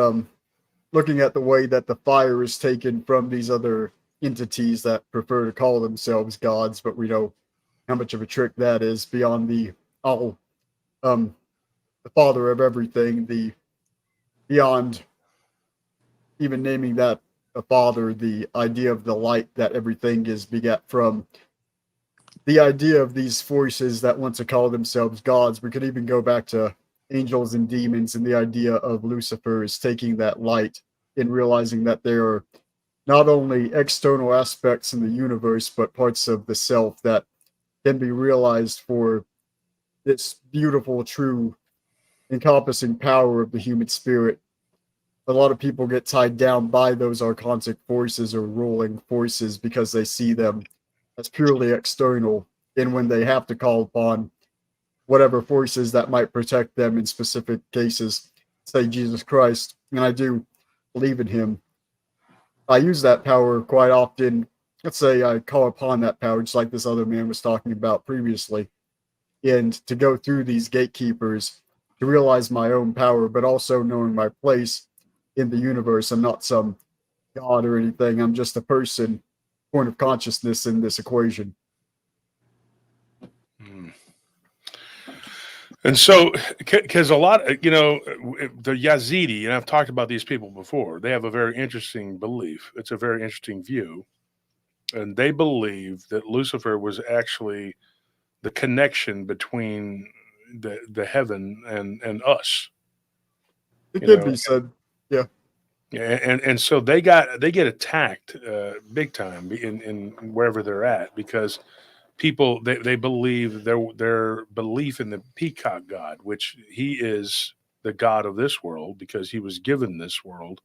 looking at the way that the fire is taken from these other entities that prefer to call themselves gods, but we know how much of a trick that is beyond the father of everything, beyond even naming that a father, the idea of the light that everything is begat from. The idea of these forces that want to call themselves gods, we could even go back to angels and demons, and the idea of Lucifer is taking that light and realizing that there are not only external aspects in the universe, but parts of the self that can be realized for this beautiful, true, encompassing power of the human spirit. a lot of people get tied down by those archontic forces or ruling forces because they see them as purely external. And when they have to call upon whatever forces that might protect them in specific cases, say Jesus Christ, and I do believe in him, I use that power quite often. Let's say I call upon that power, just like this other man was talking about previously, and to go through these gatekeepers to realize my own power, but also knowing my place in the universe. I'm not some god or anything. I'm just a person, point of consciousness in this equation. And so, because a lot, the Yazidi, and I've talked about these people before, they have a very interesting belief. It's a very interesting view. And they believe that Lucifer was actually the connection between the heaven and us. It can be said. Yeah. And so they get attacked big time in wherever they're at, because people they believe their belief in the peacock god, which he is the god of this world because he was given this world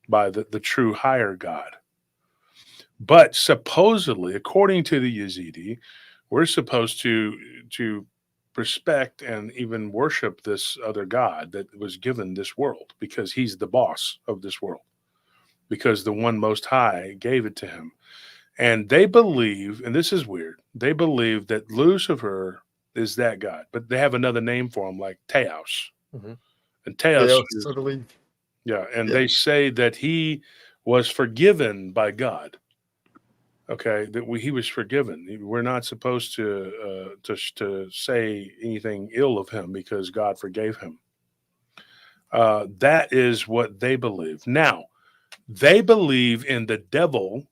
by the true higher god. But supposedly, according to the Yazidi, we're supposed to respect and even worship this other god that was given this world because he's the boss of this world, because the one most high gave it to him. And they believe, and this is weird, they believe that Lucifer is that god, but they have another name for him, like Teos. Mm-hmm. And Teos I believe. Yeah, and they say that he was forgiven by God. Okay, that he was forgiven. We're not supposed to say anything ill of him because God forgave him. That is what they believe. Now, they believe in the devil.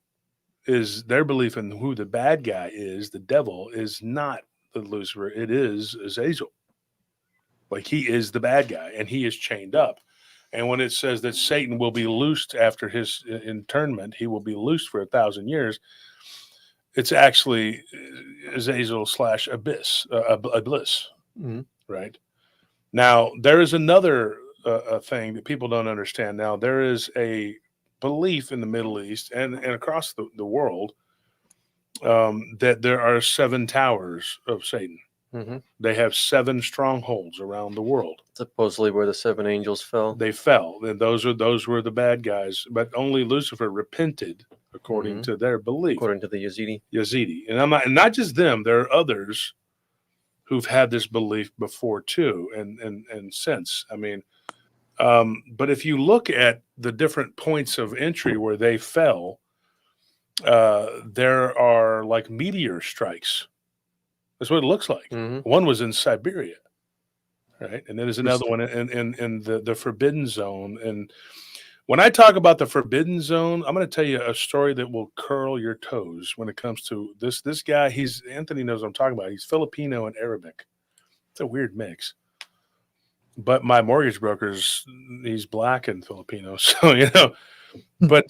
Is their belief in who the bad guy is? The devil is not the Lucifer. It is Azazel. Like, he is the bad guy, and he is chained up. And when it says that Satan will be loosed after his internment, he will be loosed for 1,000 years. It's actually Azazel / Abyss, Mm-hmm. right? Now, there is another thing that people don't understand. Now, there is a belief in the Middle East and across the world that there are 7 towers of Satan. Mm-hmm. They have 7 strongholds around the world. Supposedly where the 7 angels fell. They fell, and those were the bad guys. But only Lucifer repented, according to their belief. According to the Yazidi, and not just them. There are others who've had this belief before too, and since. I mean, but if you look at the different points of entry where they fell, there are like meteor strikes. That's what it looks like. Mm-hmm. One was in Siberia, right? And then there's another one in the Forbidden Zone. And when I talk about the Forbidden Zone, I'm going to tell you a story that will curl your toes when it comes to this guy. Anthony knows what I'm talking about. He's Filipino and Arabic. It's a weird mix. But my mortgage broker's, he's black and Filipino. So, but,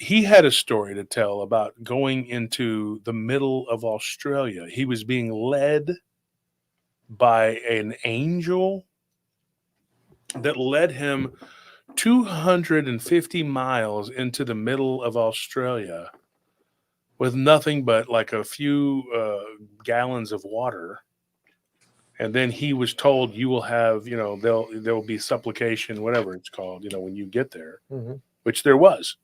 he had a story to tell about going into the middle of Australia. He was being led by an angel that led him 250 miles into the middle of Australia with nothing but like a few gallons of water. And then he was told, you will have, there will be supplication, whatever it's called, when you get there, which there was.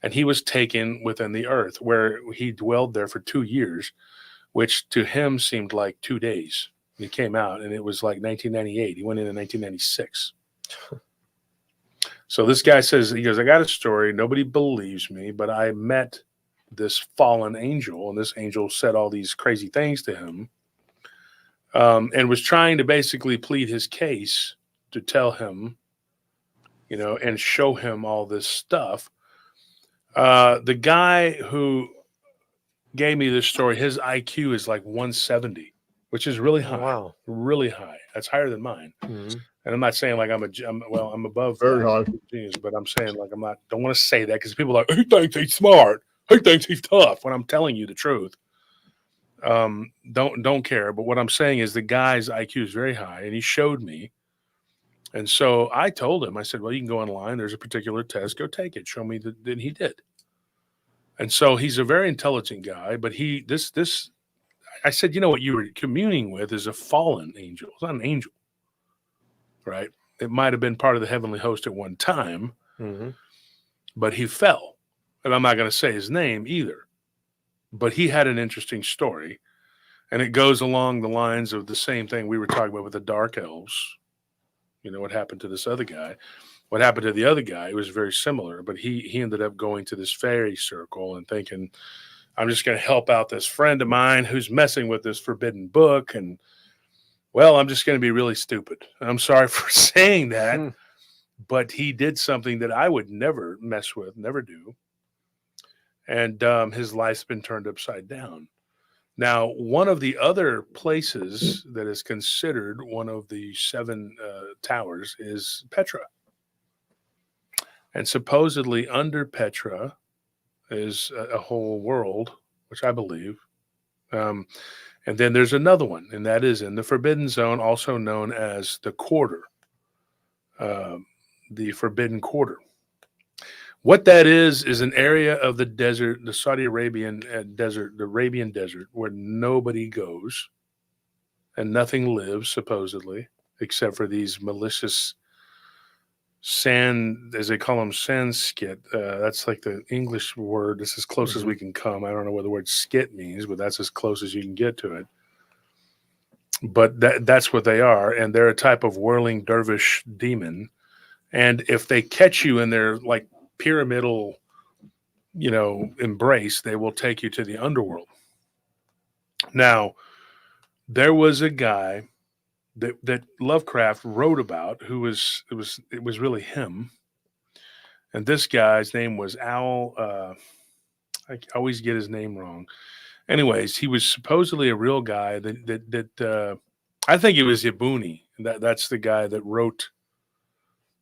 And he was taken within the earth, where he dwelled there for 2 years, which to him seemed like 2 days. He came out, and it was like 1998. He went in 1996. So this guy says, he goes, I got a story. Nobody believes me, but I met this fallen angel, and this angel said all these crazy things to him, and was trying to basically plead his case to tell him, and show him all this stuff. The guy who gave me this story, his IQ is like 170, which is really high. Wow. Really high. That's higher than mine. Mm-hmm. And I'm not saying like I'm above Very high. genius, but I'm saying like don't want to say that because people are like, he thinks he's smart. He thinks he's tough, when I'm telling you the truth. Don't care. But what I'm saying is the guy's IQ is very high, and he showed me And so I told him, I said, well, you can go online. There's a particular test. Go take it. Show me that. And he did. And so he's a very intelligent guy, but I said, you know what you were communing with is a fallen angel. It's not an angel, right? It might have been part of the heavenly host at one time, but he fell. And I'm not going to say his name either, but he had an interesting story. And it goes along the lines of the same thing we were talking about with the dark elves. You know, what happened to this other guy? What happened to the other guy? It was very similar, but he ended up going to this fairy circle and thinking, I'm just going to help out this friend of mine who's messing with this forbidden book. And, well, I'm just going to be really stupid. I'm sorry for saying that, but he did something that I would never mess with, never do. And his life's been turned upside down. Now, one of the other places that is considered one of the 7 towers is Petra. And supposedly under Petra is a whole world, which I believe. And then there's another one, and that is in the Forbidden Zone, also known as the Quarter, the Forbidden Quarter. What that is an area of the desert, the Saudi Arabian desert, the Arabian desert, where nobody goes and nothing lives, supposedly, except for these malicious sand, as they call them, sand skit. That's like the English word. It's as close as we can come. I don't know what the word skit means, but that's as close as you can get to it. But that's what they are, and they're a type of whirling dervish demon. And if they catch you in their like pyramidal, embrace, they will take you to the underworld. Now, there was a guy that Lovecraft wrote about it was really him. And this guy's name was Al, I always get his name wrong. Anyways, he was supposedly a real guy that I think it was Ibuni. That's the guy that wrote,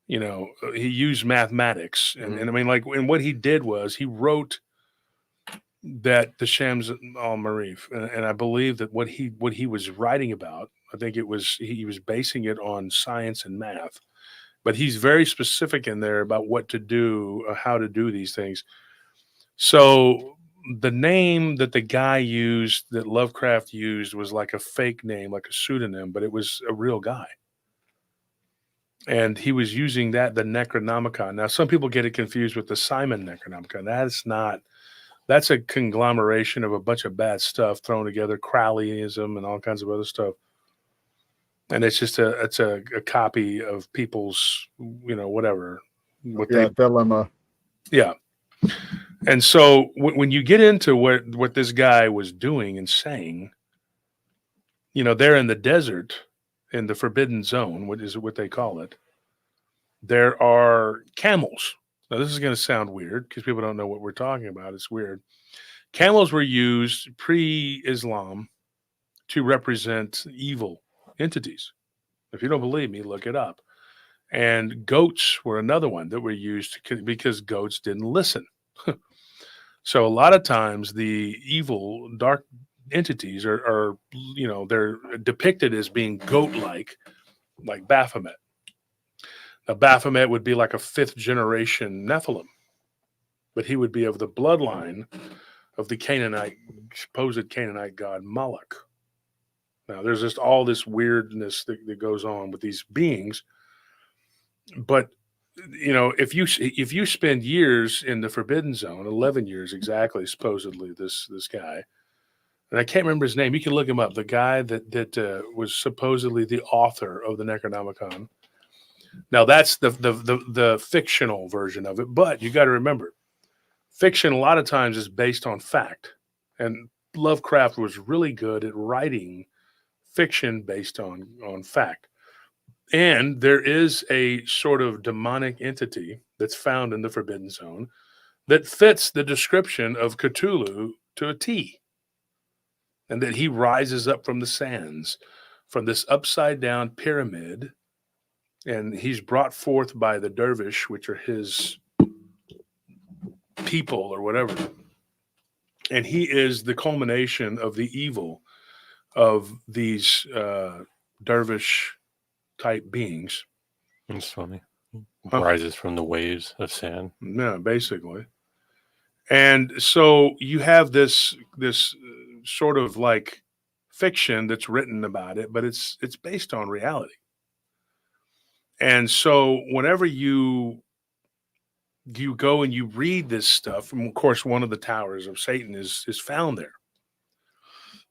he used mathematics. And I mean, and what he did was he wrote that the Shams al-Marif. And I believe that what he was writing about, I think he was basing it on science and math. But he's very specific in there about what to do, how to do these things. So the name that the guy used, that Lovecraft used, was like a fake name, like a pseudonym, but it was a real guy. And he was using the Necronomicon. Now, some people get it confused with the Simon Necronomicon. That's a conglomeration of a bunch of bad stuff thrown together, Crowleyism and all kinds of other stuff. And it's just a copy of people's, whatever. Dilemma. Yeah. And so when you get into what this guy was doing and saying, they're in the desert, in the Forbidden Zone, what is what they call it, there are camels. Now, this is going to sound weird because people don't know what we're talking about. It's weird. Camels were used pre-Islam to represent evil entities. If you don't believe me, look it up. And goats were another one that were used because goats didn't listen. So a lot of times the evil, dark entities are they're depicted as being goat-like, like Baphomet. Now, Baphomet would be like a 5th generation Nephilim, but he would be of the bloodline of the supposed Canaanite god Moloch. Now, there's just all this weirdness that goes on with these beings. But, if you spend years in the Forbidden Zone, 11 years exactly, supposedly, this guy, and I can't remember his name. You can look him up. The guy that was supposedly the author of the Necronomicon. Now, that's the fictional version of it. But you got to remember, fiction a lot of times is based on fact. And Lovecraft was really good at writing fiction based on fact. And there is a sort of demonic entity that's found in the Forbidden Zone that fits the description of Cthulhu to a T. And that he rises up from the sands, from this upside down pyramid, and he's brought forth by the dervish, which are his people or whatever. And he is the culmination of the evil of these dervish type beings. It's funny. Huh? Rises from the waves of sand. Yeah, basically. And so you have this sort of like fiction that's written about it, but it's based on reality. And so whenever you go and you read this stuff, and of course one of the towers of Satan is found there.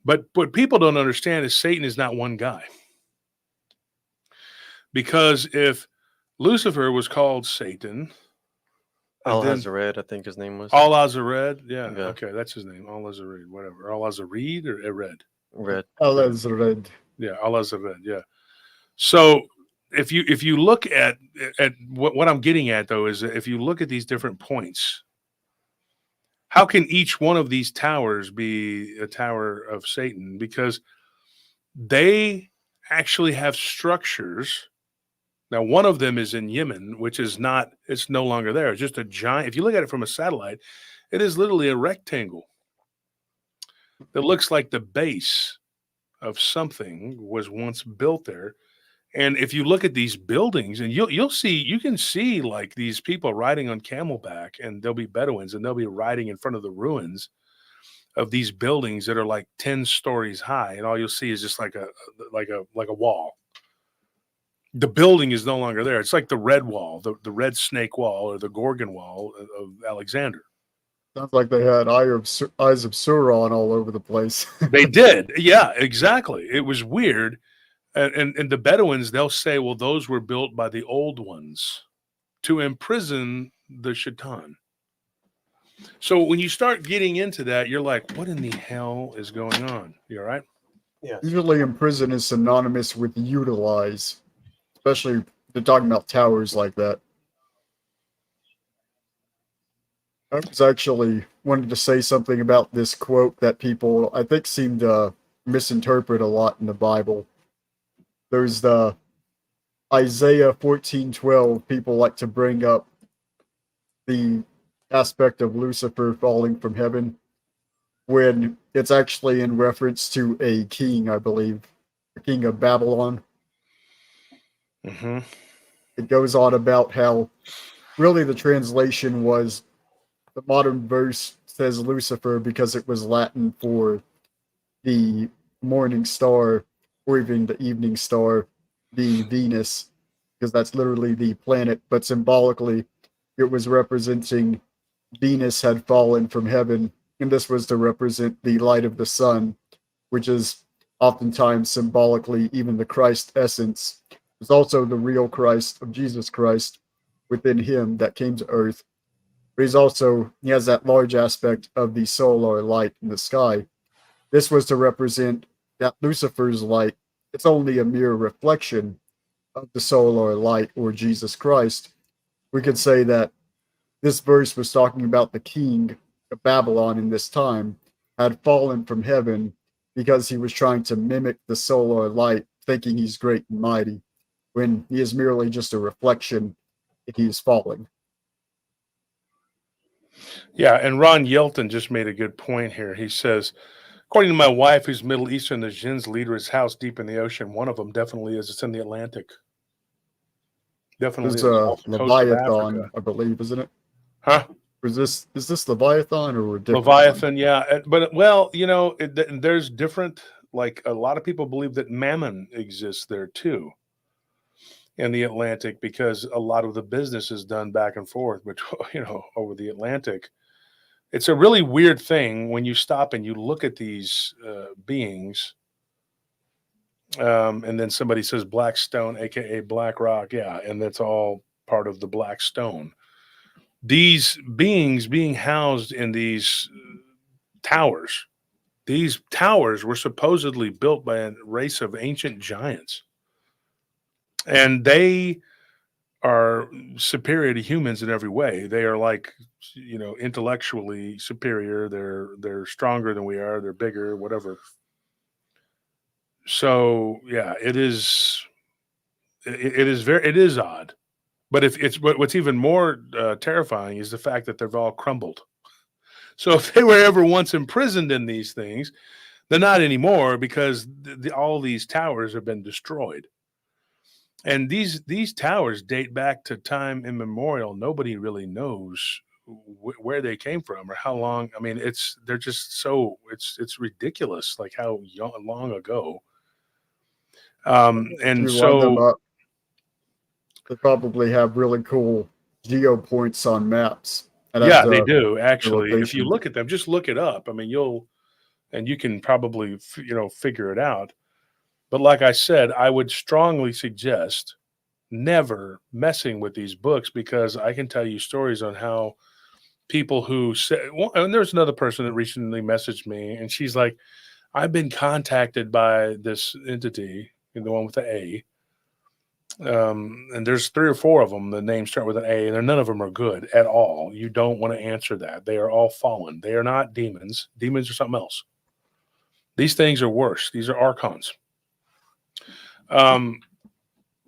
But what people don't understand is Satan is not one guy. Because if Lucifer was called Satan, and then Al-Hazared, I think his name was. Al-Azared, yeah, Yeah. okay, that's his name, Al-Azared, whatever, Al-Azared or Ered, Red. Al-Azred. yeah, Al-Azared, yeah. So if you look at what I'm getting at though is that if you look at these different points, how can each one of these towers be a tower of Satan? Because they actually have structures. Now, one of them is in Yemen, which is not, it's no longer there. It's just a giant, if you look at it from a satellite, it is literally a rectangle that looks like the base of something was once built there. And if you look at these buildings, and you can see like these people riding on camelback, and there'll be Bedouins, and they'll be riding in front of the ruins of these buildings that are like 10 stories high, and all you'll see is just like a wall. The building is no longer there. It's like the red wall, the red snake wall, or the Gorgon wall of Alexander. Sounds like they had eyes of Sauron all over the place. They did. Yeah, exactly. It was weird. And the Bedouins, they'll say, well, those were built by the old ones to imprison the shaitan. So when you start getting into that, you're like, what in the hell is going on? You all right? Yeah. Usually imprison is synonymous with utilize, especially if they're talking about towers like that. I was actually wanted to say something about this quote that people, I think, seem to misinterpret a lot in the Bible. There's the Isaiah 14:12. People like to bring up the aspect of Lucifer falling from heaven when it's actually in reference to a king, I believe, the king of Babylon. Mm-hmm. It goes on about how really the translation was the modern verse says Lucifer because it was Latin for the morning star or even the evening star being Venus, because that's literally the planet, but symbolically it was representing Venus had fallen from heaven, and this was to represent the light of the sun, which is oftentimes symbolically even the Christ essence. It's also the real Christ of Jesus Christ within him that came to earth. But he has that large aspect of the solar light in the sky. This was to represent that Lucifer's light, it's only a mere reflection of the solar light or Jesus Christ. We could say that this verse was talking about the king of Babylon in this time had fallen from heaven because he was trying to mimic the solar light, thinking he's great and mighty, when he is merely just a reflection and he is falling. Yeah, and Ron Yelton just made a good point here. He says, according to my wife, who's Middle Eastern, the jinns leader is house deep in the ocean. One of them definitely is. It's in the Atlantic. Definitely There's is. Off the coast of Leviathan, Africa. I believe, isn't it? Huh? Is this Leviathan or a different Leviathan, one? yeah. But, well, there's different, like a lot of people believe that Mammon exists there too in the Atlantic, because a lot of the business is done back and forth, but over the Atlantic. It's a really weird thing when you stop and you look at these beings, and then somebody says black stone, aka black rock, yeah, and that's all part of the black stone. These beings being housed in these towers. These towers were supposedly built by a race of ancient giants, and they are superior to humans in every way. They are like, intellectually superior. They're stronger than we are. They're bigger, whatever. So yeah, it is odd. But what's even more terrifying is the fact that they've all crumbled. So if they were ever once imprisoned in these things, they're not anymore, because all these towers have been destroyed. And these towers date back to time immemorial. Nobody really knows where they came from or how long. I mean, they're just so it's ridiculous, like how long ago. If And you line them so up, they probably have really cool geo points on maps and at yeah, they do their actually. If you locations. look at them, just look it up. I mean, you can probably figure it out. But like I said, I would strongly suggest never messing with these books because I can tell you stories on how people who say, well, and there's another person that recently messaged me and she's like, I've been contacted by this entity, the one with the A. And there's 3 or 4 of them. The names start with an A, and none of them are good at all. You don't want to answer that. They are all fallen. They are not demons. Demons are something else. These things are worse. These are archons.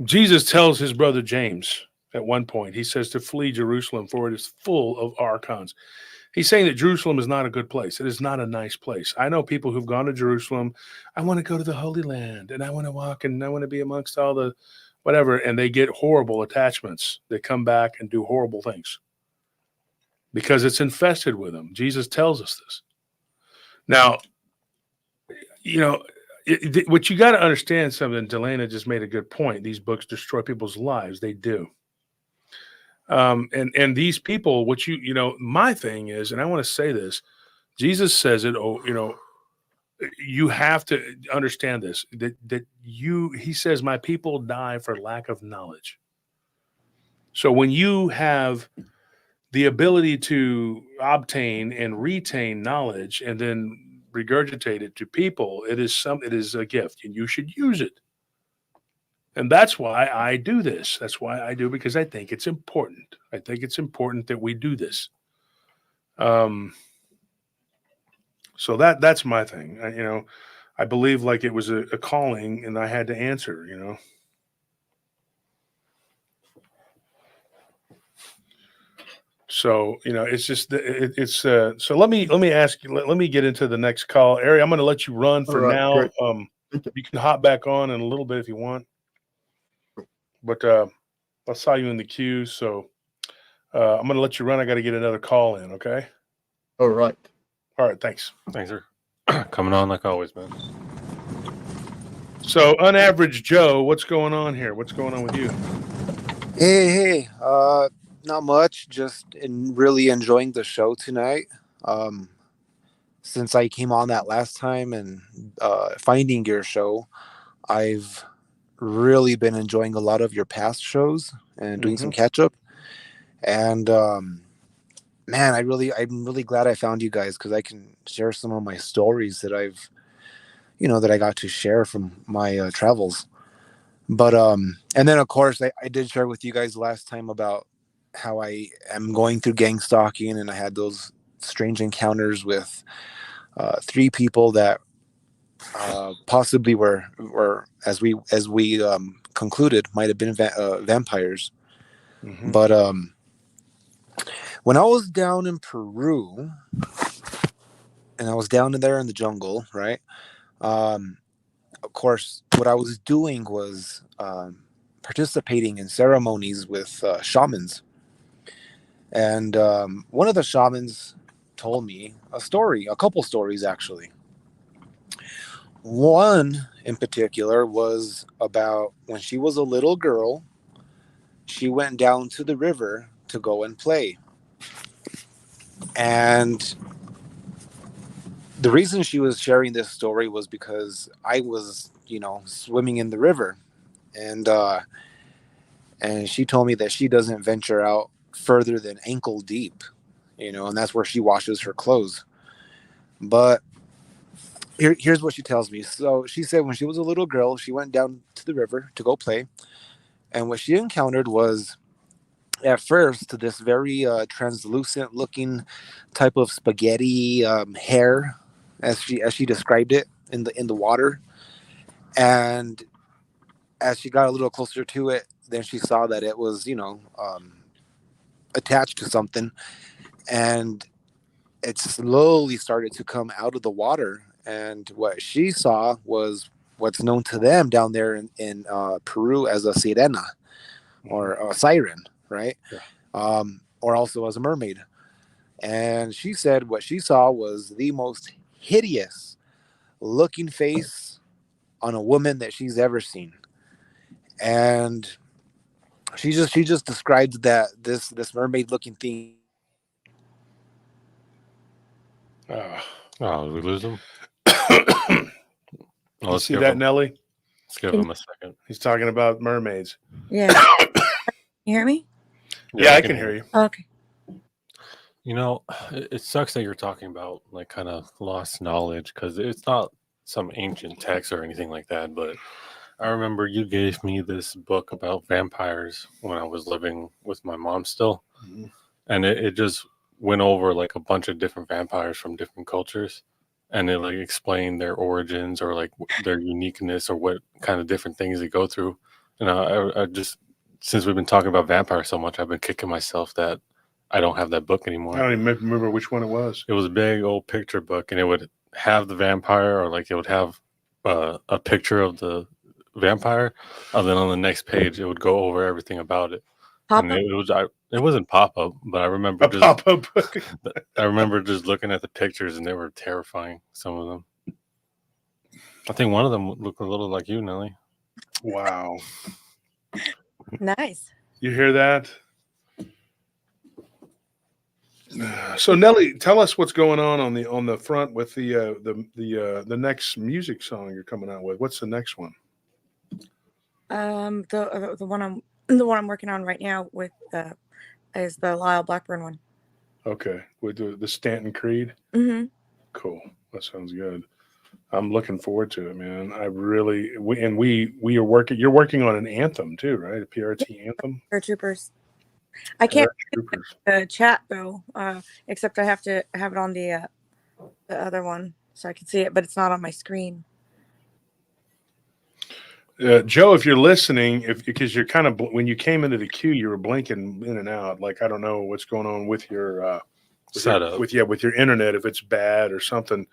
Jesus tells his brother James at one point, he says to flee Jerusalem, for it is full of archons. He's saying that Jerusalem is not a good place. It is not a nice place. I know people who've gone to Jerusalem. I want to go to the Holy Land, and I want to walk, and I want to be amongst all the whatever, and they get horrible attachments. They come back and do horrible things because it's infested with them. Jesus tells us this. Now, what you got to understand something, Delana just made a good point. These books destroy people's lives. They do. And these people, my thing is, and I want to say this, Jesus says it, you have to understand this, he says, my people die for lack of knowledge. So when you have the ability to obtain and retain knowledge and then regurgitate it to people, it is a gift and you should use it. And that's why I do this. That's why I do, because I think it's important. I think it's important that we do this. So that's my thing. I believe like it was a calling and I had to answer, So, it's just, so let me ask you, let me get into the next call. Ari, I'm going to let you run All for right, now. great. You can hop back on in a little bit if you want, but, I saw you in the queue. So, I'm going to let you run. I got to get another call in. Okay. All right. All right. Thanks. Thanks, sir. Coming on like always, man. So, Unaverage Joe, what's going on here? What's going on with you? Hey, not much. Just really enjoying the show tonight. Since I came on that last time and finding your show, I've really been enjoying a lot of your past shows and doing some catch up. And man, I'm really glad I found you guys because I can share some of my stories that that I got to share from my travels. But and then of course I did share with you guys last time about how I am going through gang stalking and I had those strange encounters with 3 people that possibly were as we concluded might have been vampires. But when I was down in Peru and I was down there in the jungle, right? Of course, what I was doing was participating in ceremonies with shamans. And one of the shamans told me a couple stories actually. One in particular was about when she was a little girl, she went down to the river to go and play. And the reason she was sharing this story was because I was, swimming in the river. And she told me that she doesn't venture out further than ankle deep, and that's where she washes her clothes. But here's what she tells me. So she said when she was a little girl, she went down to the river to go play. And what she encountered was at first this very translucent looking type of spaghetti hair, as she described it in the water. And as she got a little closer to it, then she saw that it was, attached to something, and it slowly started to come out of the water. And what she saw was what's known to them down there in Peru as a sirena or a siren, right? Yeah. Or also as a mermaid. And she said what she saw was the most hideous looking face on a woman that she's ever seen. And she just described that this mermaid looking thing. Oh, did we lose him? You Let's see give that, him. Nelly? Let's give him a second. He's talking about mermaids. Yeah. You hear me? Yeah, I can hear you. Okay. You know, it sucks that you're talking about like kind of lost knowledge because it's not some ancient text or anything like that. But I remember you gave me this book about vampires when I was living with my mom still. Mhm. And it just went over like a bunch of different vampires from different cultures. And it like explained their origins or like their uniqueness or what kind of different things they go through. And I just, since we've been talking about vampires so much, I've been kicking myself that I don't have that book anymore. I don't even remember which one it was. It was a big old picture book, and it would have the vampire, or like it would have a picture of the vampire, and then on the next page it would go over everything about it. Pop And up. it wasn't pop up, but I remember A pop-up book. I remember just looking at the pictures, and they were terrifying. Some of them. I think one of them looked a little like you, Nelly. Wow. Nice. You hear that? So Nelly, tell us what's going on the front with the next music song you're coming out with. What's the next one? The one I'm working on right now with is the Lyle Blackburn one. Okay, with the Stanton Creed. Mm-hmm. Cool. That sounds good. I'm looking forward to it, man. I really we are working. You're working on an anthem too, right? A PRT anthem. Paratroopers. I can't Paratroopers. chat though, except I have to have it on the other one so I can see it, but it's not on my screen. Joe, if you're listening, because you're kind of when you came into the queue, you were blinking in and out. Like I don't know what's going on with your setup. With your internet, if it's bad or something.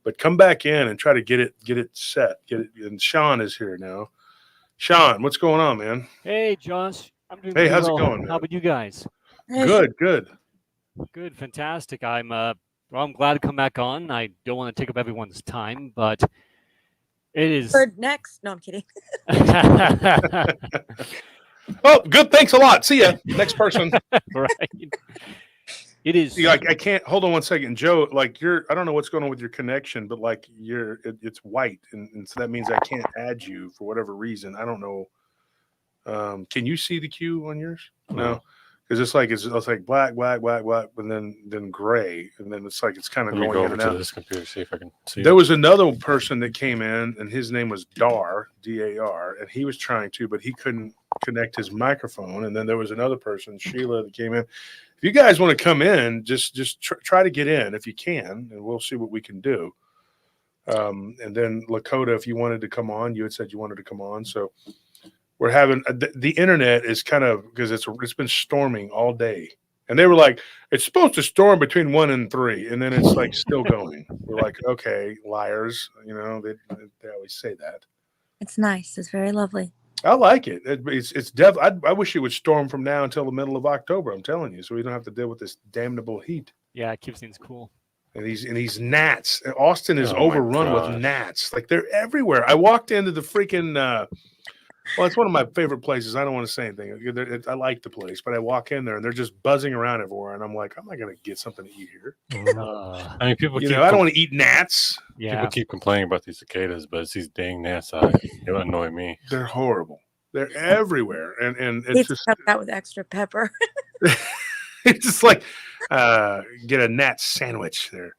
But come back in and try to get it set. And Sean is here now. Sean, what's going on, man? Hey, Josh. I'm doing Hey, pretty how's it well. going, man? How about you guys? Good. Good, fantastic. I'm glad to come back on. I don't want to take up everyone's time, but it is. Bird next. No, I'm kidding. Oh, good. Thanks a lot. See ya. Next person. Right. It is. Like I can't hold on one second, Joe. Like I don't know what's going on with your connection, but like it's white, and so that means I can't add you for whatever reason. I don't know. Can you see the queue on yours? No, because it's like black, and then gray, and then it's like it's kind of Let me going go in over and to out. this computer, see if I can see. There was another person that came in, and his name was Dar, D-A-R, and he was trying to, but he couldn't connect his microphone. And then there was another person, Sheila, that came in. If you guys want to come in, just try to get in if you can, and we'll see what we can do. And then Lakota, if you wanted to come on, you had said you wanted to come on. So we're having the internet is kind of because it's been storming all day. And they were like, it's supposed to storm between 1 and 3, and then it's like still going. We're like, okay, liars. You know, they always say that. It's nice. It's very lovely. I like it. It's I wish it would storm from now until the middle of October. I'm telling you, so we don't have to deal with this damnable heat. Yeah, it keeps things cool. And these gnats. Austin is Oh my overrun with gosh. gnats. Like they're everywhere. I walked into the freaking. Well, it's one of my favorite places. I don't want to say anything. I like the place, but I walk in there and they're just buzzing around everywhere, and I'm like, I'm not gonna get something to eat here. I mean, people. I don't want to eat gnats. Yeah. People keep complaining about these cicadas, but it's these dang gnats. It annoy me. They're horrible. They're everywhere, and It's it's just that with extra pepper. it's just like get a gnat sandwich there.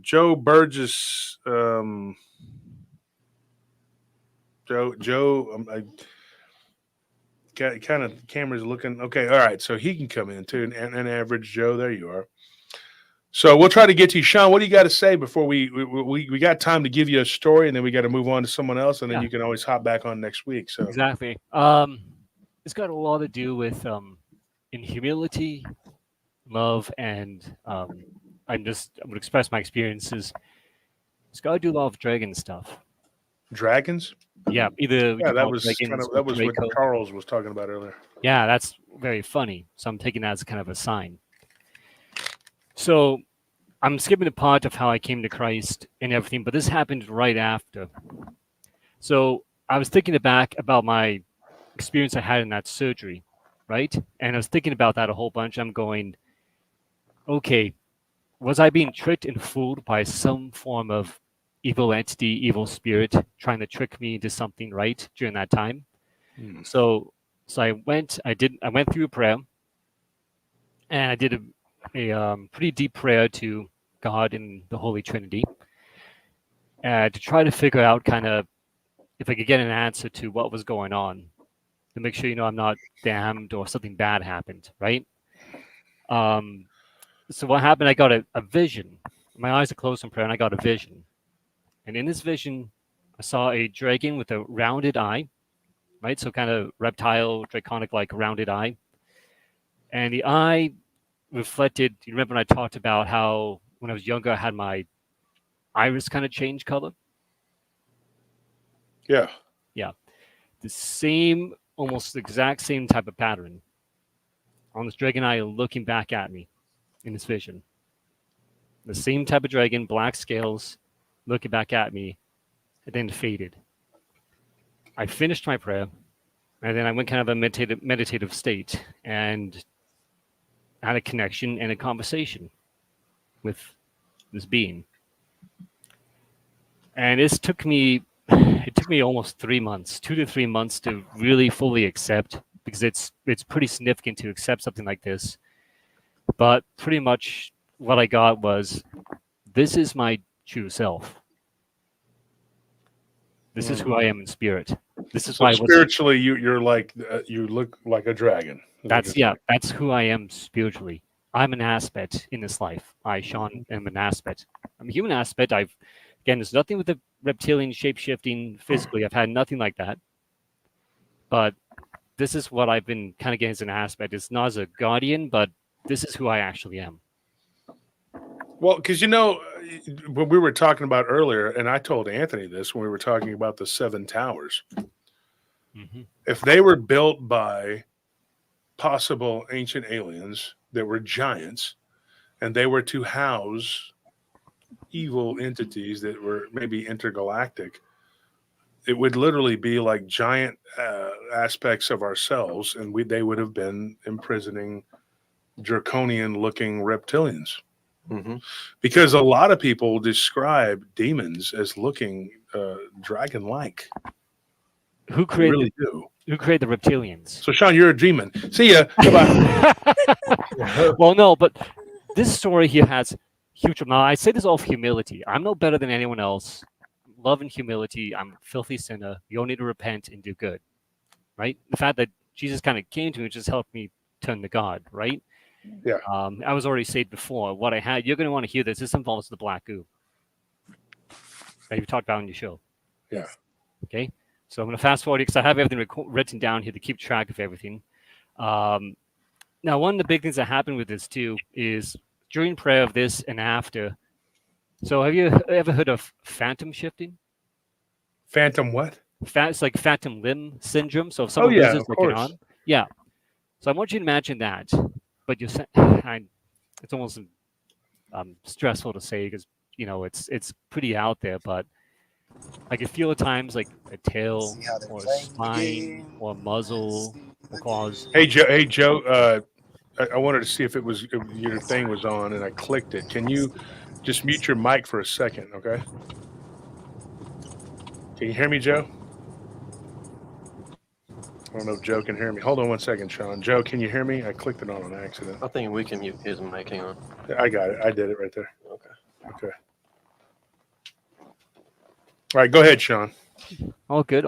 Joe Burgess. Joe, I kind of camera's looking okay. All right, so he can come in too, and average Joe. There you are. So we'll try to get to you, Sean. What do you got to say before we got time to give you a story, and then we got to move on to someone else, and then you can always hop back on next week. So Exactly. It's got a lot to do with in humility, love, and I would express my experiences. It's got to do a lot of dragon stuff. Dragons? Yeah, either Yeah, you that call it was dragons or that was what Draco. Charles was talking about earlier. Yeah, that's very funny. So I'm taking that as kind of a sign. So I'm skipping the part of how I came to Christ and everything, but this happened right after. So I was thinking back about my experience I had in that surgery, right? And I was thinking about that a whole bunch. I'm going, okay, was I being tricked and fooled by some form of evil entity, evil spirit trying to trick me into something, right, during that time? So I went through a prayer, and I did a pretty deep prayer to God and the Holy Trinity, to try to figure out kind of if I could get an answer to what was going on, to make sure I'm not damned or something bad happened, right? So what happened? I got a vision. My eyes are closed in prayer, and I got a vision. And in this vision, I saw a dragon with a rounded eye, right? So kind of reptile, draconic like rounded eye. And the eye reflected, you remember when I talked about how when I was younger, I had my iris kind of change color? Yeah. Yeah. The same, almost exact same type of pattern on this dragon eye looking back at me in this vision. The same type of dragon, black scales, looking back at me, and then faded. I finished my prayer, and then I went kind of a meditative state and had a connection and a conversation with this being. And it took me almost 3 months, 2 to 3 months to really fully accept, because it's pretty significant to accept something like this. But pretty much what I got was, this is my true self. This is who I am in spirit. This is So why spiritually, you're like you look like a dragon. That's who I am spiritually. I'm an aspect in this life. I, Sean, am an aspect. I'm a human aspect. There's nothing with the reptilian shape shifting physically. I've had nothing like that. But this is what I've been kind of getting as an aspect. It's not as a guardian, but this is who I actually am. Well, because when we were talking about earlier, and I told Anthony this when we were talking about the 7 towers. Mm-hmm. If they were built by possible ancient aliens that were giants, and they were to house evil entities that were maybe intergalactic, it would literally be like giant aspects of ourselves, and they would have been imprisoning draconian-looking reptilians. Mm-hmm. Because a lot of people describe demons as looking dragon-like. Who created? They really do. Who created the reptilians? So, Sean, you're a demon. See ya. Goodbye. Well, no, but this story here has huge. Now, I say this all of humility. I'm no better than anyone else. Love and humility. I'm a filthy sinner. You all need to repent and do good, right? The fact that Jesus kind of came to me just helped me turn to God, right? Yeah. I was already saved before. What I had, you're going to want to hear this. This involves the black goo that you've talked about on your show. Yeah. Okay. So I'm going to fast forward because I have everything written down here to keep track of everything. Now, one of the big things that happened with this too is during prayer of this and after. So have you ever heard of phantom shifting? Phantom what? It's like phantom limb syndrome. So if someone loses like an arm, yeah. So I want you to imagine that, but it's almost stressful to say because it's pretty out there, but I can feel at times like a tail or a spine or a muzzle or claws. Hey Joe. I wanted to see if your thing was on, and I clicked it. Can you just mute your mic for a second, okay? Can you hear me, Joe? I don't know if Joe can hear me. Hold on one second, Sean. Joe, can you hear me? I clicked it on accident. I think we can mute his mic. Hang on. I got it. I did it right there. Okay. All right, go ahead, Sean. All good.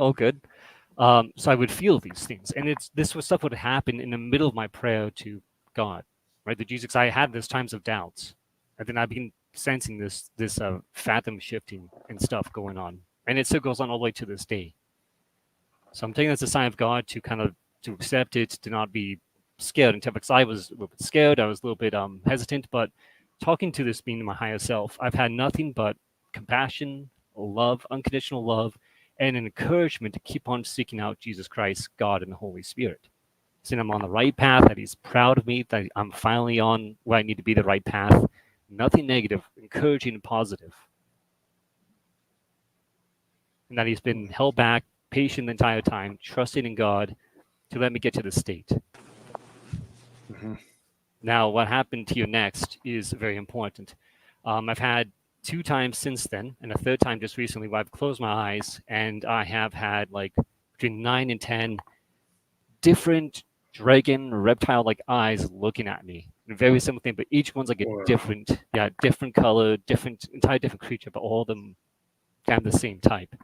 So I would feel these things, and this was stuff would happen in the middle of my prayer to God, right? The Jesus, I had these times of doubts, and then I began sensing this fathom shifting and stuff going on, and it still goes on all the way to this day. So I'm taking this as a sign of God to kind of to accept it, to not be scared. And because I was a little bit scared, I was a little bit hesitant, but talking to this being my higher self, I've had nothing but compassion, love, unconditional love, and an encouragement to keep on seeking out Jesus Christ, God, and the Holy Spirit. Saying I'm on the right path, that he's proud of me, that I'm finally on where I need to be, the right path. Nothing negative, encouraging and positive. And that he's been held back, patient the entire time, trusting in God to let me get to the state. Mhm. Now, what happened to you next is very important. I've had 2 times since then, and a 3rd time just recently, where I've closed my eyes and I have had like between 9 and 10 different dragon reptile-like eyes looking at me. A very simple thing, but each one's like a Wow. different color, entire different creature, but all of them kind of the same type.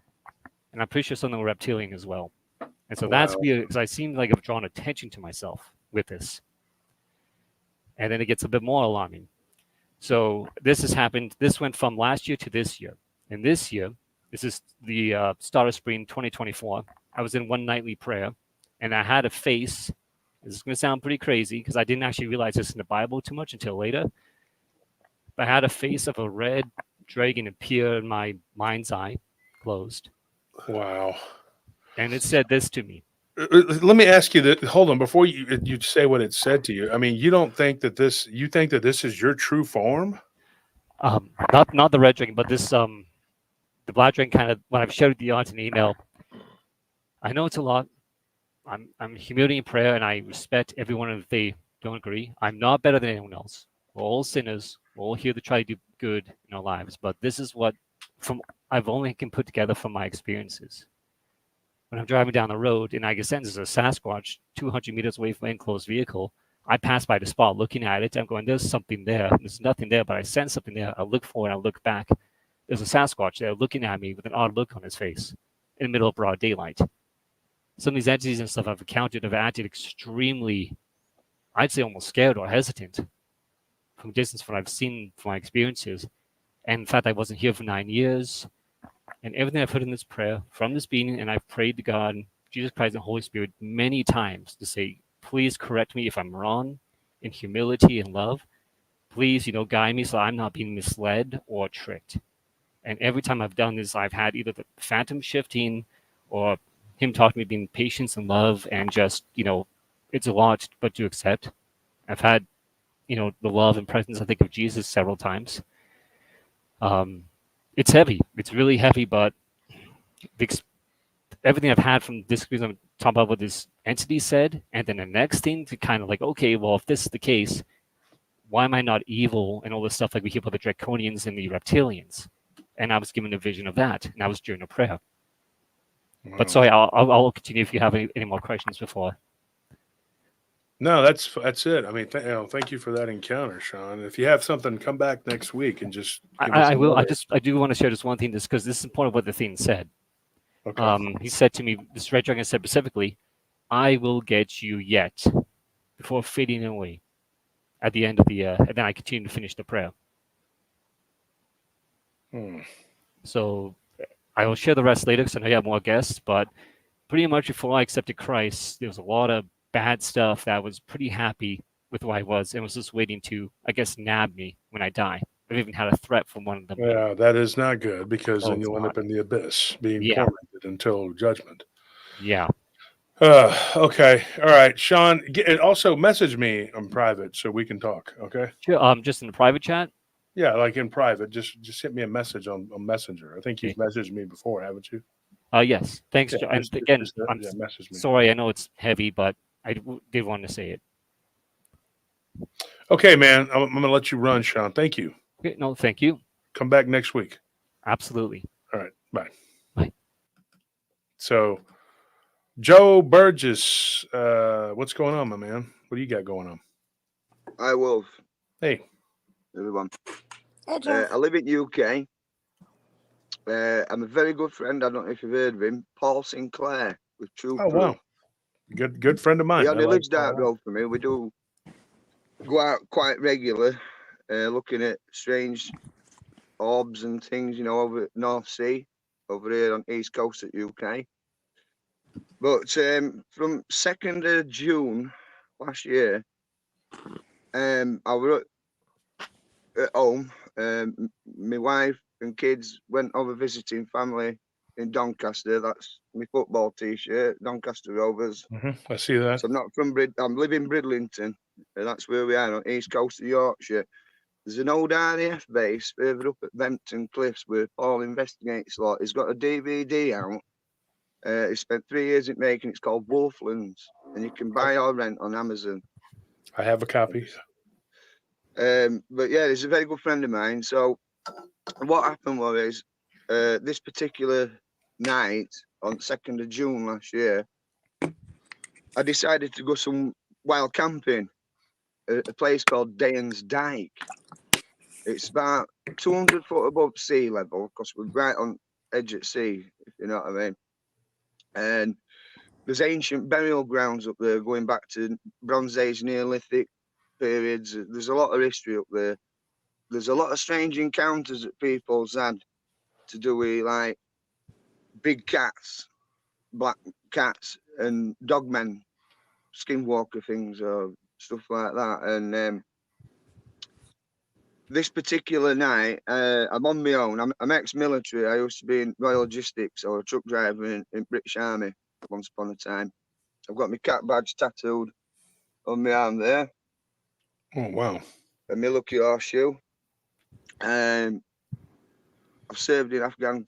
And I'm pretty sure some of them were reptilian as well. And so that's Wow. weird because I seem like I've drawn attention to myself with this. And then it gets a bit more alarming. So this has happened. This went from last year to this year. And this year, this is the start of spring 2024. I was in one nightly prayer, and I had a face. This is going to sound pretty crazy because I didn't actually realize this in the Bible too much until later. But I had a face of a red dragon appear in my mind's eye, closed. Wow. And it said this to me. Let me ask you that. Hold on, before you say what it said to you. I mean, you don't think that this? You think that this is your true form? Not the red dragon, but this the black dragon kind of. When I've shared the odds in email, I know it's a lot. I'm humility in prayer, and I respect everyone if they don't agree. I'm not better than anyone else. We're all sinners. We're all here to try to do good in our lives. But this is what I've only can put together from my experiences. When I'm driving down the road and I can sense there's a Sasquatch 200 meters away from an enclosed vehicle, I pass by the spot looking at it. I'm going, there's something there. There's nothing there, but I sense something there. I look forward, I look back. There's a Sasquatch there looking at me with an odd look on his face in the middle of broad daylight. Some of these entities and stuff I've encountered have acted extremely, I'd say almost scared or hesitant from distance from what I've seen from my experiences. And in fact, I wasn't here for 9 years. And everything I've heard in this prayer from this being, and I've prayed to God, Jesus Christ, and the Holy Spirit many times to say, please correct me if I'm wrong in humility and love. Please, guide me so I'm not being misled or tricked. And every time I've done this, I've had either the phantom shifting or him talking to me being patience and love and just, it's a lot, but to accept. I've had, the love and presence, I think, of Jesus several times. It's heavy. It's really heavy, but everything I've had from this, I'm talking about what this entity said, and then the next thing to kind of like, okay, well, if this is the case, why am I not evil and all this stuff like we hear about the draconians and the reptilians? And I was given a vision of that, and I was during a prayer. Wow. But sorry, I'll continue if you have any more questions before. No, that's it. I mean, thank you for that encounter, Sean. If you have something, come back next week and just. I will. I do want to share just one thing, just because this is important what the thing said. Okay. He said to me, this red dragon said specifically, "I will get you yet," before fading away at the end of the. And then I continued to finish the prayer. So I will share the rest later because I know you have more guests. But pretty much before I accepted Christ, there was a lot of bad stuff that I was pretty happy with who I was and was just waiting to, I guess, nab me when I die. I've even had a threat from one of them. Yeah, that is not good because No, then it's you'll end not. up in the abyss being Yeah. tormented until judgment. Yeah. Okay. All right, Sean. And also message me on private so we can talk. Okay. Sure. Just in the private chat. Yeah, like in private. Just hit me a message on Messenger. I think you've messaged me before, haven't you? Yes. Thanks. Yeah, and again, I'm message me. sorry. I know it's heavy, but I did want to say it. Okay, man. I'm gonna let you run, Sean. Thank you. Okay, no, thank you. Come back next week. Absolutely. All right. Bye. Bye. So, Joe Burgess, what's going on, my man? What do you got going on? Hi, Wolf. Hey, everyone. Hey, Jeff. I live in UK. I'm a very good friend. I don't know if you've heard of him, Paul Sinclair with True Oh, Proof. wow. Good friend of mine. He only I like lives down Paul. the road from me. We do go out quite regular, looking at strange orbs and things, over at North Sea, over here on East Coast of UK. But from 2nd of June last year, I was at home. My wife and kids went over visiting family in Doncaster. That's my football T-shirt, Doncaster Rovers. I see that. So I'm not from I'm living in Bridlington. And that's where we are on the east coast of Yorkshire. There's an old RAF base further up at Vempton Cliffs where Paul investigates a lot. He's got a DVD out. He spent 3 years in making. It's called Wolflands, and you can buy or rent on Amazon. I have a copy. But yeah, he's a very good friend of mine. So what happened was this particular night on 2nd of June last year, I decided to go some wild camping at a place called Dayan's Dyke. It's about 200 foot above sea level because we're right on edge at sea, if you know what I mean. And there's ancient burial grounds up there going back to Bronze Age, Neolithic periods. There's a lot of history up there. There's a lot of strange encounters that people's had to do with like big cats, black cats, and dogmen, skinwalker things or stuff like that. And this particular night, I'm on my own. I'm ex-military. I used to be in Royal Logistics or a truck driver in British Army once upon a time. I've got my cat badge tattooed on my arm there. Oh, wow. And my lucky horseshoe. I've served in Afghan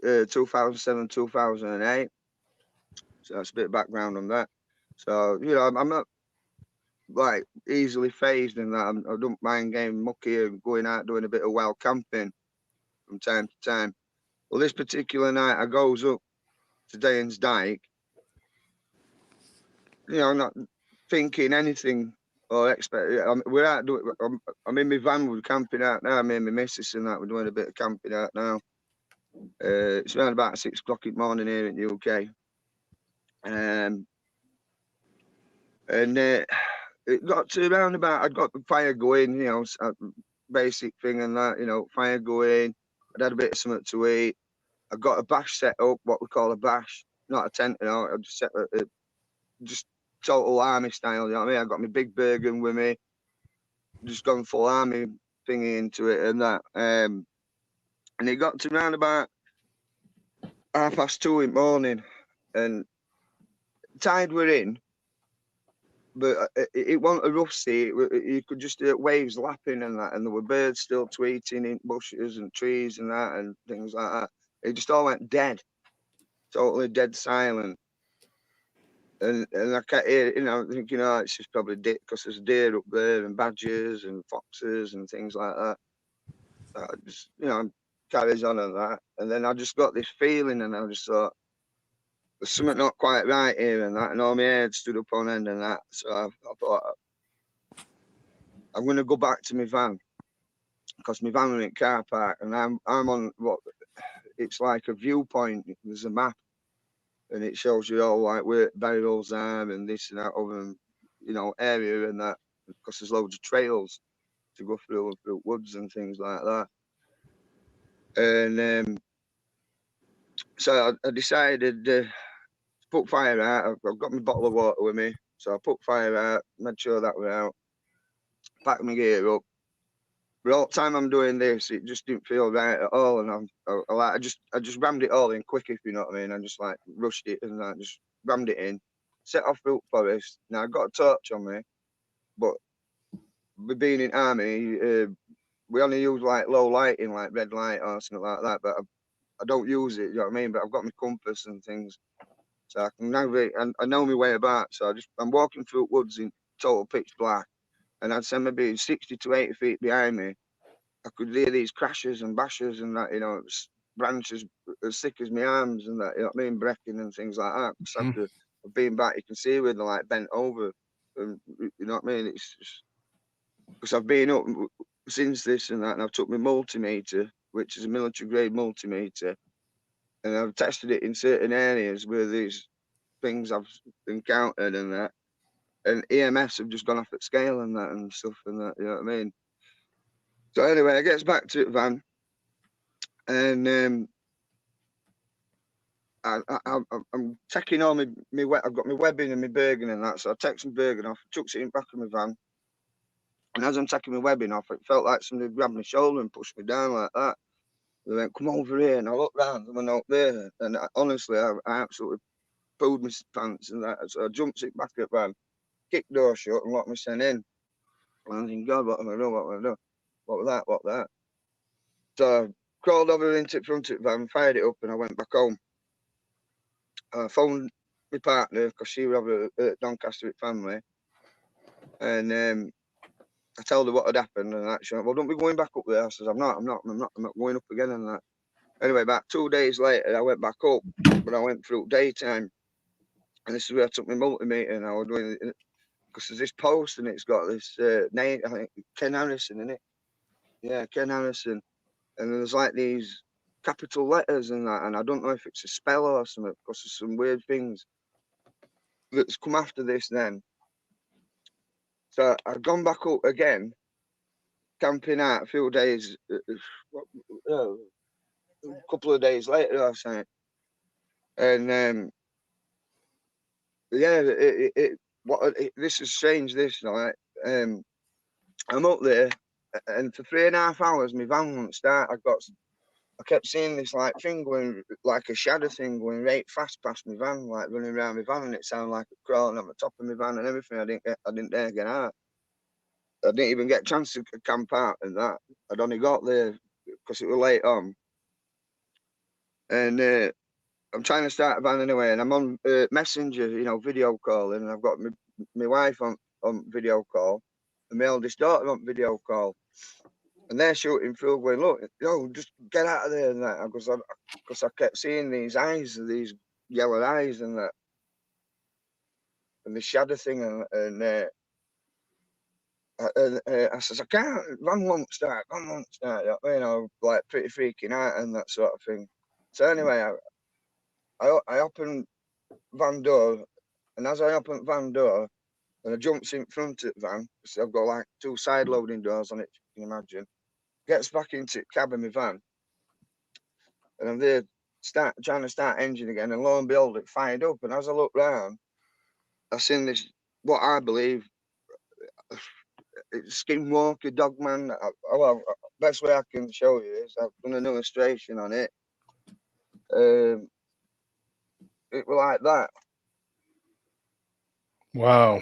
2007, 2008. So that's a bit of background on that. So, you know, I'm not like easily phased in that. I don't mind getting mucky and going out doing a bit of wild camping from time to time. Well, this particular night I goes up to Dayan's Dyke, you know, not thinking anything or expect. We're out doing. I'm in my van. We're camping out now. Me and my missus and that. We're doing a bit of camping out now. It's around about 6 o'clock in the morning here in the UK. And it got to around about. I'd got the fire going, you know, basic thing and that, you know, fire going. I'd had a bit of something to eat. I got a bash set up, what we call a bash, not a tent, you know. I just set just total army style, you know what I mean? I got my big Bergen with me, just gone full army thingy into it and that. And it got to around about 2:30 in the morning, and tide were in, but it wasn't a rough sea. You could just hear waves lapping and that, and there were birds still tweeting in bushes and trees and that and things like that. It just all went dead, totally dead silent. And I can't hear it, you know, thinking, oh, it's just probably because there's deer up there and badgers and foxes and things like that. So I just, you know, carries on and that. And then I just got this feeling and I just thought, there's something not quite right here and that. And all my head stood up on end and that. So I thought, I'm going to go back to my van because my van was in car park and I'm on what, it's like a viewpoint. There's a map. And it shows you all like where burials are and this and that other, you know, area and that, because there's loads of trails to go through woods and things like that. And so I decided to put fire out. I've got my bottle of water with me, so I put fire out, made sure that we're out, packed my gear up. But all the time I'm doing this, it just didn't feel right at all, and I just rammed it all in quick, if you know what I mean. I just like rushed it and I just rammed it in, set off through the forest. Now I got a torch on me, but with being in army, we only use like low lighting, like red light or something like that. But I don't use it, you know what I mean. But I've got my compass and things, so I can navigate. And I know my way about. So I'm walking through woods in total pitch black. And I'd say maybe 60 to 80 feet behind me, I could hear these crashes and bashes and that, you know, it was branches as thick as my arms and that, you know what I mean, breaking and things like that. Because after being back, you can see where they're like bent over, and you know what I mean. It's just because I've been up since this and that, and I've took my multimeter, which is a military grade multimeter, and I've tested it in certain areas where these things I've encountered and that. And EMFs have just gone off at scale and that and stuff and that, you know what I mean? So anyway, I gets back to the van and I'm taking all my I've got my webbing and my Bergen and that, so I take some Bergen off, chucks it in the back of my van. And as I'm taking my webbing off, it felt like somebody grabbed my shoulder and pushed me down like that. They went, come over here, and I looked round, and went out there, and honestly, I absolutely pooed my pants and that. So I jumped it back at van, kicked the door shut, and locked myself in. And I'm thinking, God, what am I doing? What am I doing? What was that? What was that? So I crawled over into the front of the van, fired it up, and I went back home. I phoned my partner because she was over at Doncaster with family, and I told her what had happened, and that. She went, well, don't be going back up there. I says, I'm not going up again, and that. Anyway, about 2 days later, I went back up, but I went through daytime, and this is where I took my multimeter, and I was doing it because there's this post, and it's got this name, I think Ken Harrison in it. Yeah, Ken Harrison, and there's like these capital letters and that, and I don't know if it's a spell or something because there's some weird things that's come after this then. So I've gone back up again, camping out a few days, a couple of days later, I say, and yeah, this is strange. This like, I'm up there, and for 3.5 hours, my van won't start. I kept seeing this like thing going, like a shadow thing going right fast past my van, like running around my van, and it sounded like it crawling on the top of my van and everything. I didn't dare get out. I didn't even get a chance to camp out and that. I'd only got there because it was late on. And I'm trying to start a van anyway, and I'm on Messenger, video calling, and I've got my wife on video call, and my eldest daughter on video call. And they're shooting through, going, look, just get out of there and that. Because I kept seeing these eyes, these yellow eyes and that. And the shadow thing, and I says, I can't, van won't start, like pretty freaking out and that sort of thing. So anyway, I opened van door, and as I opened van door, and I jumps in front of the van, because I've got like 2 side loading doors on it, you can imagine. Gets back into the cab of my van, and I'm there trying to start engine again, and lo and behold, it fired up. And as I look round, I seen this, what I believe, skinwalker dog man. Well, best way I can show you is I've done an illustration on it. It was like that. Wow.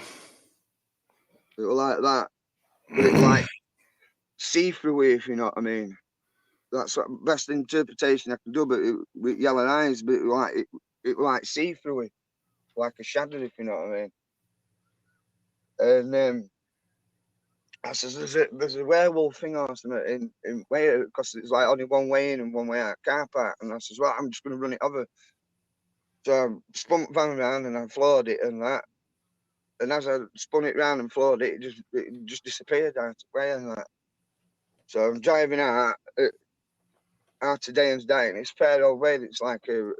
It was like that, but it was like see-through, if you know what I mean. That's the best interpretation I can do, but with yellow eyes, but it was like see-through, like a shadow, if you know what I mean. And I says, there's a werewolf thing or something in Wales, because it's like only one way in and one way out car park. And I says, well, I'm just going to run it over. So I spun the van around and I floored it and that. And as I spun it round and floored it, it just disappeared out of the way and that. So I'm driving out of Dane's Day, and it's fair old way. It's like a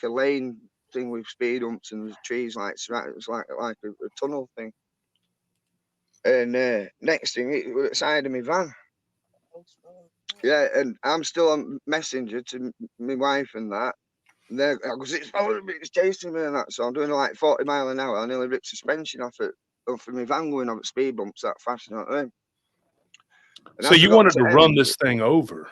lane thing with speed humps and trees, like it's like a tunnel thing. And next thing, it was the side of my van. Yeah, and I'm still on Messenger to my wife and that. And it's chasing me and that. So I'm doing like 40 miles an hour. I nearly ripped suspension off my van going over speed bumps that fast. You know what I mean? And So you wanted to run this thing over?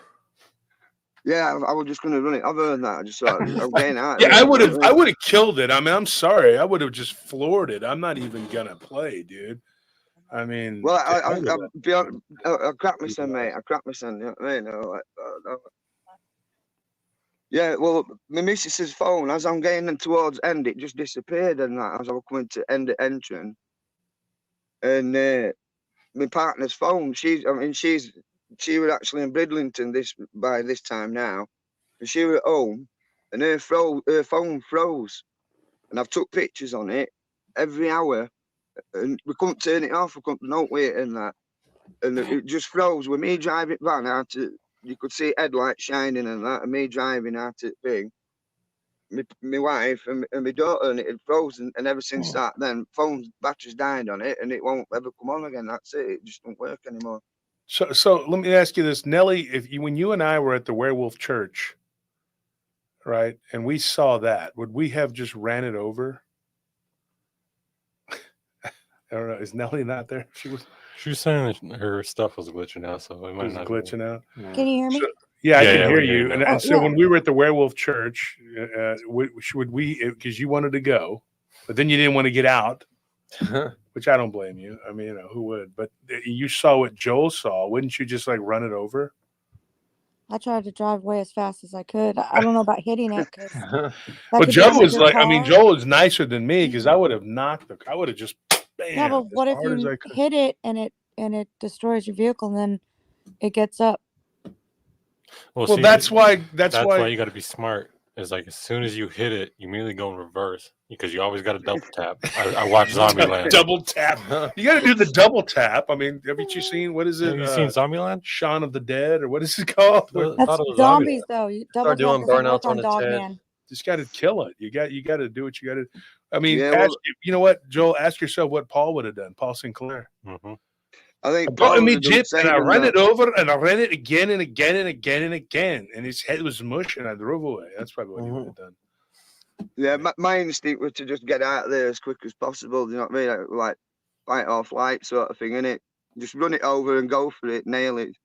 Yeah, I was just going to run it over and that. I just thought I'm getting out. Yeah, I would have killed it. I mean, I'm sorry. I would have just floored it. I'm not even gonna play, dude. I mean, well, I cracked myself, mate. I cracked myself. You know what I mean? Yeah, well, my missus's phone, as I'm getting towards end, it just disappeared and that as I was coming to end the entrance. And my partner's phone, she was actually in Bridlington by this time now, and she was at home, and her phone froze, and I've took pictures on it every hour, and we couldn't turn it off. We couldn't note it and that, and it just froze with me driving van out to. You could see headlights shining and that, and me driving out to the thing. My wife and my daughter, and it had frozen, and ever since that, then phone batteries died on it, and it won't ever come on again. That's it. It just won't work anymore. So let me ask you this, Nelly. When you and I were at the Werewolf Church, right, and we saw that, would we have just ran it over? I don't know. Is Nelly not there? She was saying that her stuff was glitching out, so it might not glitching out. Can you hear me? Yeah, I Yeah, can yeah, hear we hear you you. And, now. and so yeah. when we were at the werewolf church, would we, because you wanted to go, but then you didn't want to get out, which I don't blame you. I mean, you know, who would? But you saw what Joel saw. Wouldn't you just like run it over? I tried to drive away as fast as I could. I don't know about hitting it because that Well, could Joel damage was your like, I mean, car. Joel is nicer than me because I would have I would have just Yeah, bam but as what if hard as you I could. hit it and it destroys your vehicle and then it gets up? Well, Well, see, that's why you got to be smart. Is like as soon as you hit it, you immediately go in reverse because you always got to double tap. I watched Zombieland. double tap. You got to do the double tap. I mean, haven't you seen what is it? Have you seen Zombieland? Shaun of the Dead, or what is it called? I That's thought it was zombies Zombieland. though. Double Start tap doing doesn't burnouts work on on its Dog head. Man. Just got to kill it. You got to do what you got to. I mean, Yeah, well, you know what, Joel? Ask yourself what Paul would have done. Paul Sinclair. Mm-hmm. I think Brought Paul me would have done the Jeep and same I and ran that. it over and I ran it again and again and again and again, and his head was mush and I drove away. That's probably what he would have done. Yeah, my instinct was to just get out of there as quick as possible. You know what I mean? Like fight or flight sort of thing, innit? Just run it over and go for it, nail it.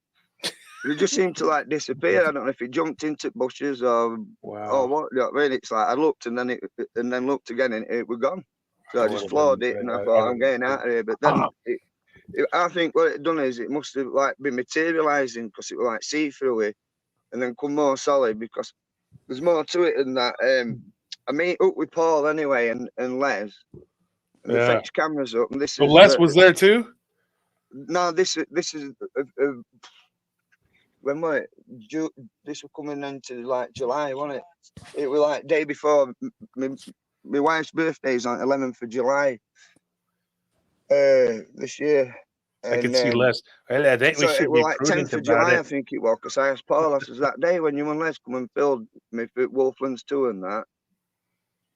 But it just seemed to like disappear. I don't know if it jumped into bushes or Wow. what. You know what I mean? It's like I looked and then looked again and it was gone. So I just floored it and I thought I'm getting out of here. But then I think what it done is it must have like been materializing because it was like see through it and then come more solid because there's more to it than that. I meet up with Paul anyway and Les, and they fetch cameras up. And this is Les was there too. No, this is when was it? This was coming into like July, wasn't it? It was like day before my wife's birthday is on 11th of July this year. I could see Les. Well, I think So we should it was be like prudent 10th of about July, it. I think it was, because I asked Paul, I says, that day when you and Les come and filmed me for Wolflands 2 and that,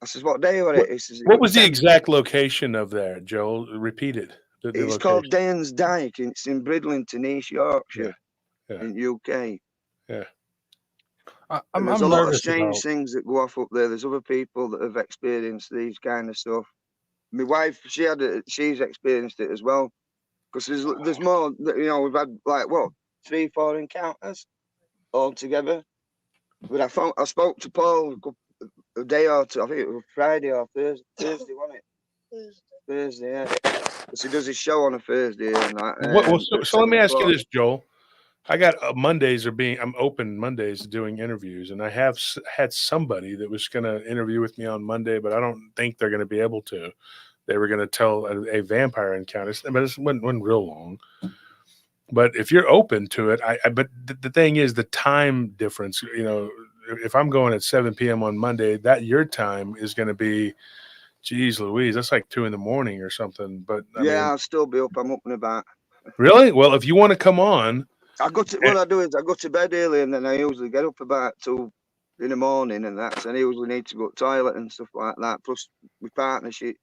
I says, what day was it? He says, What was the exact location of there, Joel? Repeat it. It's called Danes Dyke, and it's in Bridlington, East Yorkshire, in UK. Yeah. And there's a lot of strange things that go off up there. There's other people that have experienced these kind of stuff. My wife, she's experienced it as well. Because there's more, you know, we've had like, 3-4 encounters all together. But I spoke to Paul a day or two, I think it was Friday or Thursday, wasn't it? Thursday, yeah. Because he does his show on a Thursday and that. So let me ask you this, Joel. I got Mondays I'm open Mondays doing interviews, and I have had somebody that was going to interview with me on Monday, but I don't think they're going to be able to. They were going to tell a vampire encounter, but it wasn't real long. But if you're open to it, but the thing is the time difference. You know, if I'm going at 7 p.m. on Monday, that your time is going to be, geez Louise, that's like 2 a.m. or something. But I mean, I'll still be up. I'm up and about. Really? Well, if you want to come on, what I do is I go to bed early and then I usually get up about 2 in the morning and that's, and I usually need to go to the toilet and stuff like that. Plus, my partner, she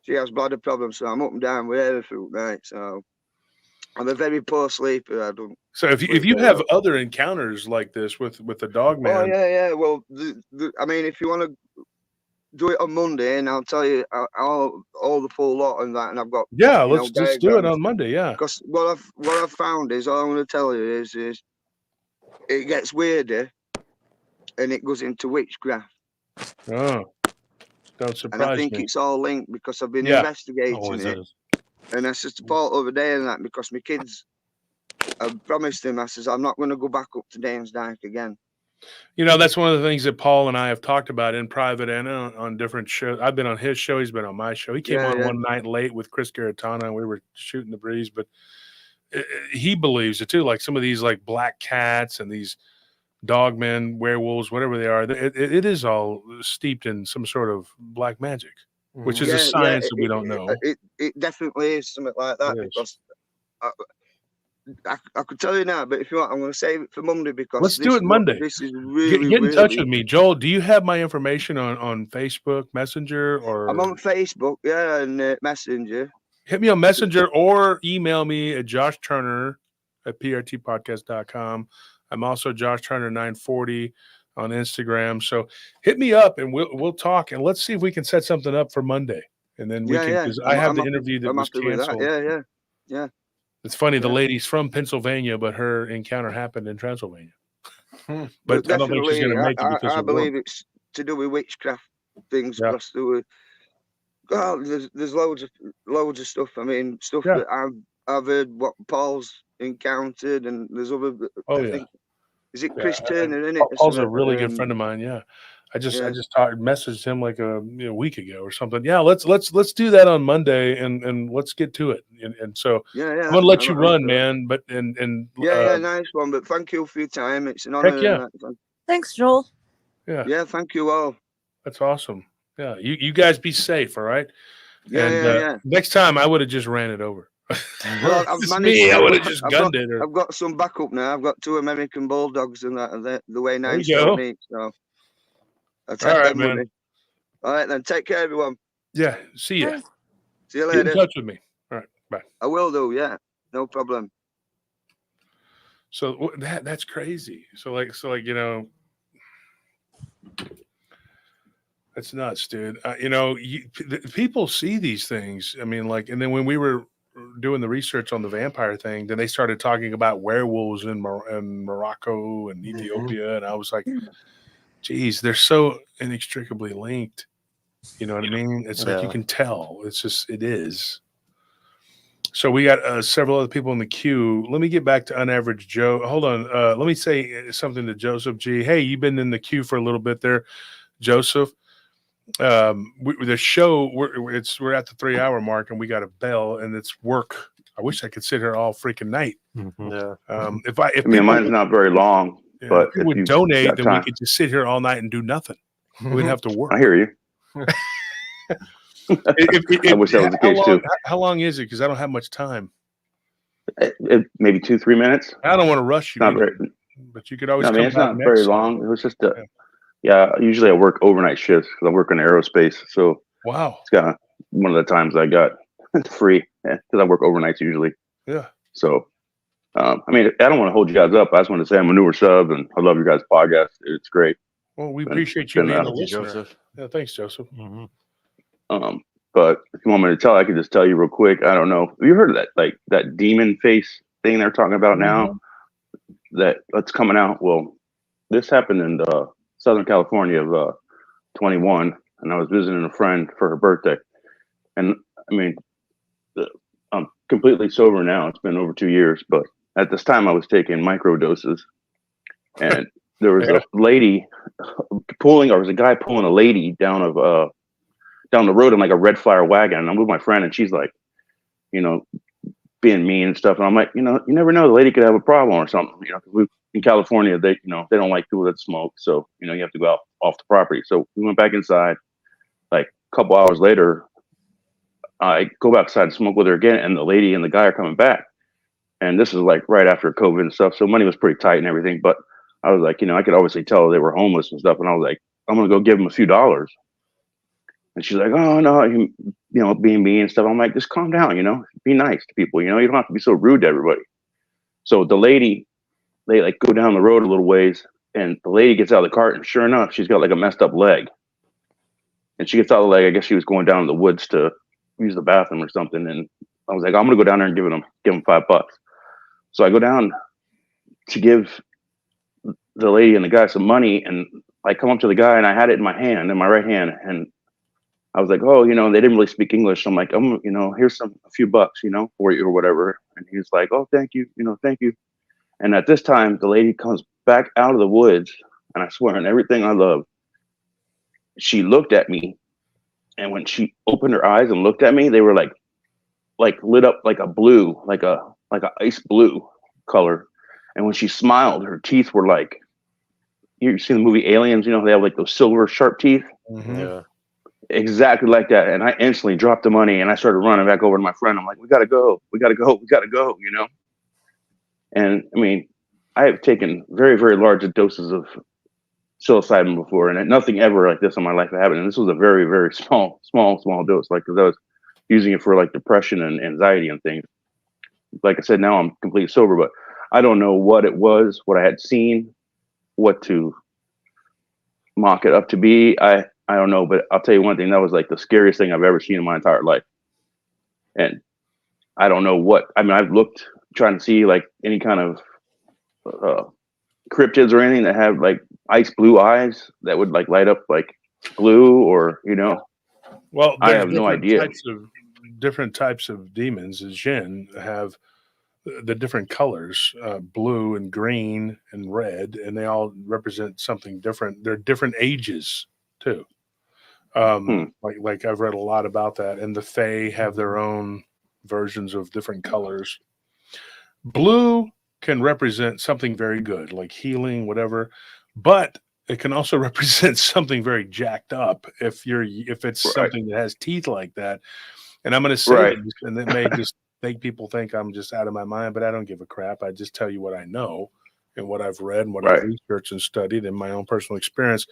has bladder problems, so I'm up and down with her through night. So I'm a very poor sleeper. I don't. So if you have other encounters like this with the dog man, oh yeah. Well, I mean, if you want to do it on Monday, and I'll tell you all the full lot and that, and I've got let's do it on Monday. Yeah, because what I've found is all I'm going to tell you is it gets weirder, and it goes into witchcraft. Oh. Don't surprise me. And I think it's all linked because I've been investigating it. And I said to Paul the other day and that because my kids, I promised him, I says, I'm not going to go back up to Danes Dyke again. You know, that's one of the things that Paul and I have talked about in private and on different shows. I've been on his show. He's been on my show. He came on one night late with Chris Garitano and we were shooting the breeze, but he believes it too. Like some of these like black cats and these dogmen, werewolves, whatever they are, it is all steeped in some sort of black magic, which is a science that we don't know. It definitely is something like that because I could tell you now, but if you want, I'm going to save it for Monday because let's do it Monday. This is really get in touch with me, Joel. Do you have my information on Facebook Messenger or? I'm on Facebook, and Messenger. Hit me on Messenger or email me at joshturner@prtpodcast.com. I'm also Josh Turner 940 on Instagram. So hit me up and we'll talk and let's see if we can set something up for Monday. And then we can, because I have the interview that was canceled. Yeah. It's funny, the lady's from Pennsylvania, but her encounter happened in Transylvania. But I don't think she's going to make it because I of work. believe it's to do with witchcraft things. Yeah. Because there were, there's loads of stuff. I mean, stuff Yeah. that I've heard what Paul's encountered, and there's other. Oh, I yeah. think, is it Yeah, Chris Turner in it? Paul's a really good friend of mine. Yeah, I just messaged him like a week ago or something. Yeah, let's do that on Monday and let's get to it. And so I'm gonna let you run, man. But nice one. But thank you for your time. It's an honor. Heck yeah. Thanks, Joel. Yeah, thank you all. That's awesome. Yeah, you guys be safe. All right. Yeah, And next time I would have just ran it over. Well, I've managed. I would have just gunned it. I've got some backup now. I've got 2 American bulldogs, and that the way 9 you go. stone each. So I'll take them with me. All right, then. Take care, everyone. Yeah. See ya. See you later. Get in touch with me. All right. Bye. I will do. Yeah. No problem. So that's crazy. So like that's nuts, dude. People see these things. I mean, like, and then when we were doing the research on the vampire thing, then they started talking about werewolves in Morocco and Ethiopia, and I was like, geez, they're so inextricably linked. You know what I mean? It's like you can tell. It's just it is. So we got several other people in the queue. Let me get back to Unaverage Joe. Hold on. Let me say something to Joseph G. Hey, you've been in the queue for a little bit there, Joseph. The show we're at the 3-hour mark, and we got a bell, and it's work. I wish I could sit here all freaking night. Yeah. If mine's not very long, but if you would donate, then we could just sit here all night and do nothing. We'd have to work. I hear you. I wish that was the case too. How long is it? Because I don't have much time. Maybe 2-3 minutes. I don't want to rush you. Not very, but you could always. It's not very long. It was just usually I work overnight shifts because I work in aerospace. So wow, it's kind of one of the times I got free because I work overnights usually. Yeah. So, I don't want to hold you guys up. I just want to say I'm a newer sub and I love your guys' podcast. It's great. Well, we appreciate you being a listener. Joseph. Yeah, thanks, Joseph. But if you want me to tell, I can just tell you real quick. I don't know. Have you heard of that? Like that demon face thing they're talking about now that's coming out. Well, this happened in Southern California of 21, and I was visiting a friend for her birthday. And I'm completely sober now. It's been over 2 years, but at this time I was taking micro doses, and there was a lady was a guy pulling a lady down the road in like a red Flyer wagon. And I'm with my friend, and she's like, being mean and stuff. And I'm like, you never know, the lady could have a problem or something. Because in California, they don't like people that smoke, so you have to go out off the property. So we went back inside. Like a couple hours later, I go back inside and smoke with her again, and the lady and the guy are coming back. And this is like right after COVID and stuff, so money was pretty tight and everything. But I was like, I could obviously tell they were homeless and stuff, and I was like, I'm gonna go give them a few dollars. And she's like, oh no, being mean and stuff. I'm like, just calm down, be nice to people, you don't have to be so rude to everybody. So the lady, they like go down the road a little ways, and the lady gets out of the cart, and sure enough, she's got like a messed up leg. And she gets out of the leg. I guess she was going down to the woods to use the bathroom or something. And I was like, I'm gonna go down there and give them $5. So I go down to give the lady and the guy some money, and I come up to the guy, and I had it in my hand, in my right hand, and I was like, oh, they didn't really speak English. So I'm like, here's a few bucks, for you or whatever. And he's like, oh, thank you, thank you. And at this time, the lady comes back out of the woods, and I swear on everything I love, she looked at me, and when she opened her eyes and looked at me, they were like lit up like a blue, like a ice blue color. And when she smiled, her teeth were like, you see the movie Aliens, they have like those silver sharp teeth. Mm-hmm. Yeah. Exactly like that. And I instantly dropped the money, and I started running back over to my friend. I'm like, we gotta go. And I have taken very, very large doses of psilocybin before, and nothing ever like this in my life happened. And this was a very, very small dose, like, because I was using it for like depression and anxiety and things. Like I said, now I'm completely sober, but I don't know what it was, what I had seen, what to mock it up to be. I don't know, but I'll tell you one thing, that was like the scariest thing I've ever seen in my entire life. And I don't know I've looked, trying to see like any kind of cryptids or anything that have like ice blue eyes that would like light up like blue, or Well, I there's have no idea. different types of demons. The Jinn have the different colors, blue and green and red, and they all represent something different. They're different ages too. Like I've read a lot about that, and the Fae have their own versions of different colors. Blue can represent something very good, like healing, whatever, but it can also represent something very jacked up if it's Right. something that has teeth like that. And I'm going to say Right. this, and it may just make people think I'm just out of my mind, but I don't give a crap. I just tell you what I know and what I've read and what I've Right. researched and studied in my own personal experience.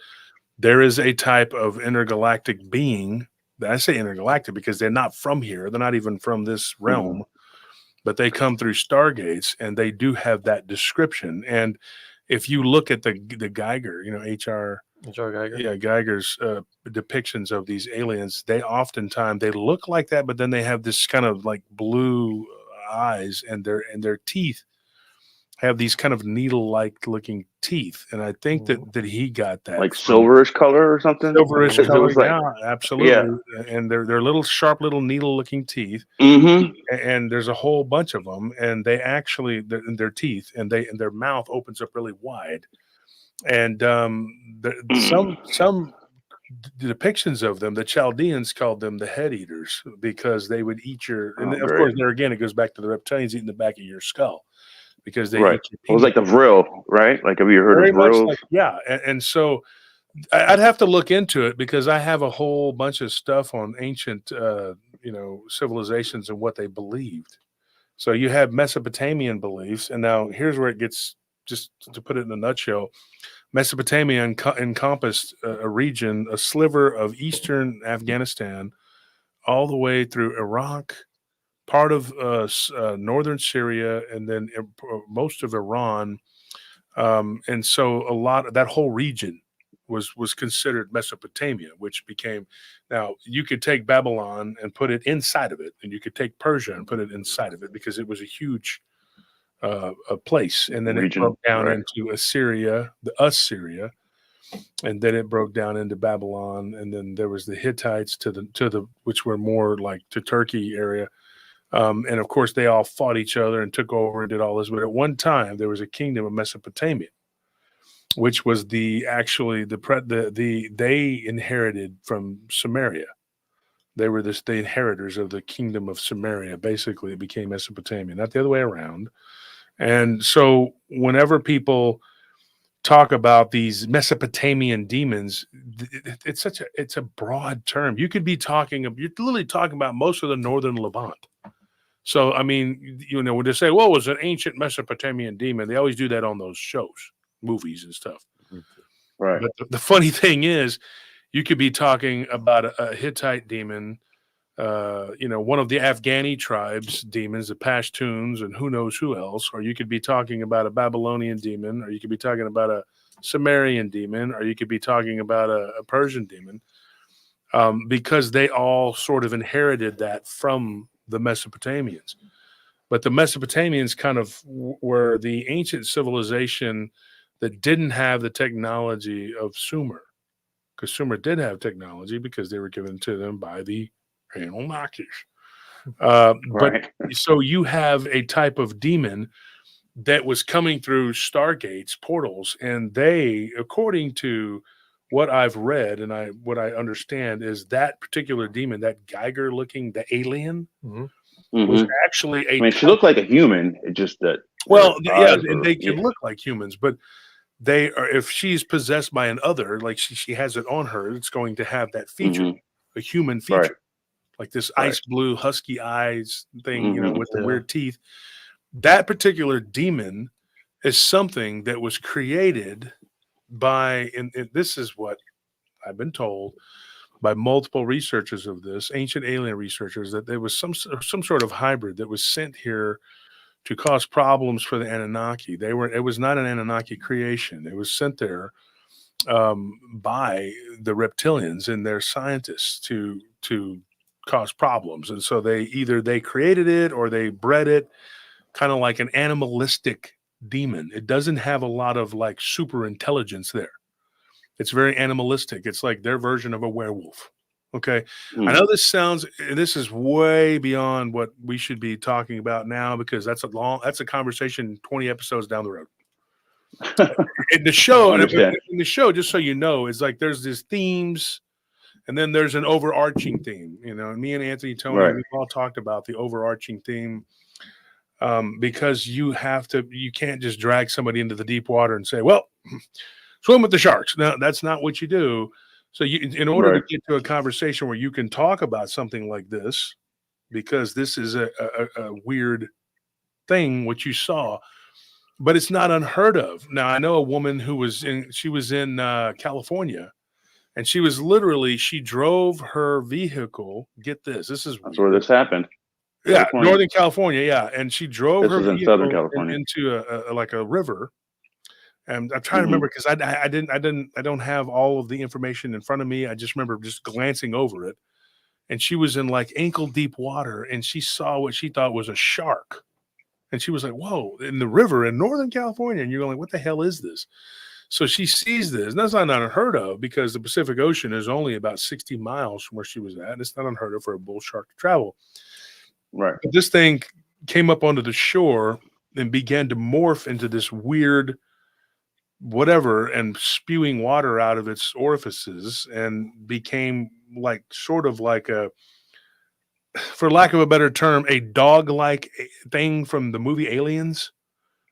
There is a type of intergalactic being. I say intergalactic because they're not from here. They're not even from this realm, but they come through stargates, and they do have that description. And if you look at the Geiger, H.R. Geiger. Yeah, Geiger's depictions of these aliens, they oftentimes they look like that, but then they have this kind of like blue eyes, and their teeth have these kind of needle-like looking teeth. And I think that he got that Like from silverish color or something. silverish It color. was like, Yeah, absolutely. And they're little sharp, little needle-looking teeth. And there's a whole bunch of them, and they actually their teeth and their mouth opens up really wide. And some depictions of them, the Chaldeans called them the head eaters, because they would eat and of course, there again, it goes back to the reptilians eating the back of your skull, because they eat your it was like the vril, right? Like, have you heard very of much vrils? like, yeah. And so I'd have to look into it, because I have a whole bunch of stuff on ancient civilizations and what they believed. So you have Mesopotamian beliefs, and now here's where it gets, just to put it in a nutshell. Mesopotamia encompassed a region, a sliver of eastern Afghanistan, all the way through Iraq, part of northern Syria, and then most of Iran. And so a lot of that whole region was considered Mesopotamia, which became, now you could take Babylon and put it inside of it, and you could take Persia and put it inside of it, because it was a huge a place. And then Region, it broke down right. into Assyria, Assyria, and then it broke down into Babylon, and then there was the Hittites to the which were more like to Turkey area. And of course, they all fought each other and took over and did all this. But at one time, there was a kingdom of Mesopotamia, which was they inherited from Samaria. They were the inheritors of the kingdom of Samaria. Basically, it became Mesopotamia, not the other way around. And so whenever people talk about these Mesopotamian demons, it's a broad term. You're literally talking about most of the northern Levant. So, I mean, when they say, well, it was an ancient Mesopotamian demon, they always do that on those shows, movies and stuff. Right. But the funny thing is, you could be talking about a Hittite demon, one of the Afghani tribes demons, the Pashtuns, and who knows who else. Or you could be talking about a Babylonian demon, or you could be talking about a Sumerian demon, or you could be talking about a Persian demon, because they all sort of inherited that from the Mesopotamians. But the Mesopotamians kind of were the ancient civilization that didn't have the technology of Sumer, because Sumer did have technology, because they were given to them by the Anunnakis. But so you have a type of demon that was coming through stargates, portals, and they, according to what I've read and what I understand, is that particular demon, that Geiger looking, the alien, was actually I mean, she looked like a human. It just that. Well, yeah, they can look like humans, but they are, if she's possessed by an other, like she has it on her, it's going to have that feature, a human feature, like this ice blue husky eyes thing, with the weird teeth. That particular demon is something that was created by, and this is what I've been told by multiple researchers of this, ancient alien researchers, that there was some sort of hybrid that was sent here to cause problems for the Anunnaki. It was not an Anunnaki creation. It was sent there by the reptilians and their scientists to cause problems. And so they created it, or they bred it, kind of like an animalistic demon. It doesn't have a lot of like super intelligence there. It's very animalistic. It's like their version of a werewolf. Okay. I know this is way beyond what we should be talking about now, because that's a conversation 20 episodes down the road. In the show, just so you know, is like there's these themes, and then there's an overarching theme. You know, and me and Anthony Tony, we've all talked about the overarching theme, because you can't just drag somebody into the deep water and say, well, swim with the sharks. No, that's not what you do. So in order to get to a conversation where you can talk about something like this, because this is a weird thing, what you saw, but it's not unheard of. Now, I know a woman who was in California, and she drove her vehicle. Get this. This is that's where this happened. Yeah. California. Northern California. Yeah. And she drove her in Southern California into a river. And I'm trying to remember, because I don't have all of the information in front of me. I just remember just glancing over it, and she was in like ankle deep water, and she saw what she thought was a shark, and she was like, "Whoa!" in the river in Northern California, and you're like, "What the hell is this?" So she sees this, and that's not unheard of, because the Pacific Ocean is only about 60 miles from where she was at. And it's not unheard of for a bull shark to travel. Right. But this thing came up onto the shore and began to morph into this weird whatever, and spewing water out of its orifices, and became like sort of like for lack of a better term, a dog-like thing from the movie Aliens,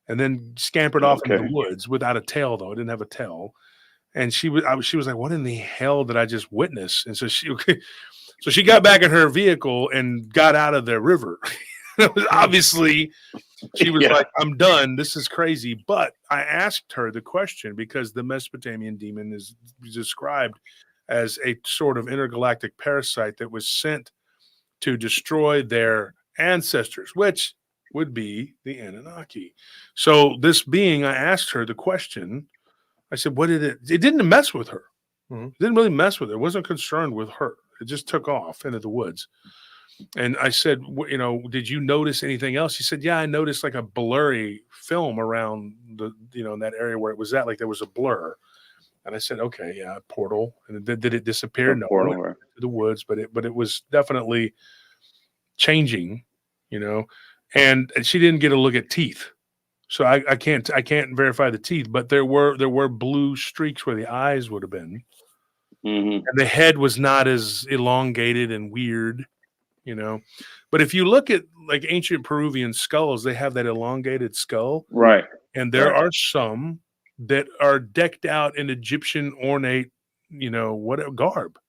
and then scampered off into the woods without a tail, though. It didn't have a tail. And she was like, what in the hell did I just witness? And so she got back in her vehicle and got out of the river. Obviously, she was like, I'm done. This is crazy. But I asked her the question, because the Mesopotamian demon is described as a sort of intergalactic parasite that was sent to destroy their ancestors, which would be the Anunnaki. So this being, I asked her the question. I said, what did it didn't mess with her. It didn't really mess with her. It wasn't concerned with her. It just took off into the woods. And I said, did you notice anything else? She said, yeah, I noticed like a blurry film around in that area where it was at, like there was a blur. And I said, okay, yeah, portal. And did it disappear? No, it went to the woods, but it was definitely changing, and she didn't get a look at teeth. So I can't verify the teeth, but there were blue streaks where the eyes would have been. And the head was not as elongated and weird, But if you look at like ancient Peruvian skulls, they have that elongated skull. Right. And there are some that are decked out in Egyptian ornate, garb.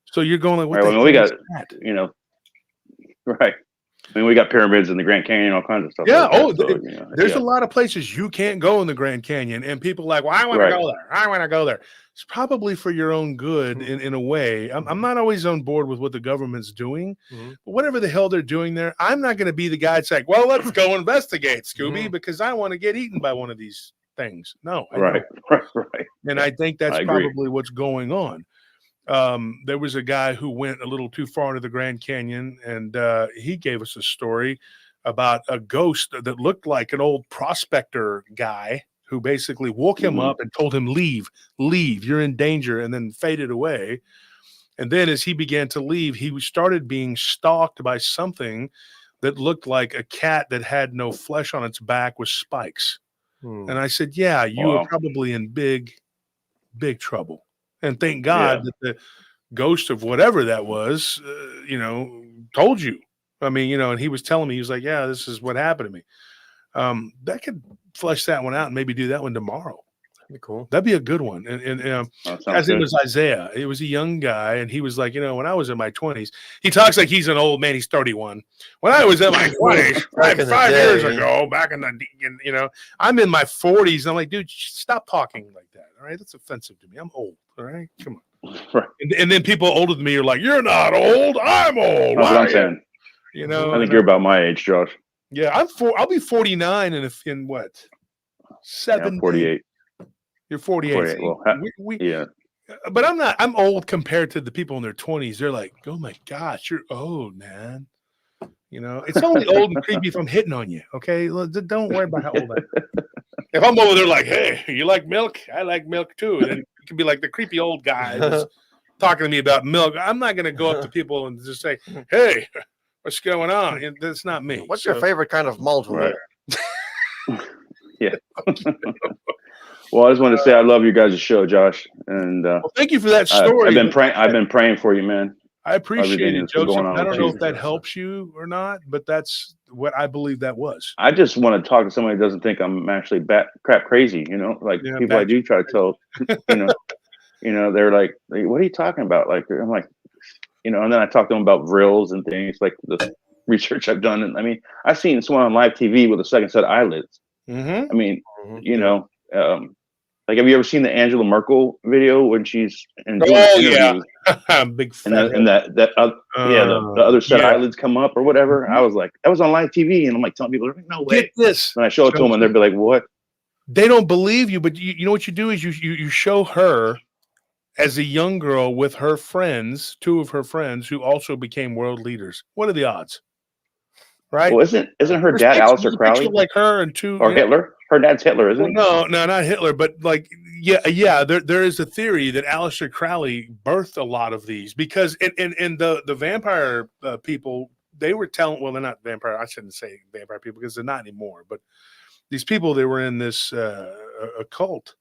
So you're going like, what the hell we got, is that? Right. I mean, we got pyramids in the Grand Canyon, all kinds of stuff. Yeah. Like There's a lot of places you can't go in the Grand Canyon, and people are like, well, I want to go there. I want to go there. It's probably for your own good in a way. I'm not always on board with what the government's doing, but whatever the hell they're doing there, I'm not going to be the guy that's like, well, let's go investigate, Scooby, because I want to get eaten by one of these things. No. Right. And I think that's probably what's going on. There was a guy who went a little too far into the Grand Canyon, and he gave us a story about a ghost that looked like an old prospector guy who basically woke him up and told him, leave, you're in danger, and then faded away. And then as he began to leave, he started being stalked by something that looked like a cat that had no flesh on its back with spikes. And I said, yeah, you are probably in big, big trouble. And thank God that the ghost of whatever that was, told you. I mean, and he was telling me, he was like, yeah, this is what happened to me. That could flesh that one out and maybe do that one tomorrow. That'd be cool. That'd be a good one. And his name was Isaiah. It was a young guy. And he was like, when I was in my 20s, he talks like he's an old man. He's 31. When I was in my 20s, five years ago, back in the, I'm in my 40s. And I'm like, dude, stop talking like that. All right. That's offensive to me. I'm old. All right. Come on. Right. And then people older than me are like, you're not old. I'm old. That's what I'm saying. I think you're about my age, Josh. Yeah. I'll be 49 in what? 7. 48. You're 48. 48. Well, yeah. But I'm old compared to the people in their 20s. They're like, oh my gosh, you're old, man. You know, it's only old and creepy if I'm hitting on you. Okay, don't worry about how old I am. If I'm over there like, hey, you like milk? I like milk too. Then it could be like the creepy old guy that's talking to me about milk. I'm not going to go up to people and just say, hey, what's going on? That's not me. What's your favorite kind of malt? Right. Yeah. Well, I just want to say I love you guys' show, Josh, and well, thank you for that story. I've been praying for you, man. I appreciate it, Joseph. Going on I don't know if that helps you or not, but that's what I believe that was. I just want to talk to somebody who doesn't think I'm actually crap crazy. You know, like people I do try to tell. You know, they're like, "What are you talking about?" Like, I'm like, you know, and then I talk to them about vrills and things, like the research I've done. And I mean, I've seen someone on live TV with a second set of eyelids. Mm-hmm. I mean, you know, like, have you ever seen the Angela Merkel video when she's doing an interview? Yeah, big fat. And the other set of eyelids come up or whatever. I was like, that was on live TV, and I'm like telling people, no way. Get this. And I show it to them, and they'd be like, what? They don't believe you, but you know what you do is you show her as a young girl with her friends, two of her friends who also became world leaders. What are the odds? Right? Well, isn't her dad Aleister Crowley? Like her and two or Hitler? Her dad's Hitler, isn't he? No, not Hitler, but like yeah. There is a theory that Aleister Crowley birthed a lot of these because in the vampire people, they were telling. Well, they're not vampire. I shouldn't say vampire people because they're not anymore. But these people, they were in this occult.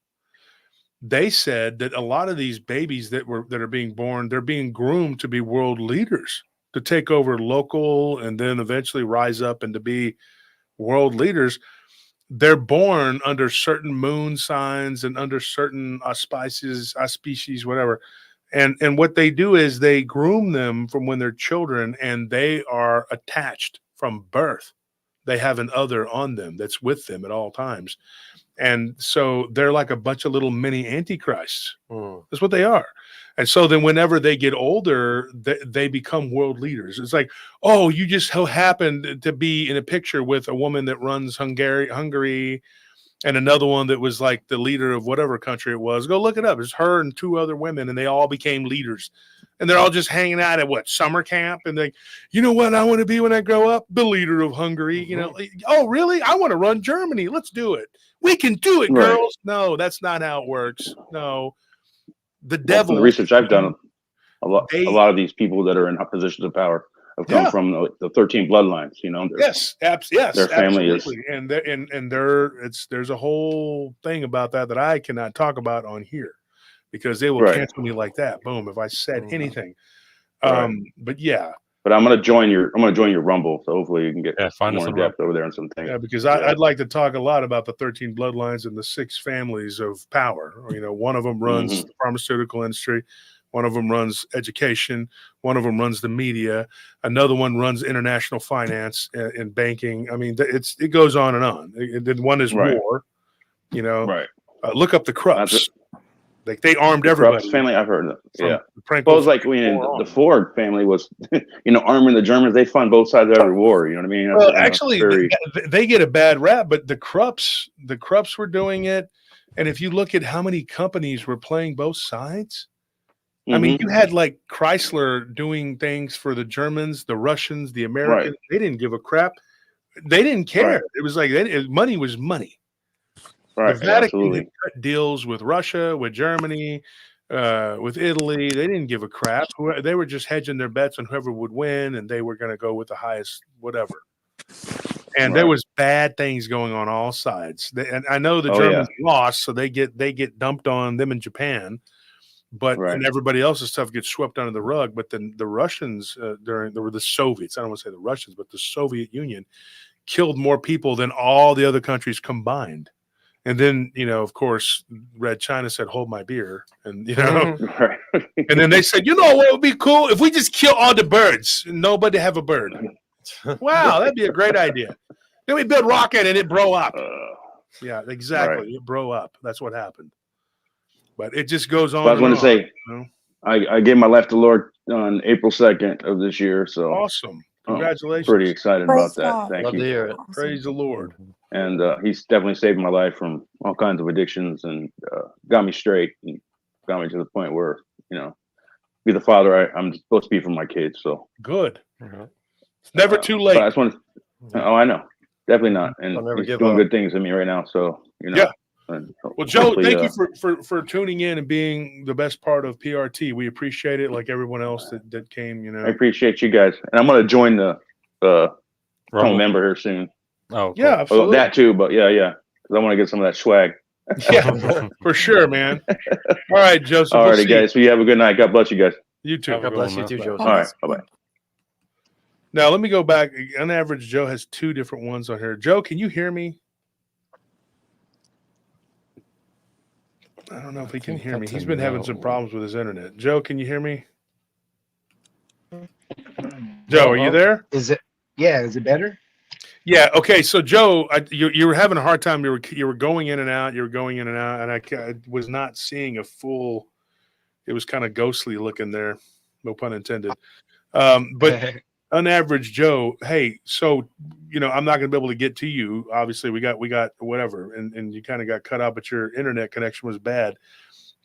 They said that a lot of these babies that are being born, they're being groomed to be world leaders, to take over local and then eventually rise up and to be world leaders. They're born under certain moon signs and under certain auspices, whatever. And what they do is they groom them from when they're children, and they are attached from birth. They have an other on them that's with them at all times. And so they're like a bunch of little mini antichrists. That's what they are. And so then whenever they get older, they become world leaders. It's like, oh, you just happened to be in a picture with a woman that runs Hungary and another one that was like the leader of whatever country it was. Go look it up. It's her and two other women, and they all became leaders. And they're all just hanging out at summer camp. And they, you know what I want to be when I grow up? The leader of Hungary. You know, oh, really? I want to run Germany. Let's do it. We can do it, girls. No, that's not how it works. No. The devil. From the research I've done, a lot of these people that are in positions of power have come from the 13 bloodlines. You know, yes, their family absolutely. And there's a whole thing about that I cannot talk about on here because they will cancel me like that. Boom, if I said anything. But yeah. But I'm gonna join your Rumble, so hopefully you can get more in depth over there on some things. Yeah, because I'd like to talk a lot about the 13 bloodlines and the 6 families of power. You know, one of them runs the pharmaceutical industry, one of them runs education, one of them runs the media, another one runs international finance and banking. I mean, it goes on and on. Then one is war. You know, look up the Krupps. Like they armed everybody. Krupps family, I've heard of them. Well, it was like the Ford family was, arming the Germans. They fund both sides of every war. You know what I mean? Well, actually, they get a bad rap, but the Krupps were doing it. And if you look at how many companies were playing both sides, I mean, you had like Chrysler doing things for the Germans, the Russians, the Americans. They didn't give a crap. They didn't care. It was like money was money. The Vatican had cut deals with Russia, with Germany, with Italy. They didn't give a crap. They were just hedging their bets on whoever would win, and they were going to go with the highest whatever. And there was bad things going on all sides. And I know the Germans lost, so they get dumped on them in Japan. But and everybody else's stuff gets swept under the rug. But then the Russians there were the Soviets. I don't want to say the Russians, but the Soviet Union killed more people than all the other countries combined. And then, of course, Red China said, hold my beer. And, and then they said, what would be cool if we just kill all the birds and nobody have a bird. Wow, that'd be a great idea. Then we build rocket and it blow up. Yeah, exactly. It blow up. That's what happened. But it just goes on. I was going to say, I gave my life to the Lord on April 2nd of this year. So awesome. Congratulations. Pretty excited about that. Thank Love you. to hear it. Praise the Lord. And he's definitely saved my life from all kinds of addictions and got me straight and got me to the point where, be the father I'm supposed to be for my kids. So good. It's never too But I late. just want to. Oh, I know, definitely not, and Don't ever he's give doing up. good things in me right now. So Yeah. and Well, Joe, hopefully, thank you for tuning in and being the best part of PRT. We appreciate it, like everyone else that came. I appreciate you guys, and I'm gonna join the become a Rumble. member here soon. Oh, Yeah, cool. absolutely. Well, that too, but yeah, because I want to get some of that swag. Yeah, for sure, man. All right, Joseph. All We'll righty, see you. guys. So you have a good night. God bless you guys. You too. Have a God good bless one, you man. too, Bye. Joseph. All right, bye bye. Now let me go back. On average, Joe has 2 different ones on here. Joe, can you hear me? I don't know if he can think hear me. that's He's a been having no. some problems with his internet. Joe, can you hear me? Joe, are you there? Is it? Yeah. Is it better? Yeah. Okay. So, Joe, you were having a hard time. You were going in and out. You were going in and out, and I was not seeing a full. It was kind of ghostly looking there. No pun intended. But on average, Joe, hey, so I'm not going to be able to get to you. Obviously, we got whatever, and you kind of got cut out, but your internet connection was bad.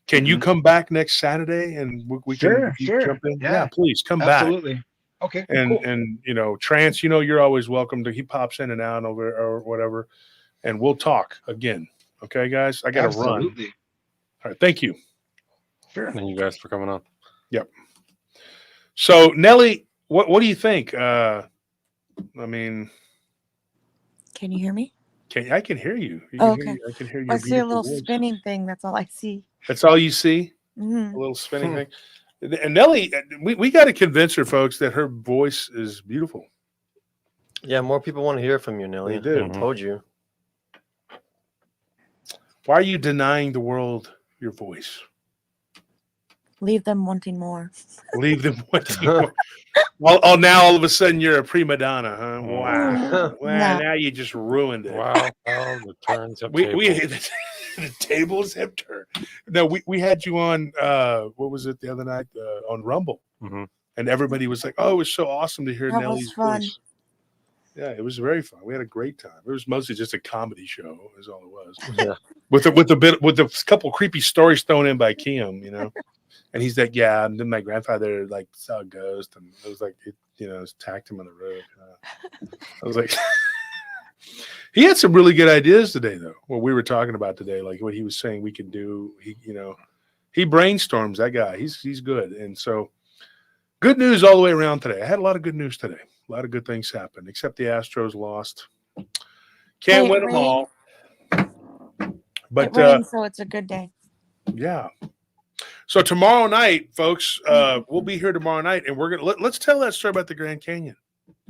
Can you come back next Saturday and we can jump in? Yeah, please come back. Absolutely. Okay. And Cool. and Trance, you're always welcome to. He pops in and out over or whatever, and we'll talk again. Okay, guys, I got to run. Absolutely. All right, thank you. Sure. Thank you guys for coming on. Yep. So Nelly, what do you think? I mean, Can you hear me? I can hear you. Oh, okay. I can hear your I see a beautiful little voice. spinning thing. That's all I see. That's all you see? Hmm. A little spinning thing. And Nelly, we got to convince her, folks, that her voice is beautiful. Yeah, more people want to hear from you, Nelly. They do. I told you. Why are you denying the world your voice? Leave them wanting more. Leave them wanting more. Well, now all of a sudden you're a prima donna, huh? Wow. Well, now you just ruined it. Wow. Well, the turns have We tables. the tables have turned. No, we had you on what was it the other night on Rumble, and everybody was like, "Oh, it was so awesome to hear That Nelly's was fun. voice." Yeah, it was very fun. We had a great time. It was mostly just a comedy show, is all it was. Yeah. with a couple creepy stories thrown in by Kim, And he's like, yeah, and then my grandfather like saw a ghost, and it was like, attacked him on the road. I was like, he had some really good ideas today, though. What we were talking about today, like what he was saying we could do. He brainstorms. That guy, he's good, and so good news all the way around today. I had a lot of good news today. A lot of good things happened, except the Astros lost. Can't Hey, win them all. But it rains, so it's a good day. yeah. So tomorrow night, folks, we'll be here tomorrow night, and we're gonna let's tell that story about the Grand Canyon,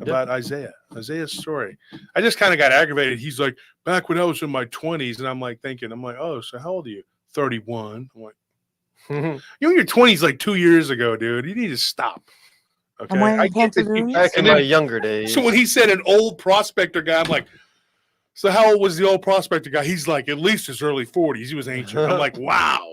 about Isaiah's story. I just kind of got aggravated. He's like, back when I was in my 20s, and I'm like, oh, so how old are you? 31. I'm like, you're in your 20s like 2 years ago, dude. You need to stop. Okay, I'm wearing I get that pantaloons. Back in my younger days. So when he said an old prospector guy, I'm like, so how old was the old prospector guy? He's like, at least his early 40s. He was ancient. I'm like, wow.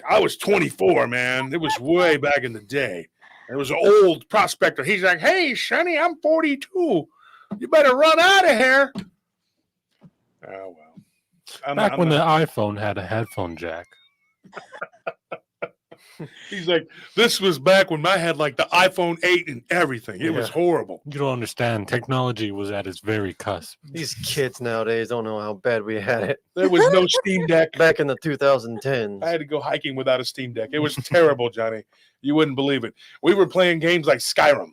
I was 24, man. It was way back in the day. It was an old prospector. He's like, hey, Sonny, I'm 42. You better run out of here. Oh, well. Back when the iPhone had a headphone jack. He's like, this was back when I had like the iPhone 8 and everything. It was horrible. You don't understand. Technology was at its very cusp. These kids nowadays don't know how bad we had it. There was no Steam Deck. Back in the 2010s. I had to go hiking without a Steam Deck. It was terrible, Johnny. You wouldn't believe it. We were playing games like Skyrim.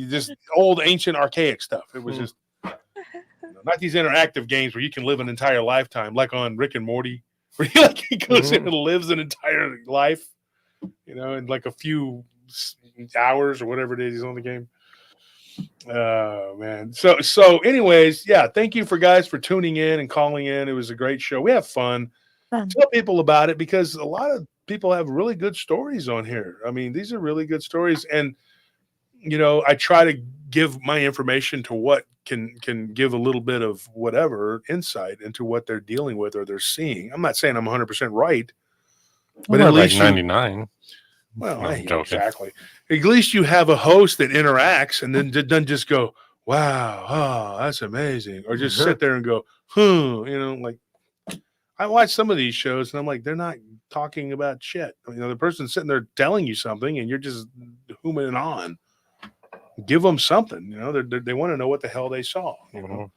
Just old, ancient, archaic stuff. It was just not these interactive games where you can live an entire lifetime, like on Rick and Morty, where he goes in and lives an entire life, in like a few hours or whatever it is he's on the game. Oh, man. So anyways, yeah, thank you guys for tuning in and calling in. It was a great show. We have fun. Tell people about it, because a lot of people have really good stories on here. I mean, these are really good stories. And, I try to give my information to what can give a little bit of whatever insight into what they're dealing with or they're seeing. I'm not saying I'm 100% right, but at least 99. Well, No, I'm joking. exactly. At least you have a host that interacts and then doesn't just go, wow, oh, that's amazing. Or just sit there and go, like I watch some of these shows and I'm like, they're not talking about shit. The person's sitting there telling you something and you're just humming on. give them something. You know, they want to know what the hell they saw. You know.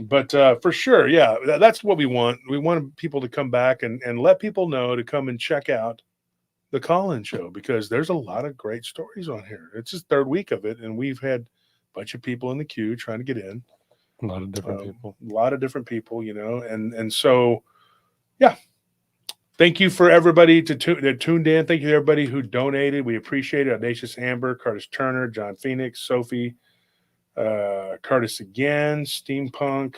But for sure, yeah, that's what we want. We want people to come back and let people know to come and check out the call-in show, because there's a lot of great stories on here. It's just third week of it, and we've had a bunch of people in the queue trying to get in. A lot of different people. A lot of different people, you know, and so, yeah. Thank you for everybody that tuned in. Thank you to everybody who donated. We appreciate it. Audacious Amber, Curtis Turner, John Phoenix, Sophie, Curtis again, Steampunk.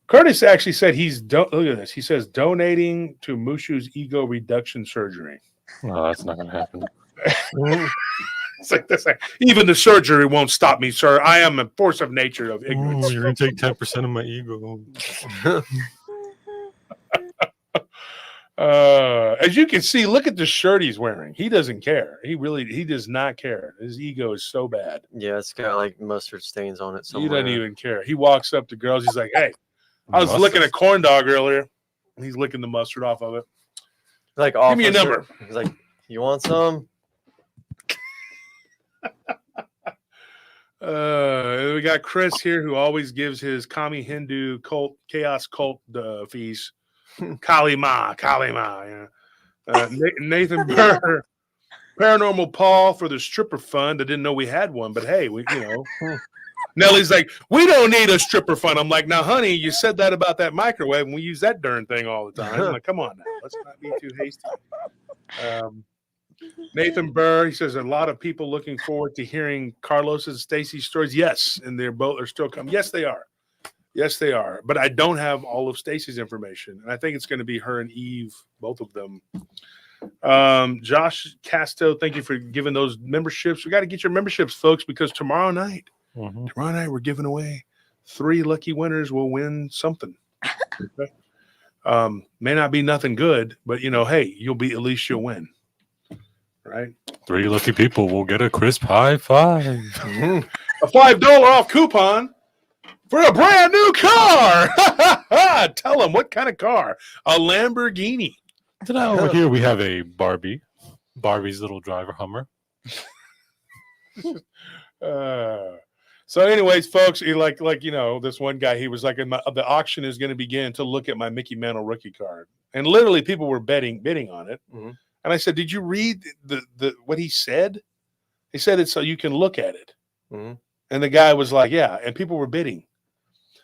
Curtis actually said look at this. He says donating to Mushu's ego reduction surgery. No, that's not going to happen. It's like this. Even the surgery won't stop me, sir. I am a force of nature of ignorance. Oh, you're going to take 10% of my ego. As you can see, look at the shirt he's wearing. He doesn't care. He does not care. His ego is so bad. Yeah, it's got like mustard stains on it somewhere. He doesn't even care. He walks up to girls. He's like, "Hey, I was looking at corn dog earlier." He's licking the mustard off of it. Like, give me a number. He's like, "You want some?" We got Chris here, who always gives his Kami Hindu cult chaos cult fees. Kali Ma. Yeah. Nathan Burr, Paranormal Paul for the stripper fund. I didn't know we had one, but hey, Nellie's like, we don't need a stripper fund. I'm like, now, honey, you said that about that microwave, and we use that darn thing all the time. I'm like, come on now, let's not be too hasty. Nathan Burr, he says a lot of people looking forward to hearing Carlos and Stacy's stories. Yes, and they're still coming. Yes, they are. Yes, they are. But I don't have all of Stacy's information, and I think it's going to be her and Eve, both of them. Josh Casto, thank you for giving those memberships. We got to get your memberships, folks, because tomorrow night we're giving away 3 lucky winners. Will win something. Okay? May not be nothing good, but hey, at least you'll win. Right? 3 lucky people will get a crisp high five. A $5 off coupon for a brand new car. Tell them what kind of car. A Lamborghini. Over here we have a Barbie's little driver Hummer. So anyways, folks, this one guy, he was like, the auction is going to begin to look at my Mickey Mantle rookie card. And literally people were bidding on it. Mm-hmm. And I said, did you read what he said? He said it so you can look at it. Mm-hmm. And the guy was like, yeah. And people were bidding.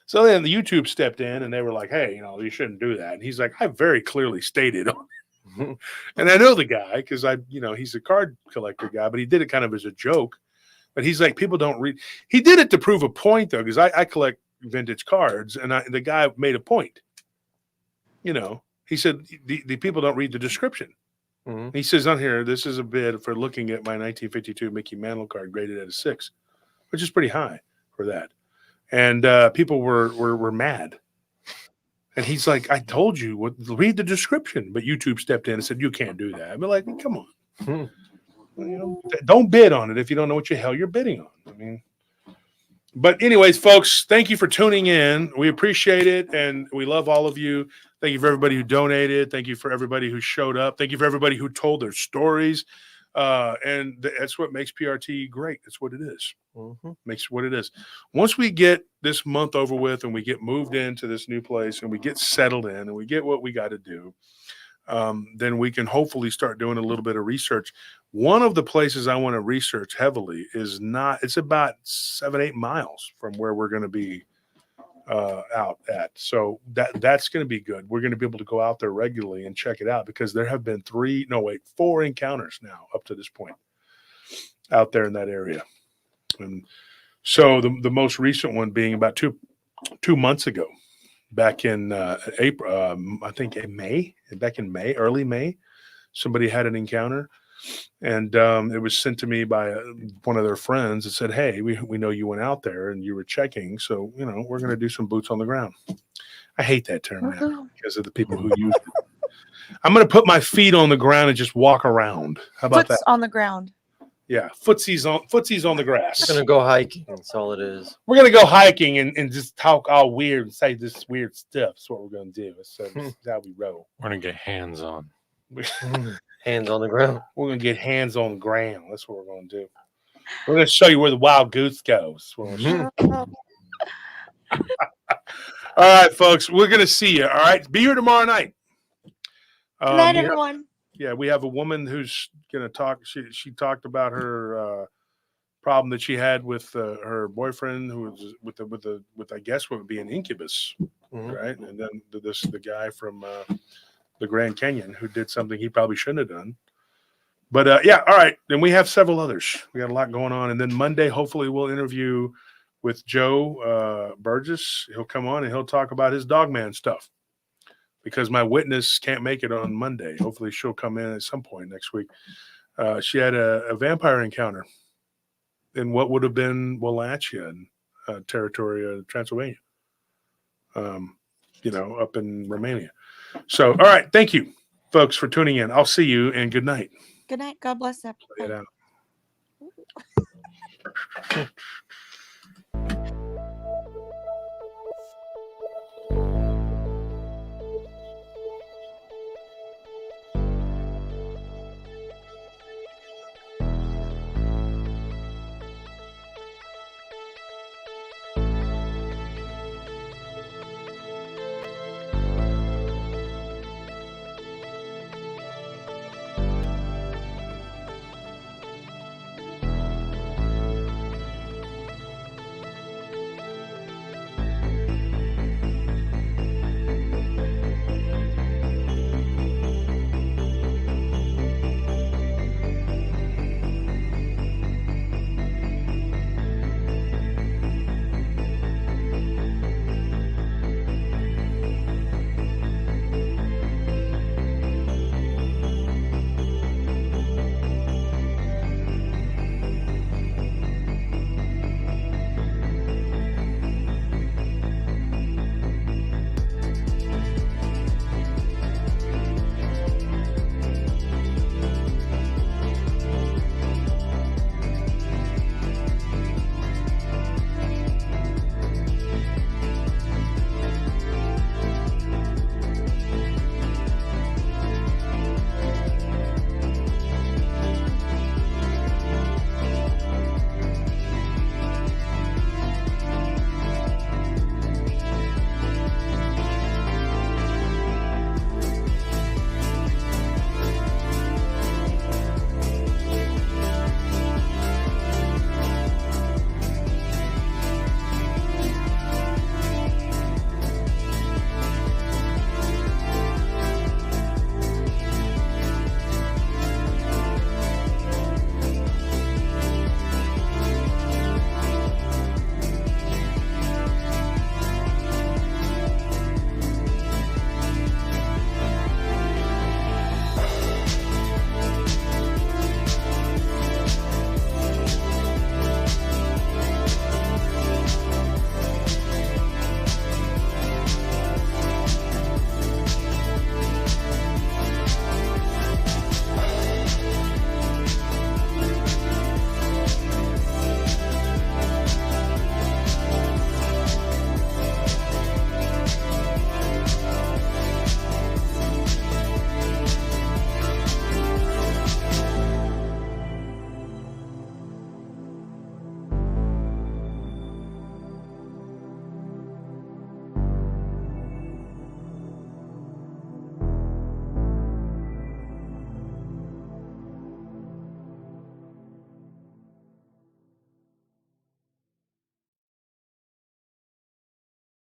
So then the YouTube stepped in and they were like, hey, you shouldn't do that. And he's like, I very clearly stated on it. Mm-hmm. And I know the guy because he's a card collector guy, but he did it kind of as a joke. But he's like, people don't read. He did it to prove a point, though, because I collect vintage cards. And the guy made a point. He said, the people don't read the description. Mm-hmm. He says on here, this is a bid for looking at my 1952 Mickey Mantle card graded at a 6, which is pretty high for that. And people were mad. And he's like, I told you, read the description. But YouTube stepped in and said, you can't do that. I'd be like, come on. Mm-hmm. Don't bid on it if you don't know what the hell you're bidding on. But anyways, folks, thank you for tuning in. We appreciate it, and we love all of you. Thank you for everybody who donated. Thank you for everybody who showed up. Thank you for everybody who told their stories. And that's what makes PRT great. That's what it is. Mm-hmm. Makes what it is. Once we get this month over with and we get moved into this new place and we get settled in and we get what we got to do, then we can hopefully start doing a little bit of research. One of the places I want to research heavily it's about 7-8 miles from where we're going to be out at. So that's going to be good. We're going to be able to go out there regularly and check it out because there have been 4 encounters now up to this point out there in that area. And so the most recent one being about two months ago, back in April, I think back in May, early May, somebody had an encounter. And it was sent to me by one of their friends that said, hey, we know you went out there and you were checking. So, we're going to do some boots on the ground. I hate that term now because of the people who use it. I'm going to put my feet on the ground and just walk around. How about that? On the ground. Yeah. Footsies on the grass. We're going to go hiking. That's all it is. We're going to go hiking and just talk all weird and say this weird stuff. That's what we're going to do. So that's how we roll. We're going to get hands on. Hands on the ground. We're going to get hands on the ground. That's what we're going to do. We're going to show you where the wild goose goes. We'll show you. Oh, All right, folks. We're going to see you. All right. Be here tomorrow night. good night, we have- everyone. yeah, we have a woman who's going to talk. She talked about her problem that she had with her boyfriend, who was with I guess what would be an incubus, right? And then the guy from the Grand Canyon who did something he probably shouldn't have done. But yeah, all right. Then we have several others. We got a lot going on, and then Monday, hopefully, we'll interview with Joe Burgess. He'll come on and he'll talk about his Dogman stuff. Because my witness can't make it on Monday. Hopefully she'll come in at some point next week. She had a vampire encounter in what would have been Wallachia territory of Transylvania, up in Romania. So, all right. Thank you, folks, for tuning in. I'll see you, and good night. Good night. God bless Play everybody. it out.